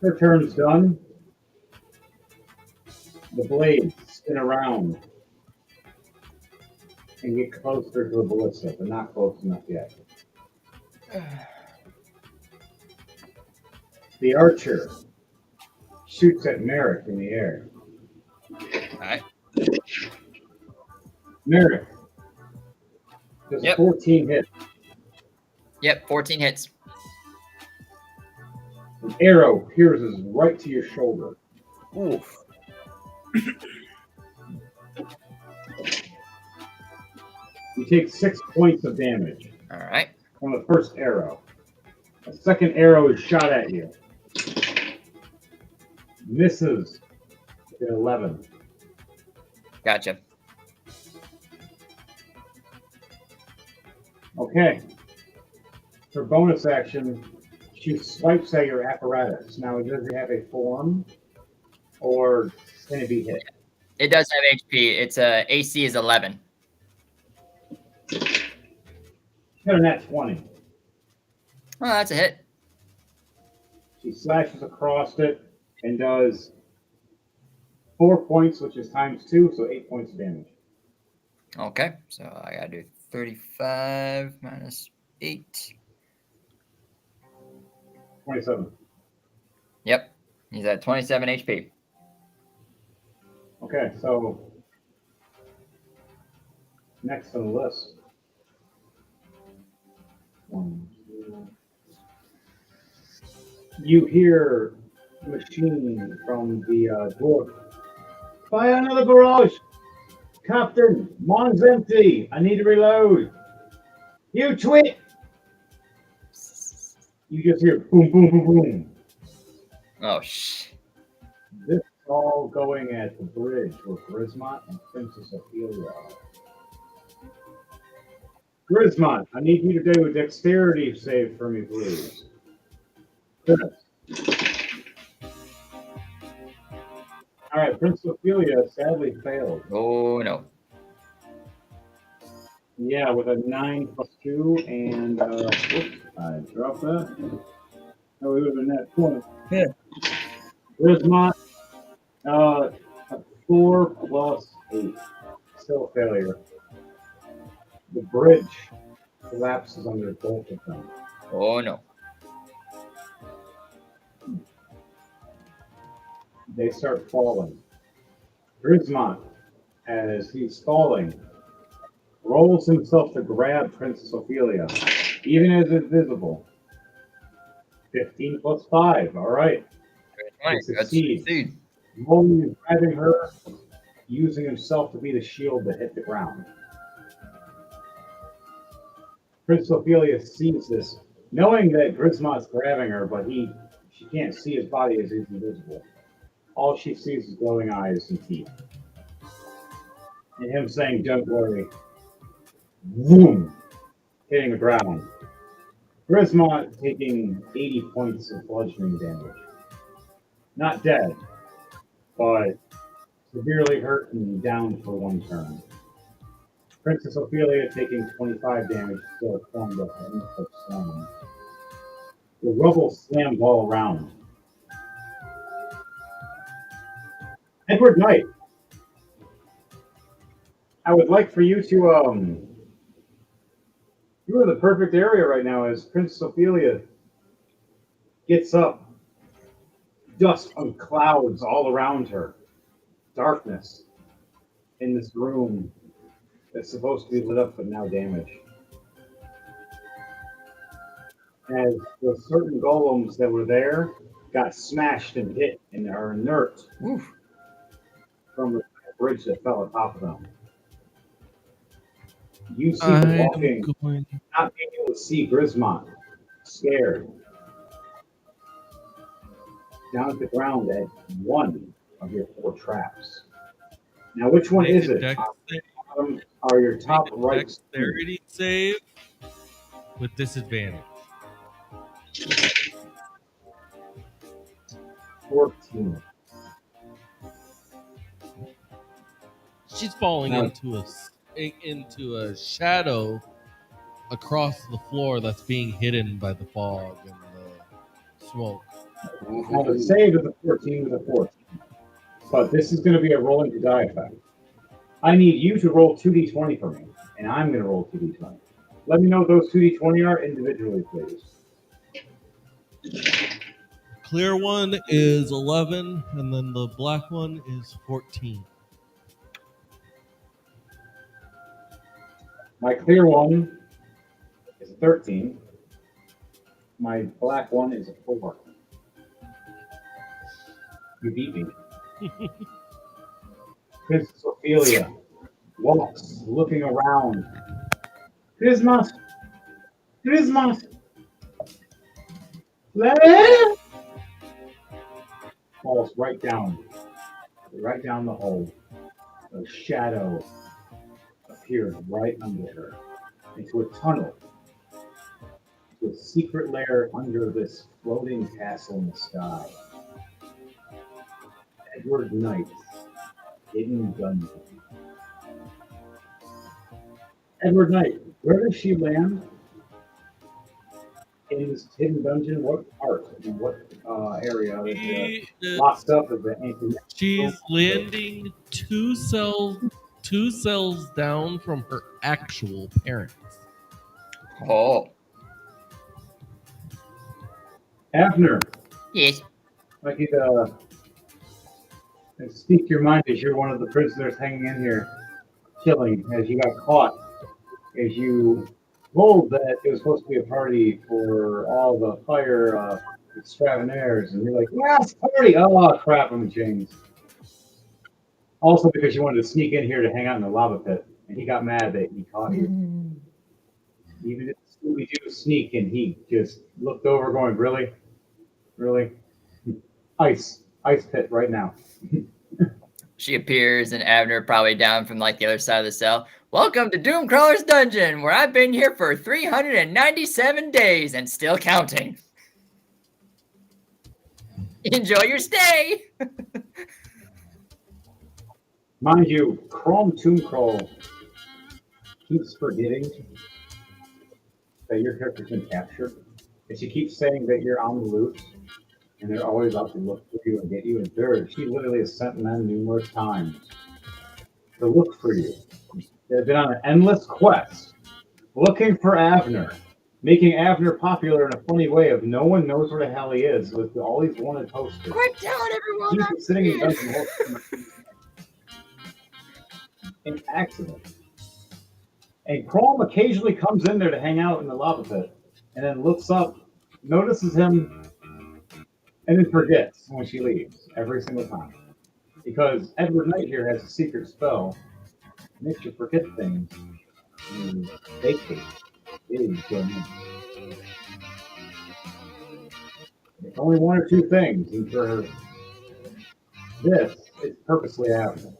Her turn's done. The blades spin around and get closer to the ballista, but not close enough yet. The archer shoots at Merrick in the air. All right. Merrick does Yep. 14 hits. Yep, 14 hits. An arrow pierces right to your shoulder. Oof. You take 6 points of damage All right. from the first arrow. A second arrow is shot at you. Misses at 11. Gotcha. Okay. For bonus action, she swipes at your apparatus. Now, does it have a form, or can it be hit? It does have HP. Its AC is 11. Got a nat 20. Oh, that's a hit. She slashes across it and does 4 points, which is times 2, so 8 points of damage. Okay, so I gotta do 35 minus 8. 27. Yep, he's at 27 HP. Okay, so next on the list. 1, 2. You hear machine from the dwarf. Fire another barrage! Captain, mine's empty. I need to reload. You twit! You just hear boom, boom, boom, boom. Oh, shh. This is all going at the bridge with Grismont and Princess Ophelia. Grismont, I need you to do a dexterity save for me, please. Good. All right, Princess Ophelia sadly failed. Oh, no. Yeah, with a 9 plus 2, and oops, I dropped that. Oh, it would have been that 20. Yeah. Grismont, a 4 plus 8. Still a failure. The bridge collapses under both of them. Oh, no. They start falling. Grismont, as he's falling, rolls himself to grab Princess Ophelia, even as invisible. 15 plus 5, all right. 20. He That's succeeds. succeed. Rolling and grabbing her, using himself to be the shield to hit the ground. Princess Ophelia sees this, knowing that Grismont's grabbing her, but she can't see his body as he's invisible. All she sees is glowing eyes and teeth. And him saying, "Don't worry." Boom! Hitting the ground. Grismont taking 80 points of bludgeoning damage. Not dead, but severely hurt and down for one turn. Princess Ophelia taking 25 damage, still formed up an input slam. The rubble slams all around. Edward Knight, I would like for you to you're in the perfect area right now as Princess Ophelia gets up. Dust and clouds all around her. Darkness in this room that's supposed to be lit up but now damaged. As the certain golems that were there got smashed and hit and are inert from the bridge that fell atop of them. You see her I'm walking, going. not being able to see Grismont, scared, down at the ground at one of your 4 traps. Now, which one Make is a it? dex, Bottom are your make top a right. dexterity save with disadvantage. 14. She's falling Now, into a shadow across the floor that's being hidden by the fog and the smoke. now the save is a 14 with a 14. But this is going to be a rolling to die effect. I need you to roll 2d20 for me, and I'm going to roll 2d20. Let me know what those 2d20 are individually, please. Clear one is 11, and then the black one is 14. My clear one is a 13. My black one is a 4. You beat me. Princess Ophelia walks, looking around. Christmas! Christmas! Falls right down the hole. A shadow appears right under her, into a tunnel, to a secret lair under this floating castle in the sky. Edward Knight's hidden dungeon. Edward Knight, where does she land in this hidden dungeon? What part? In what area? Locked up with the ancient. She's landing two cells down from her actual parents. Oh. Abner, Yes. I'd like you to speak your mind as you're one of the prisoners hanging in here, killing as you got caught, as you told that it was supposed to be a party for all the fire extravanaires, and you're like, yes, party! Oh, crap, I'm in chains. Also because you wanted to sneak in here to hang out in the lava pit, and he got mad that he caught you. Even if Scooby-Doo sneak, and he just looked over going, really? Really? Ice pit right now. She appears, and Abner probably down from like the other side of the cell. Welcome to Doomcrawler's Dungeon, where I've been here for 397 days and still counting. Enjoy your stay. Mind you, Chrome Tombcrawl keeps forgetting that your character's been captured. And she keeps saying that you're on the loose, and they're always out to look for you and get you. And she literally has sent men numerous times to look for you. They've been on an endless quest looking for Abner, making Abner popular in a funny way of no one knows where the hell he is with all these wanted posters. Quit telling everyone He's I'm been sitting in here. dungeon an accident. And Chrome occasionally comes in there to hang out in the lava pit and then looks up, notices him, and then forgets when she leaves every single time. Because Edward Knight here has a secret spell that makes you forget things and vacate his domain. It's only one or two things, and for this, it's purposely absent.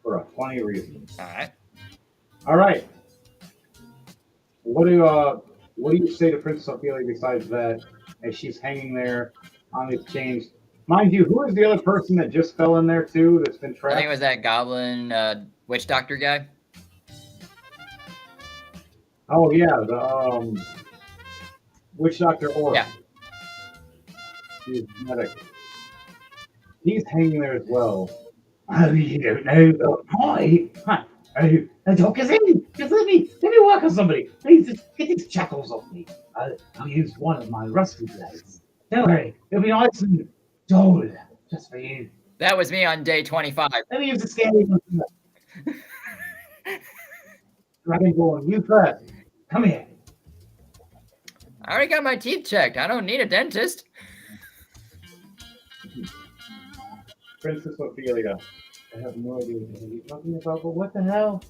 For a funny reason. All right. What do you say to Princess Ophelia besides that, as she's hanging there on these chains? Mind you, who is the other person that just fell in there too? That's been I think trapped. it was that goblin witch doctor guy. Oh yeah, the witch doctor Aura. Yeah. He's medic. He's hanging there as well. Oh, you don't know the point. Huh. Oh, don't get in. Just let me work on somebody. Please, just get these shackles off me. I'll use one of my rusty blades. Don't worry, it'll be nice and dull just for you. That was me on day 25. Let me use the scary one. Dragonborn, you first. Come here. I already got my teeth checked. I don't need a dentist. Princess Ophelia I have no idea what you're talking about, but what the hell?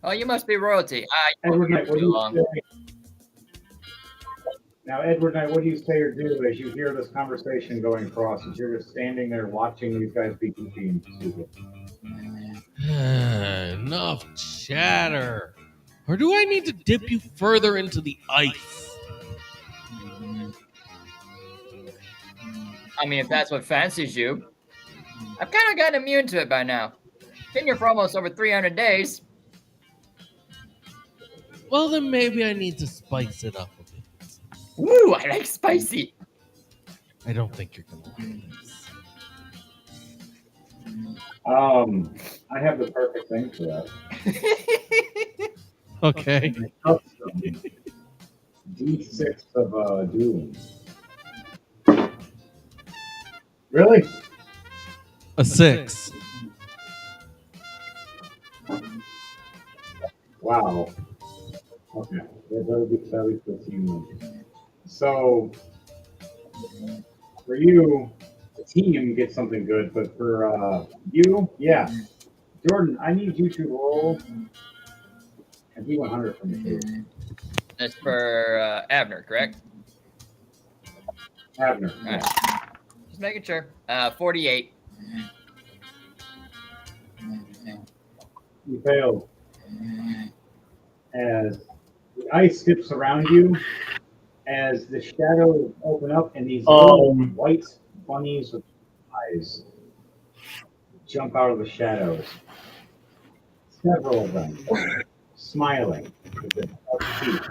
Oh, you must be royalty. Ah, you Edward won't Knight, what do too you long. say? Now, Edward Knight, what do you say or do as you hear this conversation going across? As you're just standing there watching these guys be goofy and stupid. Enough chatter. Or do I need to dip you further into the ice? I mean, if that's what fancies you. I've kind of gotten immune to it by now. Been here for almost over 300 days. Well, then maybe I need to spice it up a bit. Woo, I like spicy. I don't think you're gonna like this. I have the perfect thing for that. Okay. D6 of Doom. Really? A 6. Wow. Okay. That would be 15. So, for you, the team gets something good, but for you, yeah. Jordan, I need you to roll a D100 from the table. That's for Abner, correct? Abner. All right. Just making sure. 48. You failed. As the ice skips around you, as the shadows open up, and these little white bunnies with eyes jump out of the shadows. Several of them smiling with their dark teeth,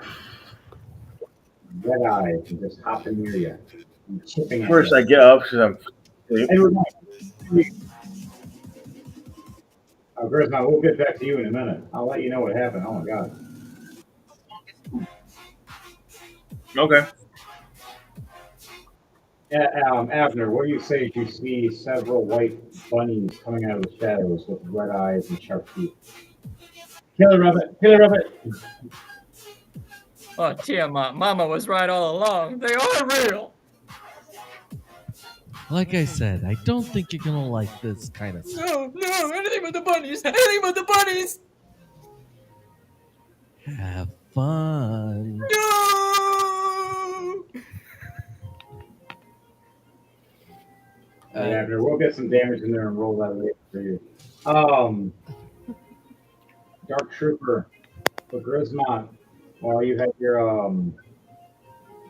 red eyes, and just hopping near you, and chipping at First, you. I get up because I'm. Edward Knight. Grisma, we'll get back to you in a minute. I'll let you know what happened. Oh my god. Okay. Abner, what do you say as you see several white bunnies coming out of the shadows with red eyes and sharp teeth? Killer Rabbit! Killer Rabbit! Oh, Tiamat, Mama was right all along. They are real. Like I said, I don't think you're gonna like this kind of stuff. No, anything but the bunnies. Anything but the bunnies. Have fun. No. Hey, Abner, we'll get some damage in there and roll that later for you. Dark Trooper for Grisma, while you had your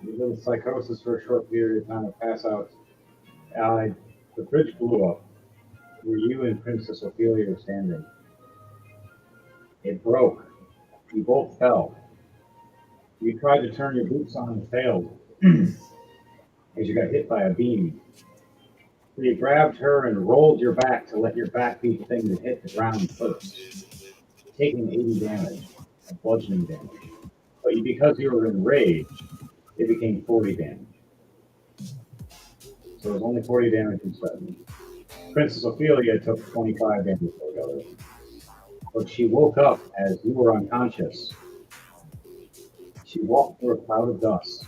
little psychosis for a short period of time to pass out, the bridge blew up where you and Princess Ophelia were standing. It broke. You both fell. You tried to turn your boots on and failed as you got hit by a beam. So you grabbed her and rolled your back to let your back be the thing that hit the ground first, taking 80 damage, bludgeoning damage. But because you were enraged, it became 40 damage. So it was only 40 damage instead. Princess Ophelia took 25 damage altogether. But she woke up as you were unconscious. She walked through a cloud of dust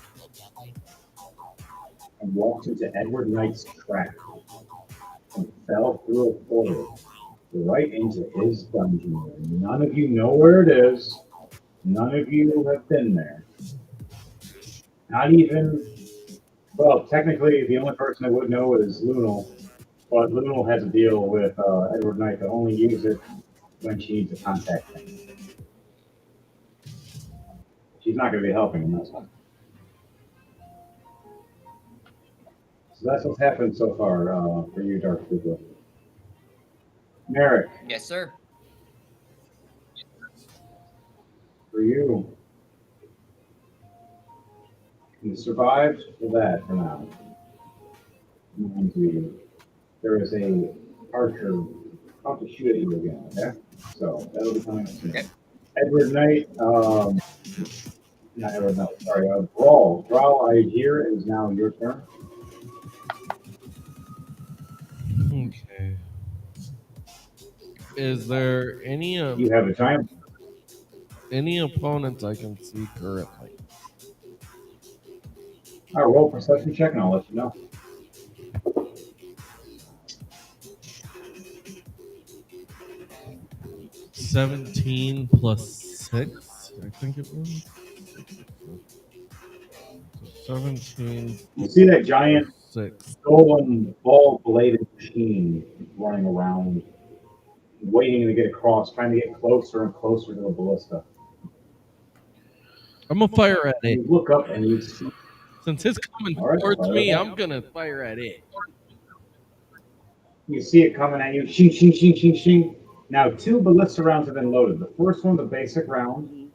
and walked into Edward Knight's trap and fell through a portal right into his dungeon. None of you know where it is. None of you have been there. Not even, well, technically the only person that would know is Lunal, but Lunal has a deal with Edward Knight to only use it when she needs to contact him. She's not going to be helping him this one. So that's what's happened so far for you, Dark Trooper. Merrick, Yes, sir. for you, you survived for that for now. Mind you, there is a archer about to shoot at you again, okay? So that'll be coming up soon. Okay. Edward Knight, not Edward Knight, sorry, Brawl. Brawl, I hear is now your turn. Okay. Is there any You have a giant. opponents I can see currently? All right, roll perception check and I'll let you know. 17 plus 6, I think it was. 17 You see that giant plus 6. golden ball-bladed machine running around, waiting to get across, trying to get closer and closer to the ballista. I'm gonna fire at it. You look up and you see. Since it's coming All right, towards fire me, away. I'm gonna fire at it. You see it coming at you. Shing, shing, shing, shing, shing. Now, 2 ballista rounds have been loaded. The first one, the basic round,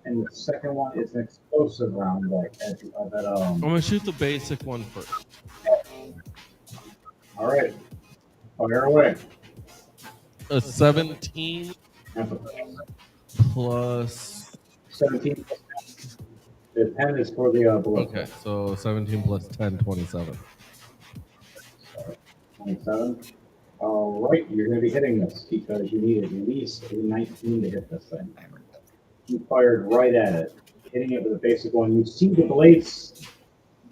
and the second one is an explosive round. I'm gonna shoot the basic one first. All right, fire away. A 17 That's a plus. 17. The 10 is for the ballista. Okay, so 17 plus 10, 27. 27. All right, you're going to be hitting this because you need at least a 19 to hit this thing. You fired right at it, hitting it with a basic one. You see the blades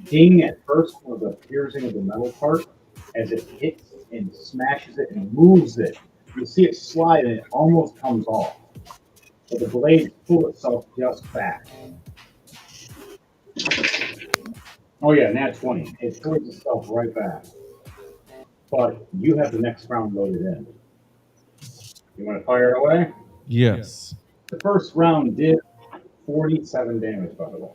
ding at first for the piercing of the metal part as it hits and smashes it and moves it. You see it slide and it almost comes off. But the blade pull itself just back. Oh yeah, nat 20. It pulls itself right back. But you have the next round loaded in. You want to fire it away? Yes. The first round did 47 damage, by the way.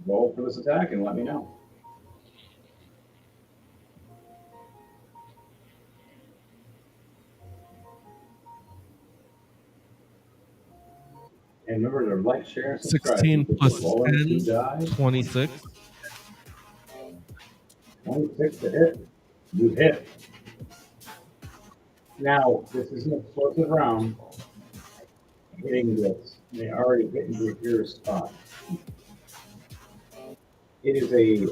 Roll for this attack and let me know. And remember to like, share, and subscribe. 16 plus Rolling 10, 2 die. 26. 26 to hit. You hit. Now, this is an explosive round. Hitting this. They already hit into your spot. It is a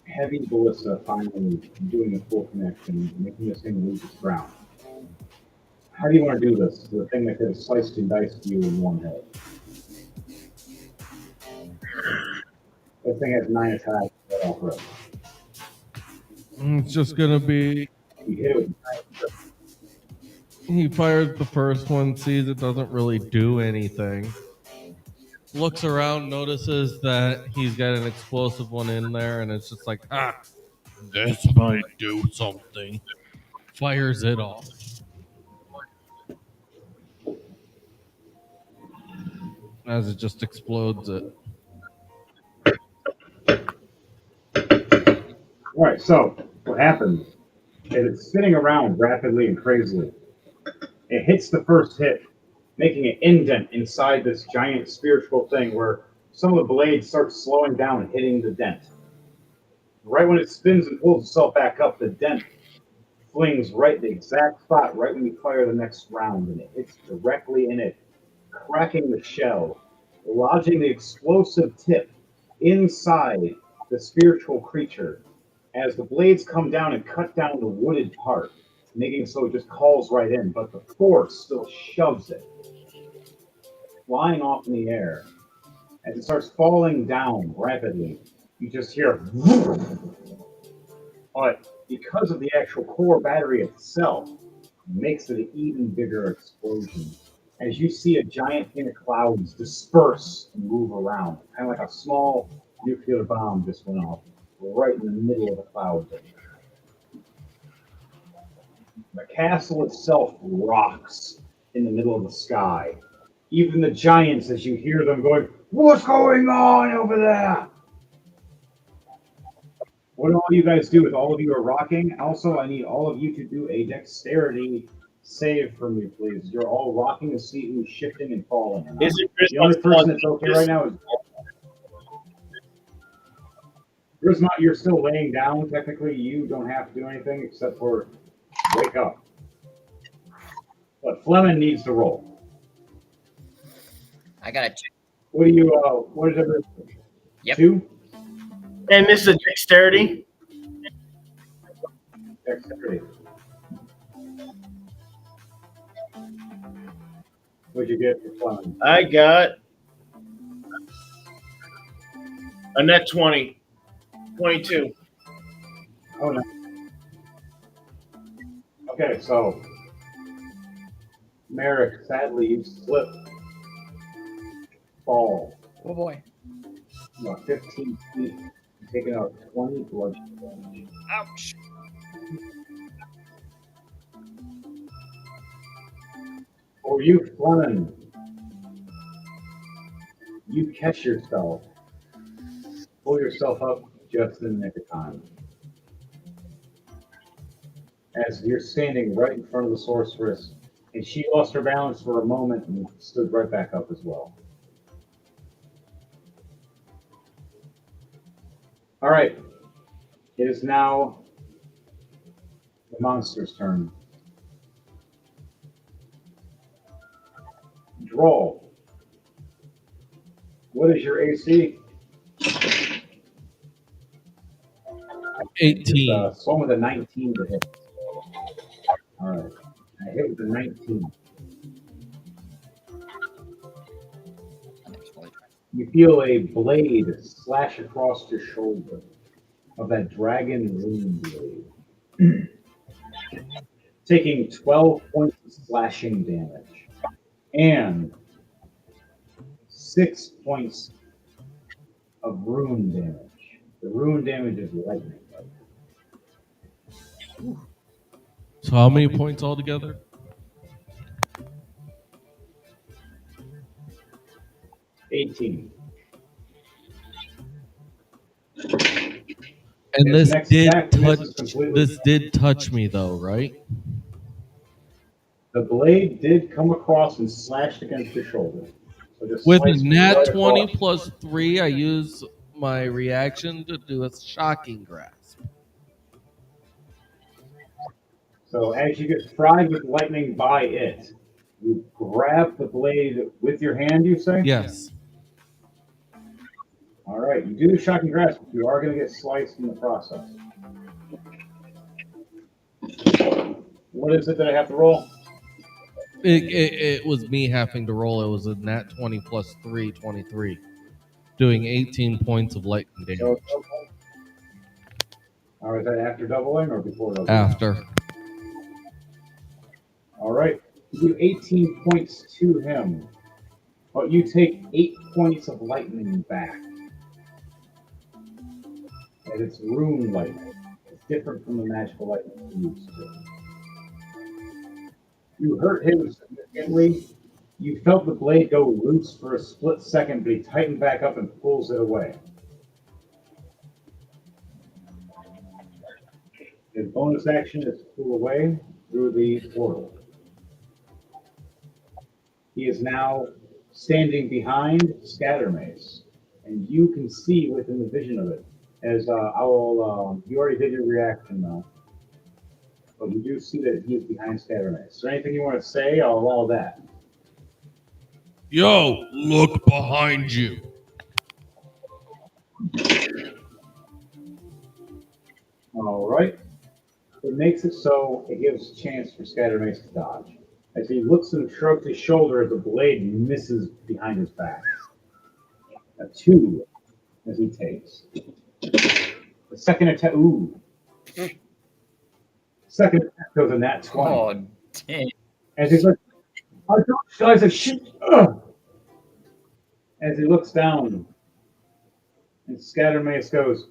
heavy ballista finally doing a full connection, making this thing lose its ground. How do you want to do this? The thing that could have sliced and diced you in one hit. This thing has 9 attacks right off rip. It's just gonna be. You hit it with 9. He fires the first one, sees it doesn't really do anything. Looks around, notices that he's got an explosive one in there, and it's just like, this might do something. Fires it off. As it just explodes it. All right, so what happens is it's spinning around rapidly and crazily. It hits the first hit, making an indent inside this giant spiritual thing where some of the blades start slowing down and hitting the dent. Right when it spins and pulls itself back up, the dent flings right the exact spot right when you fire the next round, and it hits directly in it, cracking the shell, lodging the explosive tip inside the spiritual creature as the blades come down and cut down the wooded part, making it so it just calls right in, but the force still shoves it, flying off in the air. As it starts falling down rapidly, you just hear, but because of the actual core battery itself, makes it an even bigger explosion. As you see a giant thing of clouds disperse and move around, kind of like a small nuclear bomb just went off right in the middle of the cloud. The castle itself rocks in the middle of the sky. Even the giants, as you hear them going, "What's going on over there?" What do all you guys do? With all of you are rocking. Also, I need all of you to do a dexterity save for me, please. You're all rocking to see who's shifting and falling. Or not. The only person that's okay right now is Grismont. You're still laying down. Technically, you don't have to do anything except for wake up. But Fleming needs to roll. I got a 2. What do you? What is everybody? Yep. 2? And this is a dexterity. Dexterity. What'd you get for Fleming? I got a net 20. 22. Oh no. Okay, so Merrick, sadly, you slip, fall, Oh boy. 15 feet, taking out 20 blood damage. Ouch. For you, Fleming, you catch yourself, pull yourself up just in the nick of time. As you're standing right in front of the sorceress, and she lost her balance for a moment and stood right back up as well. All right, it is now the monster's turn. Draw. What is your AC? 18. Swung with a 19 to hit. All right, I hit with a 19. You feel a blade slash across your shoulder of that dragon rune blade, taking 12 points of slashing damage and 6 points of rune damage. The rune damage is lightning. So how many points altogether? 18. And His this next did attack touch. misses completely. This did touch me, though, right? The blade did come across and slashed against your shoulder. So just With a sliced nat right 20 across. plus 3, I use my reaction to do a shocking grasp. So as you get fried with lightning by it, you grab the blade with your hand, you say? Yes. All right, you do the shocking grasp, but you are going to get sliced in the process. What is it that I have to roll? It was me having to roll. It was a nat 20 plus 3, 23. Doing 18 points of lightning damage. So, okay. All right, is that after doubling or before doubling? After. All right, you do 18 points to him, but you take 8 points of lightning back. And it's rune lightning. It's different from the magical lightning you used to. You hurt him significantly. You felt the blade go loose for a split second, but he tightened back up and pulls it away. His bonus action is to pull away through the portal. He is now standing behind Scattermace, and you can see within the vision of it. As you already did your reaction though, but you do see that he is behind Scattermace. Is there anything you want to say? I'll allow that. Yo, look behind you. All right. It makes it so it gives a chance for Scattermace to dodge. As he looks and shrugs his shoulder, the blade misses behind his back. A 2 as he takes. The second attack, ooh. Second attack goes a nat 20. Oh, dang. As he's like, I don't, guys, like, shoot. Ugh. As he looks down, and Scattermace goes,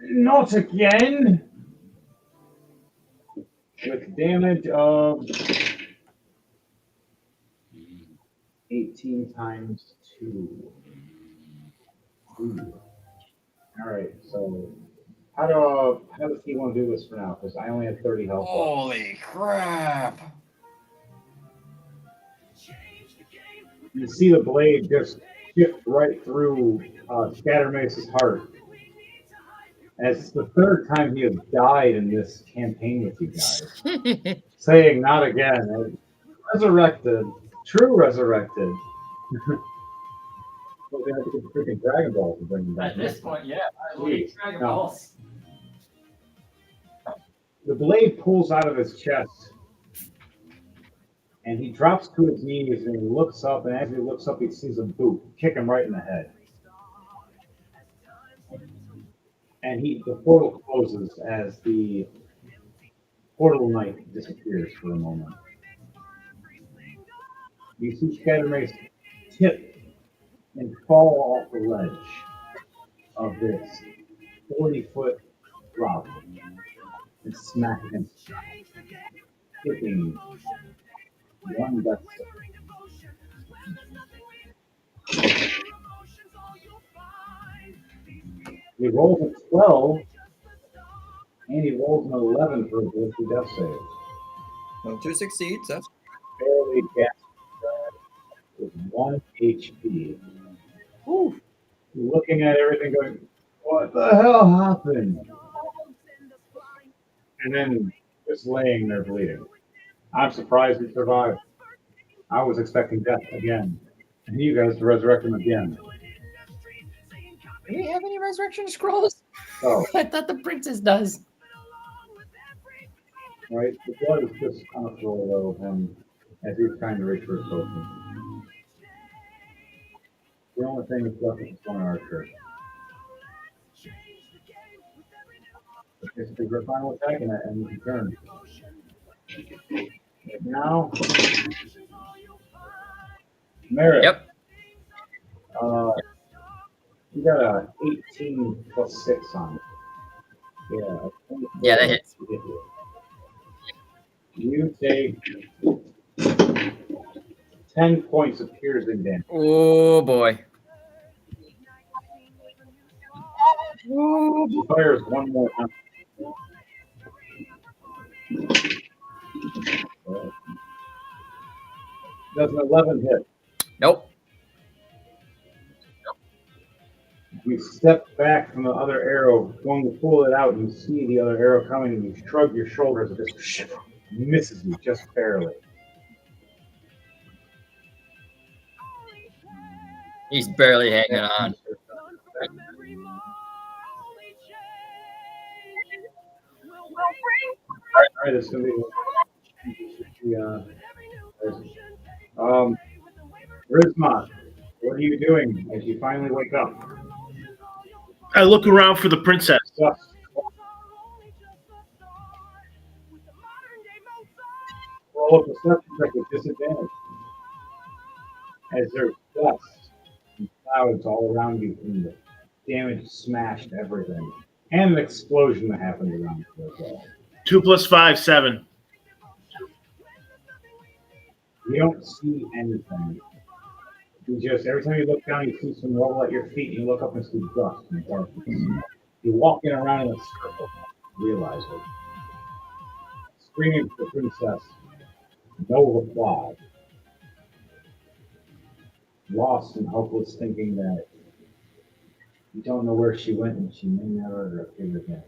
not again! With damage of 18 times 2. Ooh. All right, so how does he want to do this for now? Because I only have 30 health. Holy crap. You see the blade just shift right through Scattermace's heart. As it's the third time he has died in this campaign with you guys. Saying not again. Resurrected. True resurrected. Well, we have to get the freaking Dragon Balls and bring them back. At this point, yeah. Jeez. Dragon No. Balls. The blade pulls out of his chest. And he drops to his knees and he looks up, and as he looks up, he sees a boot kick him right in the head. And the portal closes as the Portal Knight disappears for a moment. You see Scattermace tip and fall off the ledge of this 40-foot drop and smack against the ground, hitting one death save. He rolls a 12, and he rolls an 11 for a ability death save. Well, 2 succeeds. That's Barely gasped with 1 HP. Whew. Looking at everything going, what the hell happened? And then just laying there bleeding. I'm surprised he survived. I was expecting death again. And you guys to resurrect him again. do we have any resurrection scrolls? So, I thought the princess does. right, the blood is just kind of flowing over him as he's trying to reach for his potion. The only thing that's left is one archer. It's the final attack and that ends the turn. And now, Merrick. Yep. You got a 18 plus 6 on it. Yeah. Yeah, that hits. You take 10 points of piercing damage. Oh boy. He fires one more time. Does an 11 hit. Nope. You step back from the other arrow, going to pull it out, and you see the other arrow coming, and you shrug your shoulders and just misses you just barely. He's barely hanging on. All right, it's gonna be. Rizma, what are you doing as you finally wake up? I look around for the princess. Dust. Roll up a perception check with disadvantage. As there's dust and clouds all around you from the damage smashed everything. And an explosion that happened around you as well. 2 + 5, 7. You don't see anything. You just, every time you look down, you see some rubble at your feet, and you look up and see dust and darkness. You're walking around in a circle, realize it. Screaming for the princess. No reply. Lost and hopeless, thinking that you don't know where she went and she may never appear again.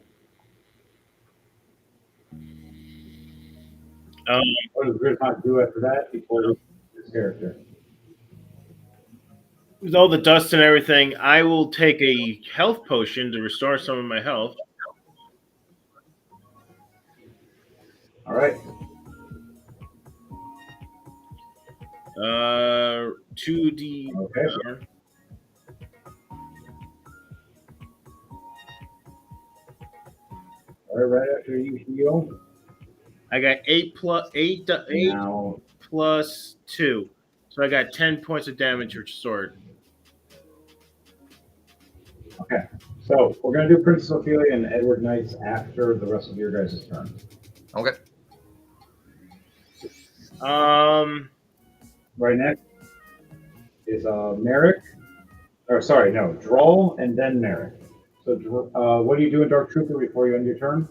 What does Gridhawk do after that before his character? With all the dust and everything, I will take a health potion to restore some of my health. All right. 2d. Okay. All right after you heal. I got 8 Now, plus 2. So I got 10 points of damage restored. okay. So we're gonna do Princess Ophelia and Edward Knights after the rest of your guys' turn. Okay. Right next is Merrick. Or sorry, no, Droll and then Merrick. So what do you do in Dark Trooper before you end your turn?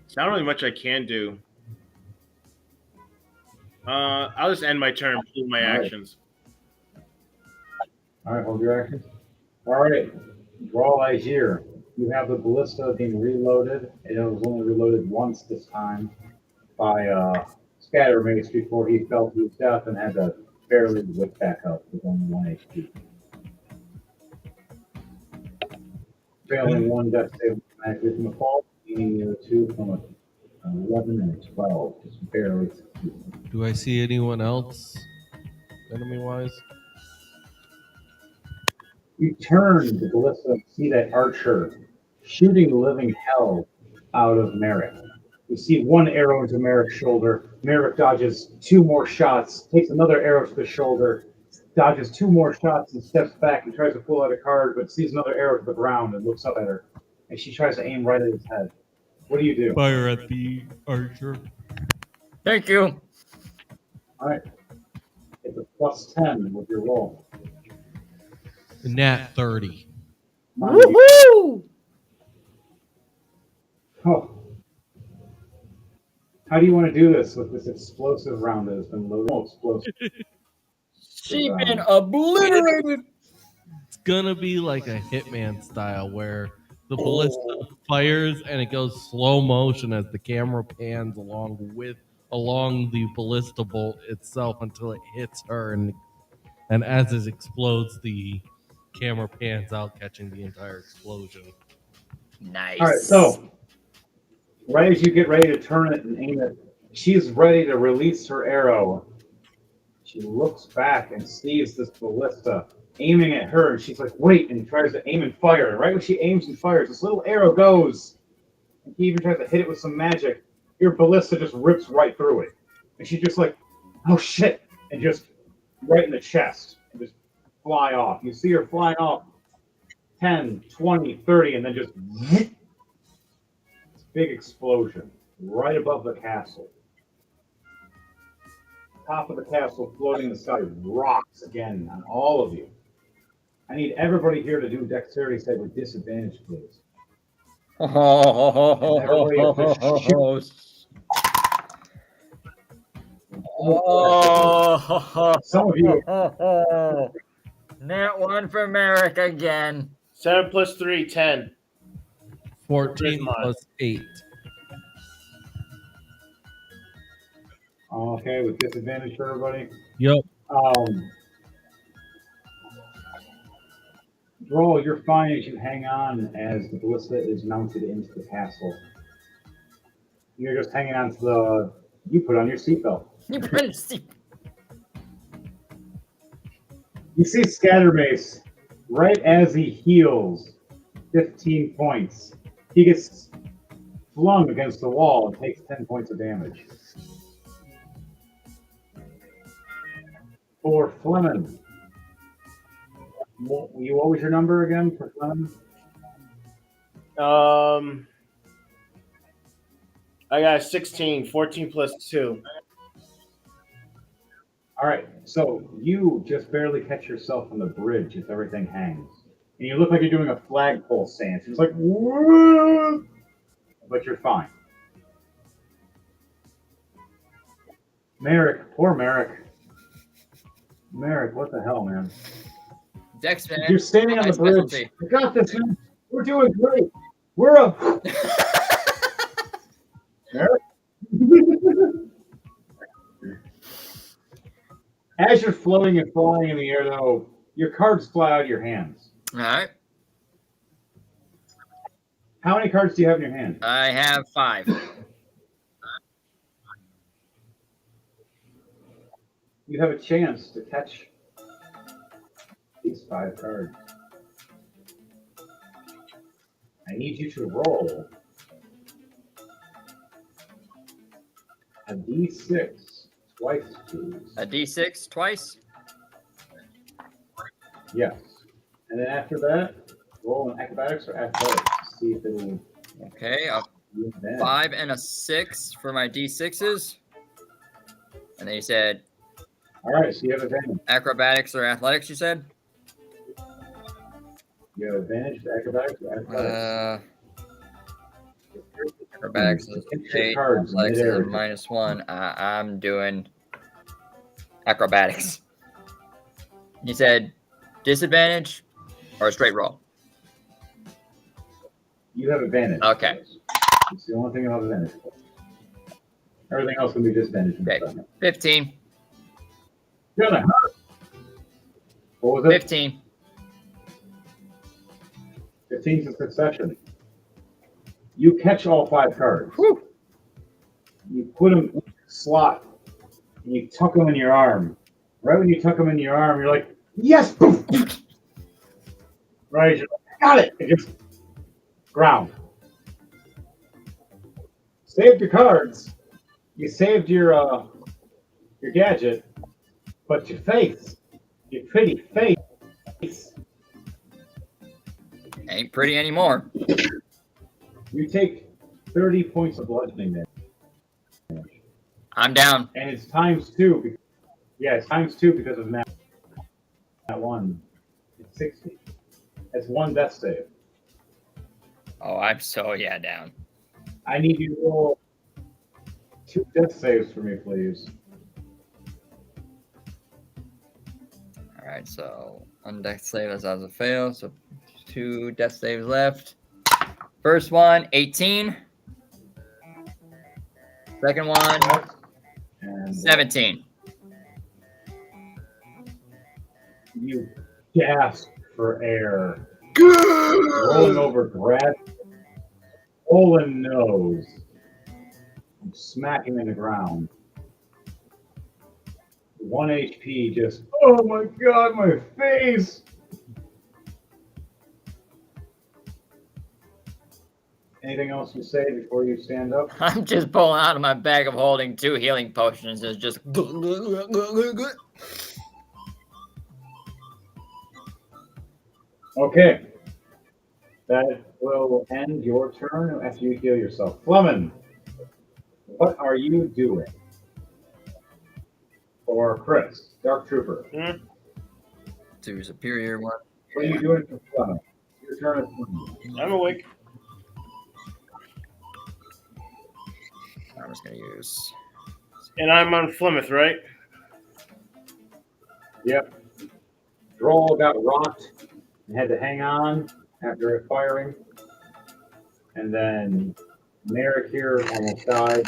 It's not really much I can do. I'll just end my turn and pull my actions. All right, hold your action. All right, Droll Aegir. You have the ballista being reloaded. It was only reloaded once this time by Scattermace before he fell to his death and had to barely whip back up with only 1 HP. Failing 1 death save automatically from the fall, meaning the other 2 from a 11 and a 12, just barely succeeding. Do I see anyone else, enemy-wise? You turn the ballista and see that archer shooting the living hell out of Merrick. You see one arrow into Merrick's shoulder. Merrick dodges 2 more shots, takes another arrow to the shoulder, dodges 2 more shots and steps back and tries to pull out a card, but sees another arrow to the ground and looks up at her. And she tries to aim right at his head. What do you do? Fire at the archer. Thank you. All right. It's a +10 with your roll. Nat 30. Woohoo! Oh. How do you want to do this with this explosive round that has been loaded? Oh, explosive. She been obliterated. It's gonna be like a Hitman style where the ballista fires and it goes slow motion as the camera pans along the ballista bolt itself until it hits her, and as it explodes, the camera pans out, catching the entire explosion. Nice. All right, so right as you get ready to turn it and aim it, she's ready to release her arrow. She looks back and sees this ballista aiming at her, and she's like, wait, and tries to aim and fire. And right when she aims and fires, this little arrow goes, and he even tries to hit it with some magic. Your ballista just rips right through it. And she's just like, oh shit, and just right in the chest, and just fly off. You see her flying off 10, 20, 30, and then just this big explosion right above the castle. Top of the castle floating in the sky rocks again on all of you. I need everybody here to do a dexterity save with disadvantage, please. Some of you. Nat 1 for Merrick again. 7 + 3, 10. 14 plus 8. Okay, with disadvantage for everybody. Yep. Roll, you're fine as you hang on as the ballista is mounted into the castle. You're just hanging on to you put on your seatbelt. You better see. You see Scattermace right as he heals 15 points. He gets flung against the wall and takes 10 points of damage. For Fleming, what was your number again for Fleming? I got 16, 14 + 2. All right, so you just barely catch yourself on the bridge as everything hangs. And you look like you're doing a flagpole stance. It's like, woo! But you're fine. Merrick, poor Merrick. Merrick, what the hell, man? Dex, man. You're standing on the bridge. Specialty. I got this, man. We're doing great. We're up. Merrick? As you're floating and flying in the air, though, your cards fly out of your hands. All right. How many cards do you have in your hand? I have 5. You have a chance to catch these 5 cards. I need you to roll a d6 twice, please. A D6 twice. Yes. And then after that, roll an acrobatics or athletics to see if it'll. Okay, a 5 and a 6 for my D6s. And then you said All right, so you have advantage. acrobatics or athletics, you said? You have advantage to acrobatics or athletics. Acrobatics is Hit your 8, cards athletics is midair. a -1. I'm doing acrobatics. You said disadvantage or a straight roll? You have advantage. Okay. It's the only thing about advantage. Everything else can be disadvantage. Okay. 15. Gonna hurt. What was it? 15. 15 to succession. You catch all 5 cards. Whew. You put them in your slot, and you tuck them in your arm. Right when you tuck them in your arm, you're like, yes! Boom! Right? You're like, I got it! It just ground. saved your cards. You saved your gadget, but your face, your pretty face, Ain't pretty anymore. you take 30 points of bludgeoning damage. I'm down. And it's times 2. Yeah, it's times 2 because of that one. It's 60. That's 1 death save. Oh, I'm so down. I need you to roll 2 death saves for me, please. All right, so one death save as a fail, so 2 death saves left. First one, 18. Second one, And 17. you gasp for air. Rolling over, grab Olin nose. Smack him in the ground. 1 HP just, oh my god, my face! Anything else you say before you stand up? I'm just pulling out of my bag of holding 2 healing potions. It's just. Okay. That will end your turn after you heal yourself. Fleming, what are you doing? Or Chris, Dark Trooper. 2 superior one. What are you doing for Fleming? Your turn is Fleming. I'm awake. I'm just gonna use. And I'm on Plymouth, right? Yep. Droll got rocked and had to hang on after it firing. And then Merrick here almost died.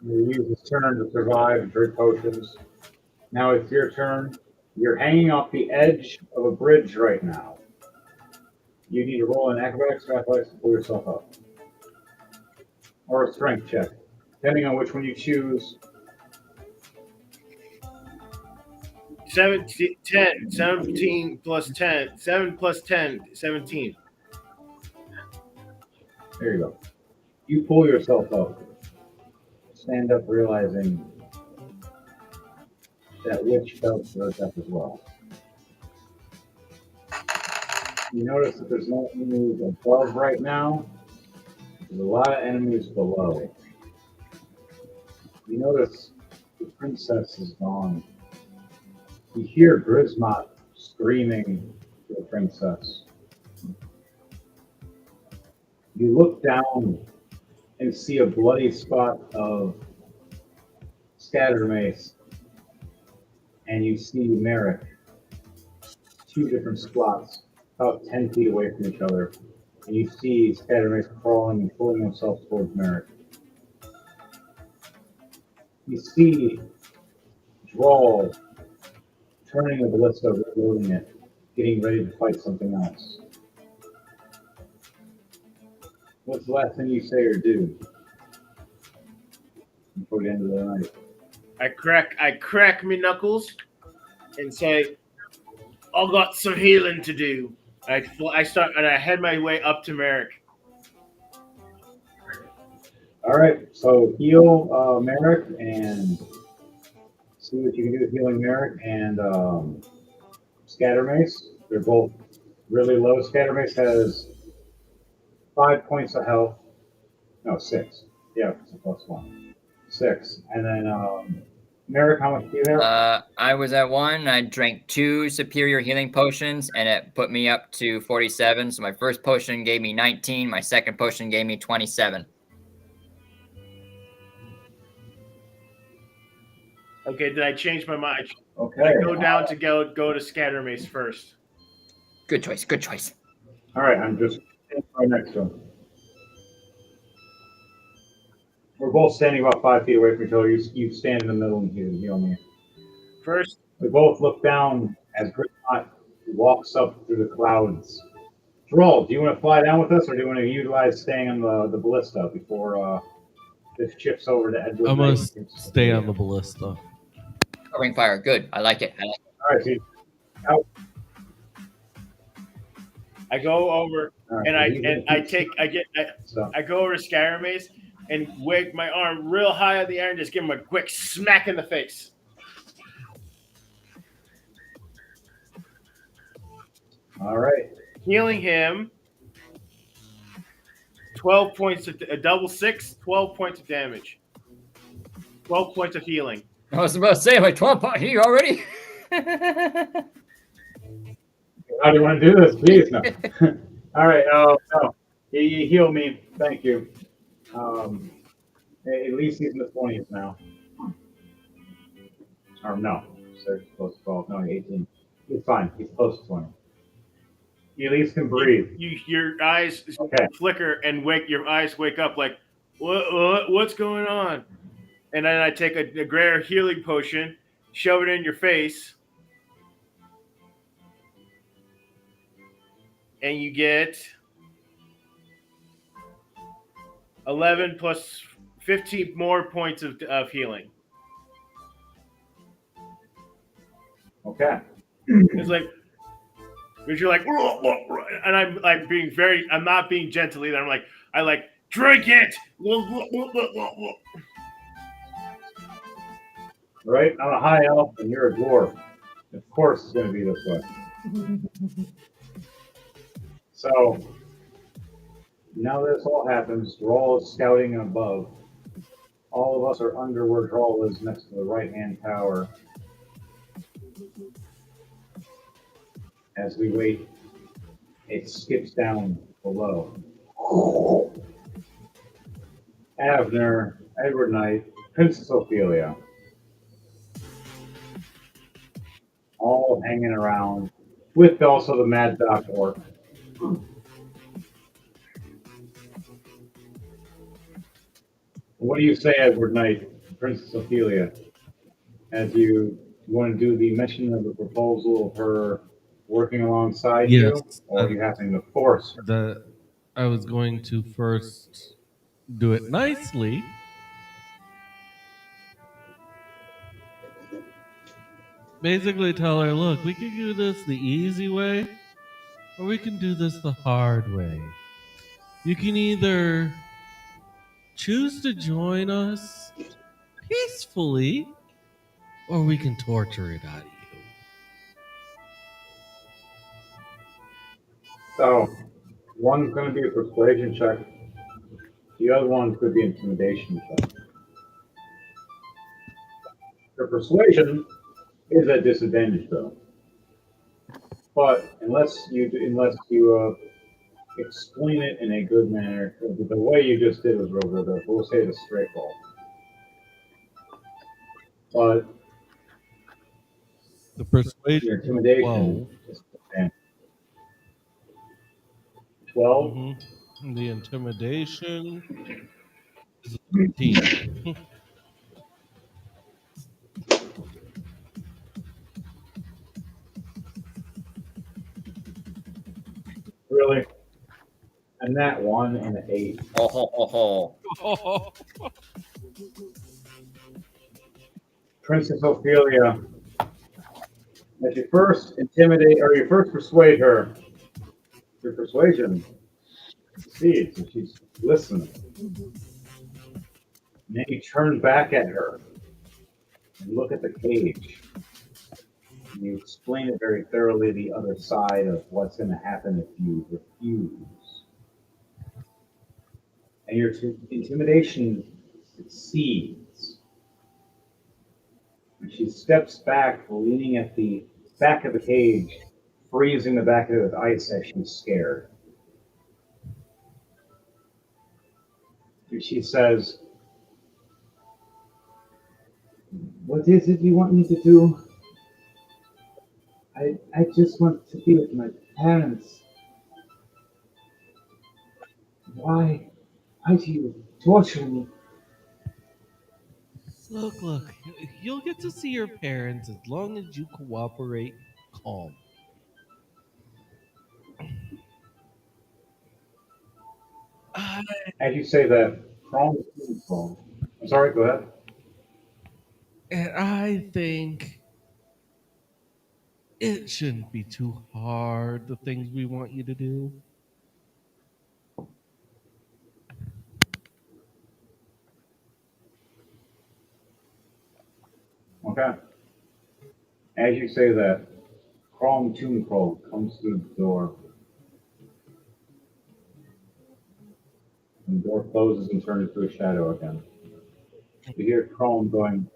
He used his turn to survive and drink potions. Now it's your turn. You're hanging off the edge of a bridge right now. You need to roll an acrobatics or athletics to pull yourself up. Or a strength check, depending on which one you choose. 17 plus 10. 7 plus 10, 17. There you go. You pull yourself up. Stand up realizing that witch fell to her death as well. You notice that there's no enemies above right now. There's a lot of enemies below. You notice the princess is gone. You hear Grismot screaming to the princess. You look down and see a bloody spot of scatter mace, and you see Merrick, 2 different spots, about 10 feet away from each other, and you see scatter mace crawling and pulling himself towards Merrick. You see Droll turning the ballista, reloading it, getting ready to fight something else. What's the last thing you say or do before the end of the night? I crack me knuckles and say, I got some healing to do. I start and I head my way up to Merrick. All right, so heal Merrick and see what you can do with healing Merrick and Scatter Mace. They're both really low. Scatter Mace has 5 points of health. No, 6. Yeah, it's a +1. 6. And then Merrick, how much do you have? I was at 1. I drank 2 superior healing potions, and it put me up to 47. So my first potion gave me 19. My second potion gave me 27. Okay, did I change my mind? Okay. I go down to go to Scatter Mace first. Good choice. Good choice. All right, I'm just right next to him. We're both standing about 5 feet away from each other. You stand in the middle and heal me. First, We both look down as Grismot walks up through the clouds. Droll, do you want to fly down with us, or do you want to utilize staying on the ballista before this shifts over to Edward? I'm going to stay on the ballista. Covering fire. Good. I like it. All right, so I go over All right, and so he's gonna keep so, I go over to Scaramace and wake my arm real high in the air and just give him a quick smack in the face. all right. Healing him 12 points of a double 6, 12 points of damage. 12 points of healing. I was about to say, like 12 points here already. How do you want to do this? Please, no. All right. Oh, no. You heal me. Thank you. At least he's in the 20s now. Or no. So close to 12. No, 18. He's fine. He's close to 20. You at least can breathe. Your eyes flicker and your eyes wake up like, what's going on? And then I take a rare healing potion, shove it in your face, and you get 11 plus 15 more points of healing. Okay. It's like, because you're like, and I'm not being gentle either. I like, drink it. Right? I'm a high elf and you're a dwarf. Of course it's going to be this way. So, now that this all happens, Droll is scouting above. All of us are under where Droll is next to the right-hand tower. As we wait, it skips down below. Abner, Edward Knight, Princess Ophelia. All hanging around, with also the Mad Doc Orc. What do you say, Edward Knight, Princess Ophelia, as you want to do the mention of the proposal of her working alongside you, or are you having to force her? I was going to first do it nicely. Basically tell her, look, we can do this the easy way, or we can do this the hard way. You can either choose to join us peacefully, or we can torture it out of you. So, one's going to be a persuasion check. The other one could be intimidation check. The persuasion is at disadvantage, though. But unless you explain it in a good manner, the way you just did was real good. We'll say the straight ball. But the persuasion, your intimidation is 12. Mm-hmm. The intimidation is 13. Really? And that one and an 8. Princess Ophelia, as you first intimidate or you first persuade her, your persuasion succeeds and she's listening. And then you turn back at her and look at the cage. And you explain it very thoroughly the other side of what's going to happen if you refuse. And your intimidation succeeds. And she steps back, leaning at the back of the cage, freezing the back of it with ice as she's scared. And she says, "What is it you want me to do? I just want to be with my parents. Why do you torture me?" Look, you'll get to see your parents as long as you cooperate calm. As you say that, calm. I'm sorry, go ahead. And I think It shouldn't be too hard, the things we want you to do. Okay. As you say that, Chrome Tomb Crow comes through the door. And the door closes and turns into a shadow again. You hear Chrome going,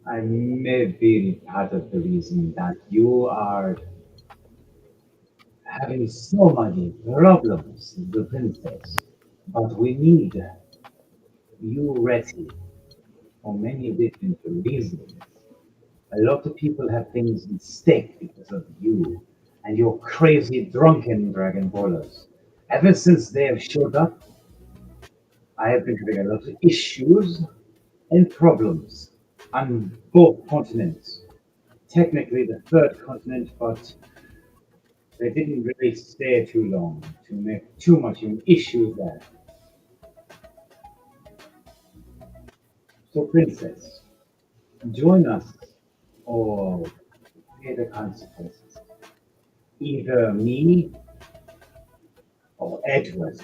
I may be part of the reason that you are having so many problems, the princess. But we need you ready for many different reasons. A lot of people have things at stake because of you and your crazy drunken dragon brawlers. Ever since they have showed up, I have been having a lot of issues and problems on both continents. Technically the third continent, but they didn't really stay too long to make too much of an issue there. So, Princess, join us or pay the consequences. Either me or Edward.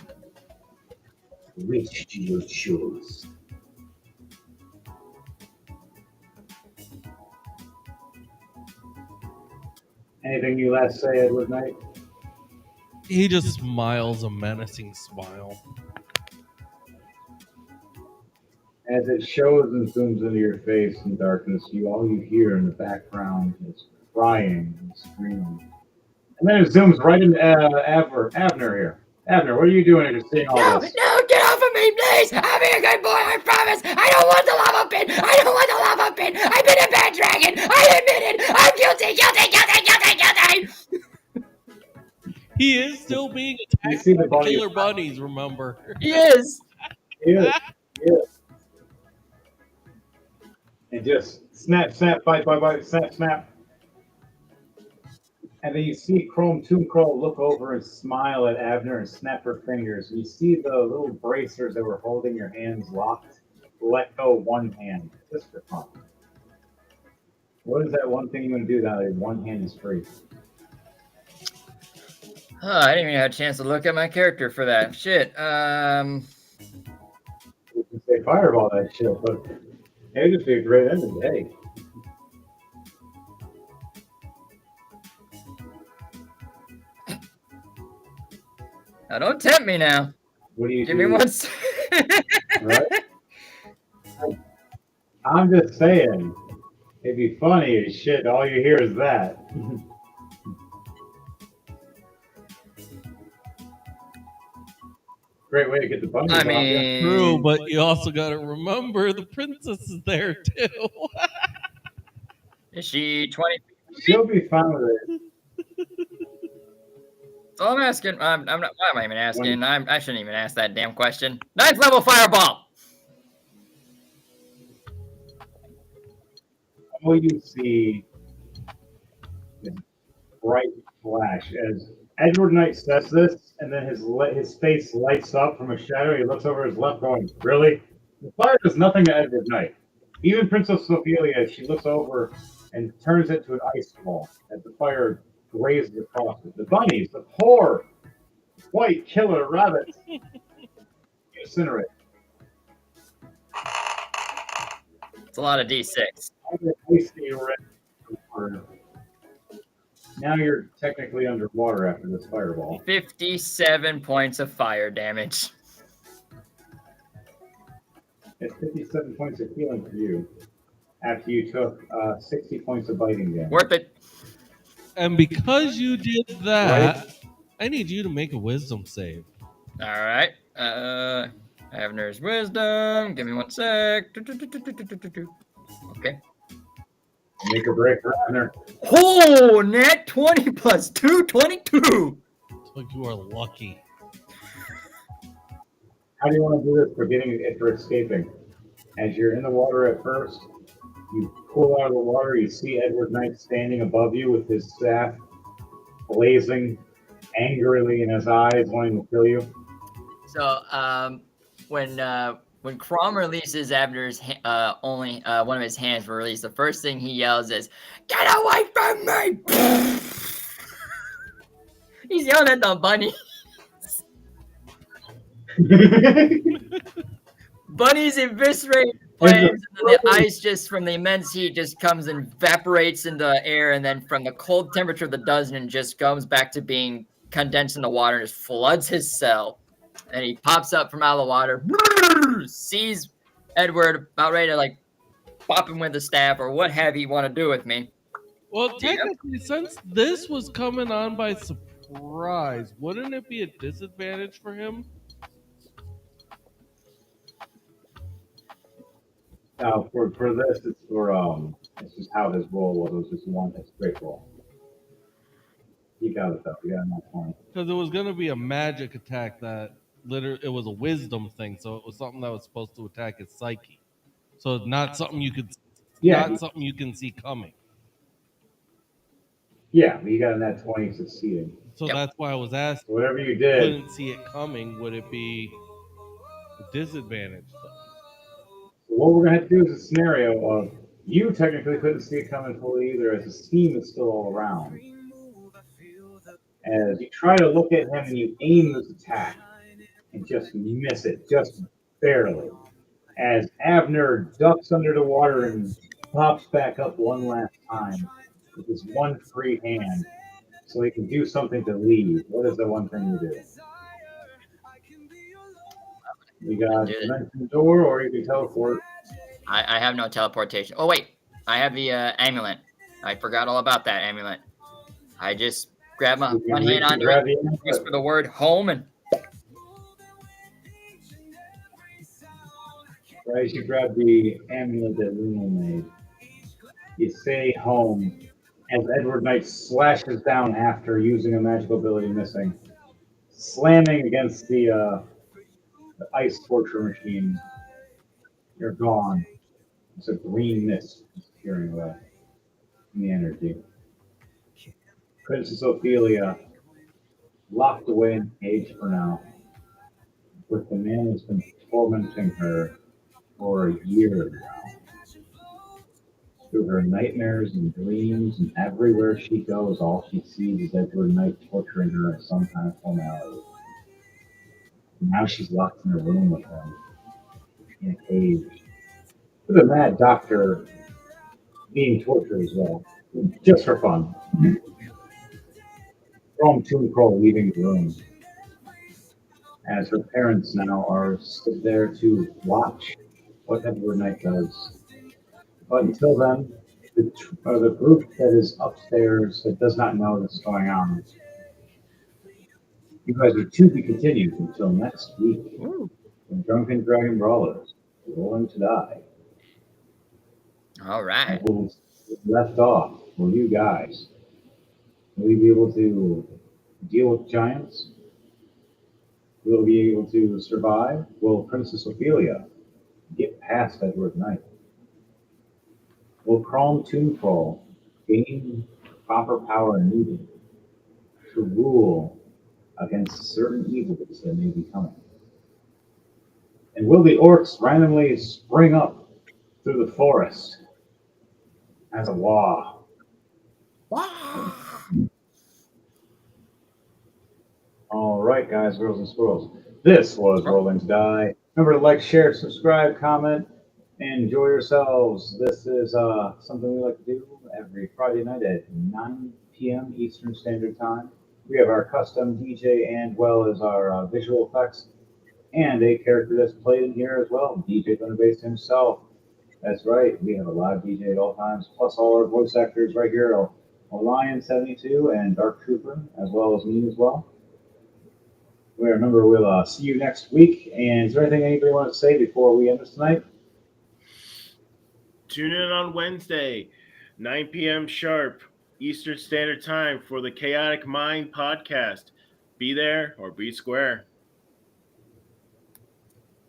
Which do you choose? Anything you last say, Edward Knight? He just smiles a menacing smile. As it shows and zooms into your face in darkness, all you hear in the background is crying and screaming. And then it zooms right into Abner here. Abner, what are you doing after seeing all No, this? no, get off of me, please! I'm being a good boy, I promise! I don't want the lava pit! I don't want the lava pit! I've been a bad dragon! I admit it! I'm guilty, guilty, guilty, guilty, guilty! He is still being You attacked see the by bunny. killer bunnies, remember? Yes! Yeah, yeah. And just snap, snap, bite, bite, bite, snap, snap. And then you see Chrome Tomb Crow look over and smile at Abner and snap her fingers. You see the little bracers that were holding your hands locked. Let go one hand, just for fun. What is that one thing you want to do now that one hand is free? Oh, I didn't even have a chance to look at my character for that. Shit. You can say fireball that shit, but it would just be a great end of the day. Now don't tempt me now. What do you Give do? me one Right? I'm just saying, it'd be funny as shit. All you hear is that. Great way to get the bunny. I mean, True, but you also got to remember the princess is there too. is she 20? She'll be fine with it. So I'm asking. I'm not. Why am I even asking? I shouldn't even ask that damn question. 9th level fireball. All you see is bright flash as Edward Knight says this, and then his face lights up from a shadow. He looks over his left, going, "Really?" The fire does nothing to Edward Knight. Even Princess Ophelia, she looks over and turns it to an ice ball as the fire grazes across it. The bunnies, the poor white killer rabbits, incinerate. It's a lot of D6. Now you're technically underwater after this fireball. 57 points of fire damage. It's 57 points of healing for you after you took 60 points of biting damage. Worth it. And because you did that, I need you to make a wisdom save. All right. Avner's wisdom. Give me one sec. Okay. Make a break for Abner. Oh, net 20 plus 2, 22. So you are lucky. How do you want to do this for escaping? As you're in the water at first, you pull out of the water, you see Edward Knight standing above you with his staff blazing angrily in his eyes, wanting to kill you. So, when Crom releases Abner's only one of his hands were released, the first thing he yells is, "Get away from me!" die! He's yelling at the bunny. Bunnies eviscerate flames, and then the ice just from the immense heat just comes and evaporates in the air, and then from the cold temperature of the dozen just comes back to being condensed in the water and just floods his cell. And he pops up from out of the water, sees Edward about ready to like pop him with the staff or what have you want to do with me. Well, technically, since this was coming on by surprise, wouldn't it be a disadvantage for him? Now, for this, it's just how his roll was. It was just one straight roll. You got it though. You got enough point. Because it was going to be a magic attack that literally, it was a wisdom thing, so it was something that was supposed to attack his psyche. So not something you could, not something you can see coming. Yeah, but you got a net 20 succeeding. So that's why I was asking. So whatever you did, Couldn't see it coming. Would it be a disadvantage though? So what we're going to have to do is a scenario of you technically couldn't see it coming fully either, as his team is still all around. As you try to look at him and you aim this attack and just miss it, just barely. As Abner ducks under the water and pops back up one last time with his one free hand so he can do something to leave. What is the one thing you do? You got dimension door, or you can teleport. I have no teleportation. Oh wait, I have the amulet. I forgot all about that amulet. I just grab my one hand onto it, whisper the word home, and right, you grab the amulet that Luna made. You say home, as Edward Knight slashes down after using a magical ability missing, slamming against the ice torture machine. You're gone. It's a green mist disappearing away in the energy. Princess Ophelia locked away in the cage for now, with the man who's been tormenting her for a year now. Through her nightmares and dreams, and everywhere she goes, all she sees is Edward Knight torturing her in some kind of formality. And now she's locked in a room with him, in a cage, with a mad doctor being tortured as well, just for fun. From Toon Crow leaving the room, as her parents now are stood there to watch what Edward Knight does. But until then, the group that is upstairs that does not know what's going on, you guys are to be continued until next week. From Drunken Dragon Brawlers, Rolling to Die. all right. We'll left off for you guys. Will you be able to deal with giants? Will you be able to survive? Will Princess Ophelia get past Edward Knight? Will Chrome Toonfall gain proper power needed to rule against certain evils that may be coming? And will the orcs randomly spring up through the forest as a law? All right, guys, girls, and squirrels. This was Rolling to Die. Remember to like, share, subscribe, comment, and enjoy yourselves. This is something we like to do every Friday night at 9 p.m. Eastern Standard Time. We have our custom DJ and well as our visual effects and a character that's played in here as well, DJ Thunderbase himself. That's right, we have a live DJ at all times, plus all our voice actors right here, Lion72 and Dark Trooper, as well as me as well. We remember we'll see you next week. And is there anything anybody wants to say before we end this tonight? Tune in on Wednesday, 9 p.m. sharp, Eastern Standard Time for the Chaotic Mind podcast. Be there or be square.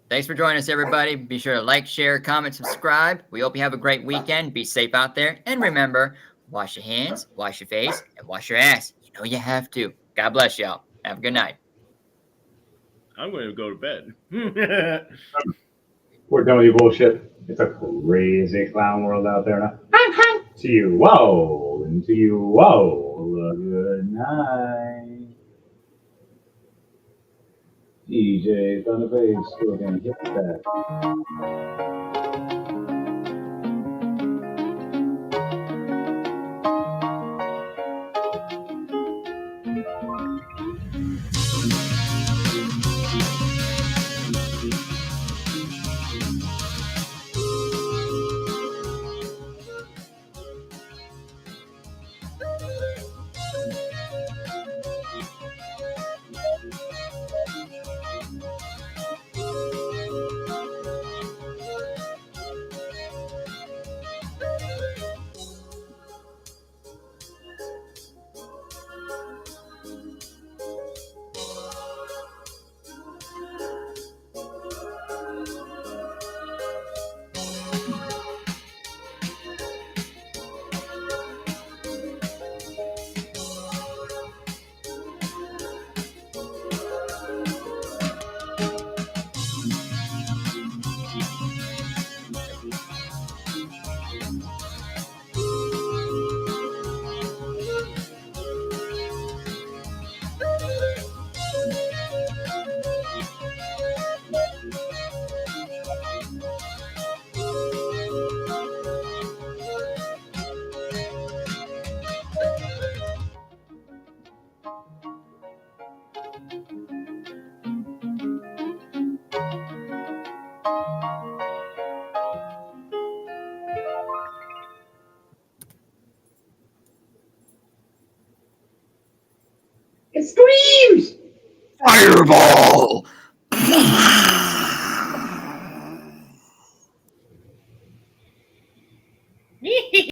Thanks for joining us, everybody. Be sure to like, share, comment, subscribe. We hope you have a great weekend. Be safe out there. And remember, wash your hands, wash your face, and wash your ass. You know you have to. God bless y'all. Have a good night. I'm going to go to bed. We're done with your bullshit. It's a crazy clown world out there now. To you, whoa, and to you, whoa. Good night. DJ Thunderface, still gonna hit that. It screams! Fireball!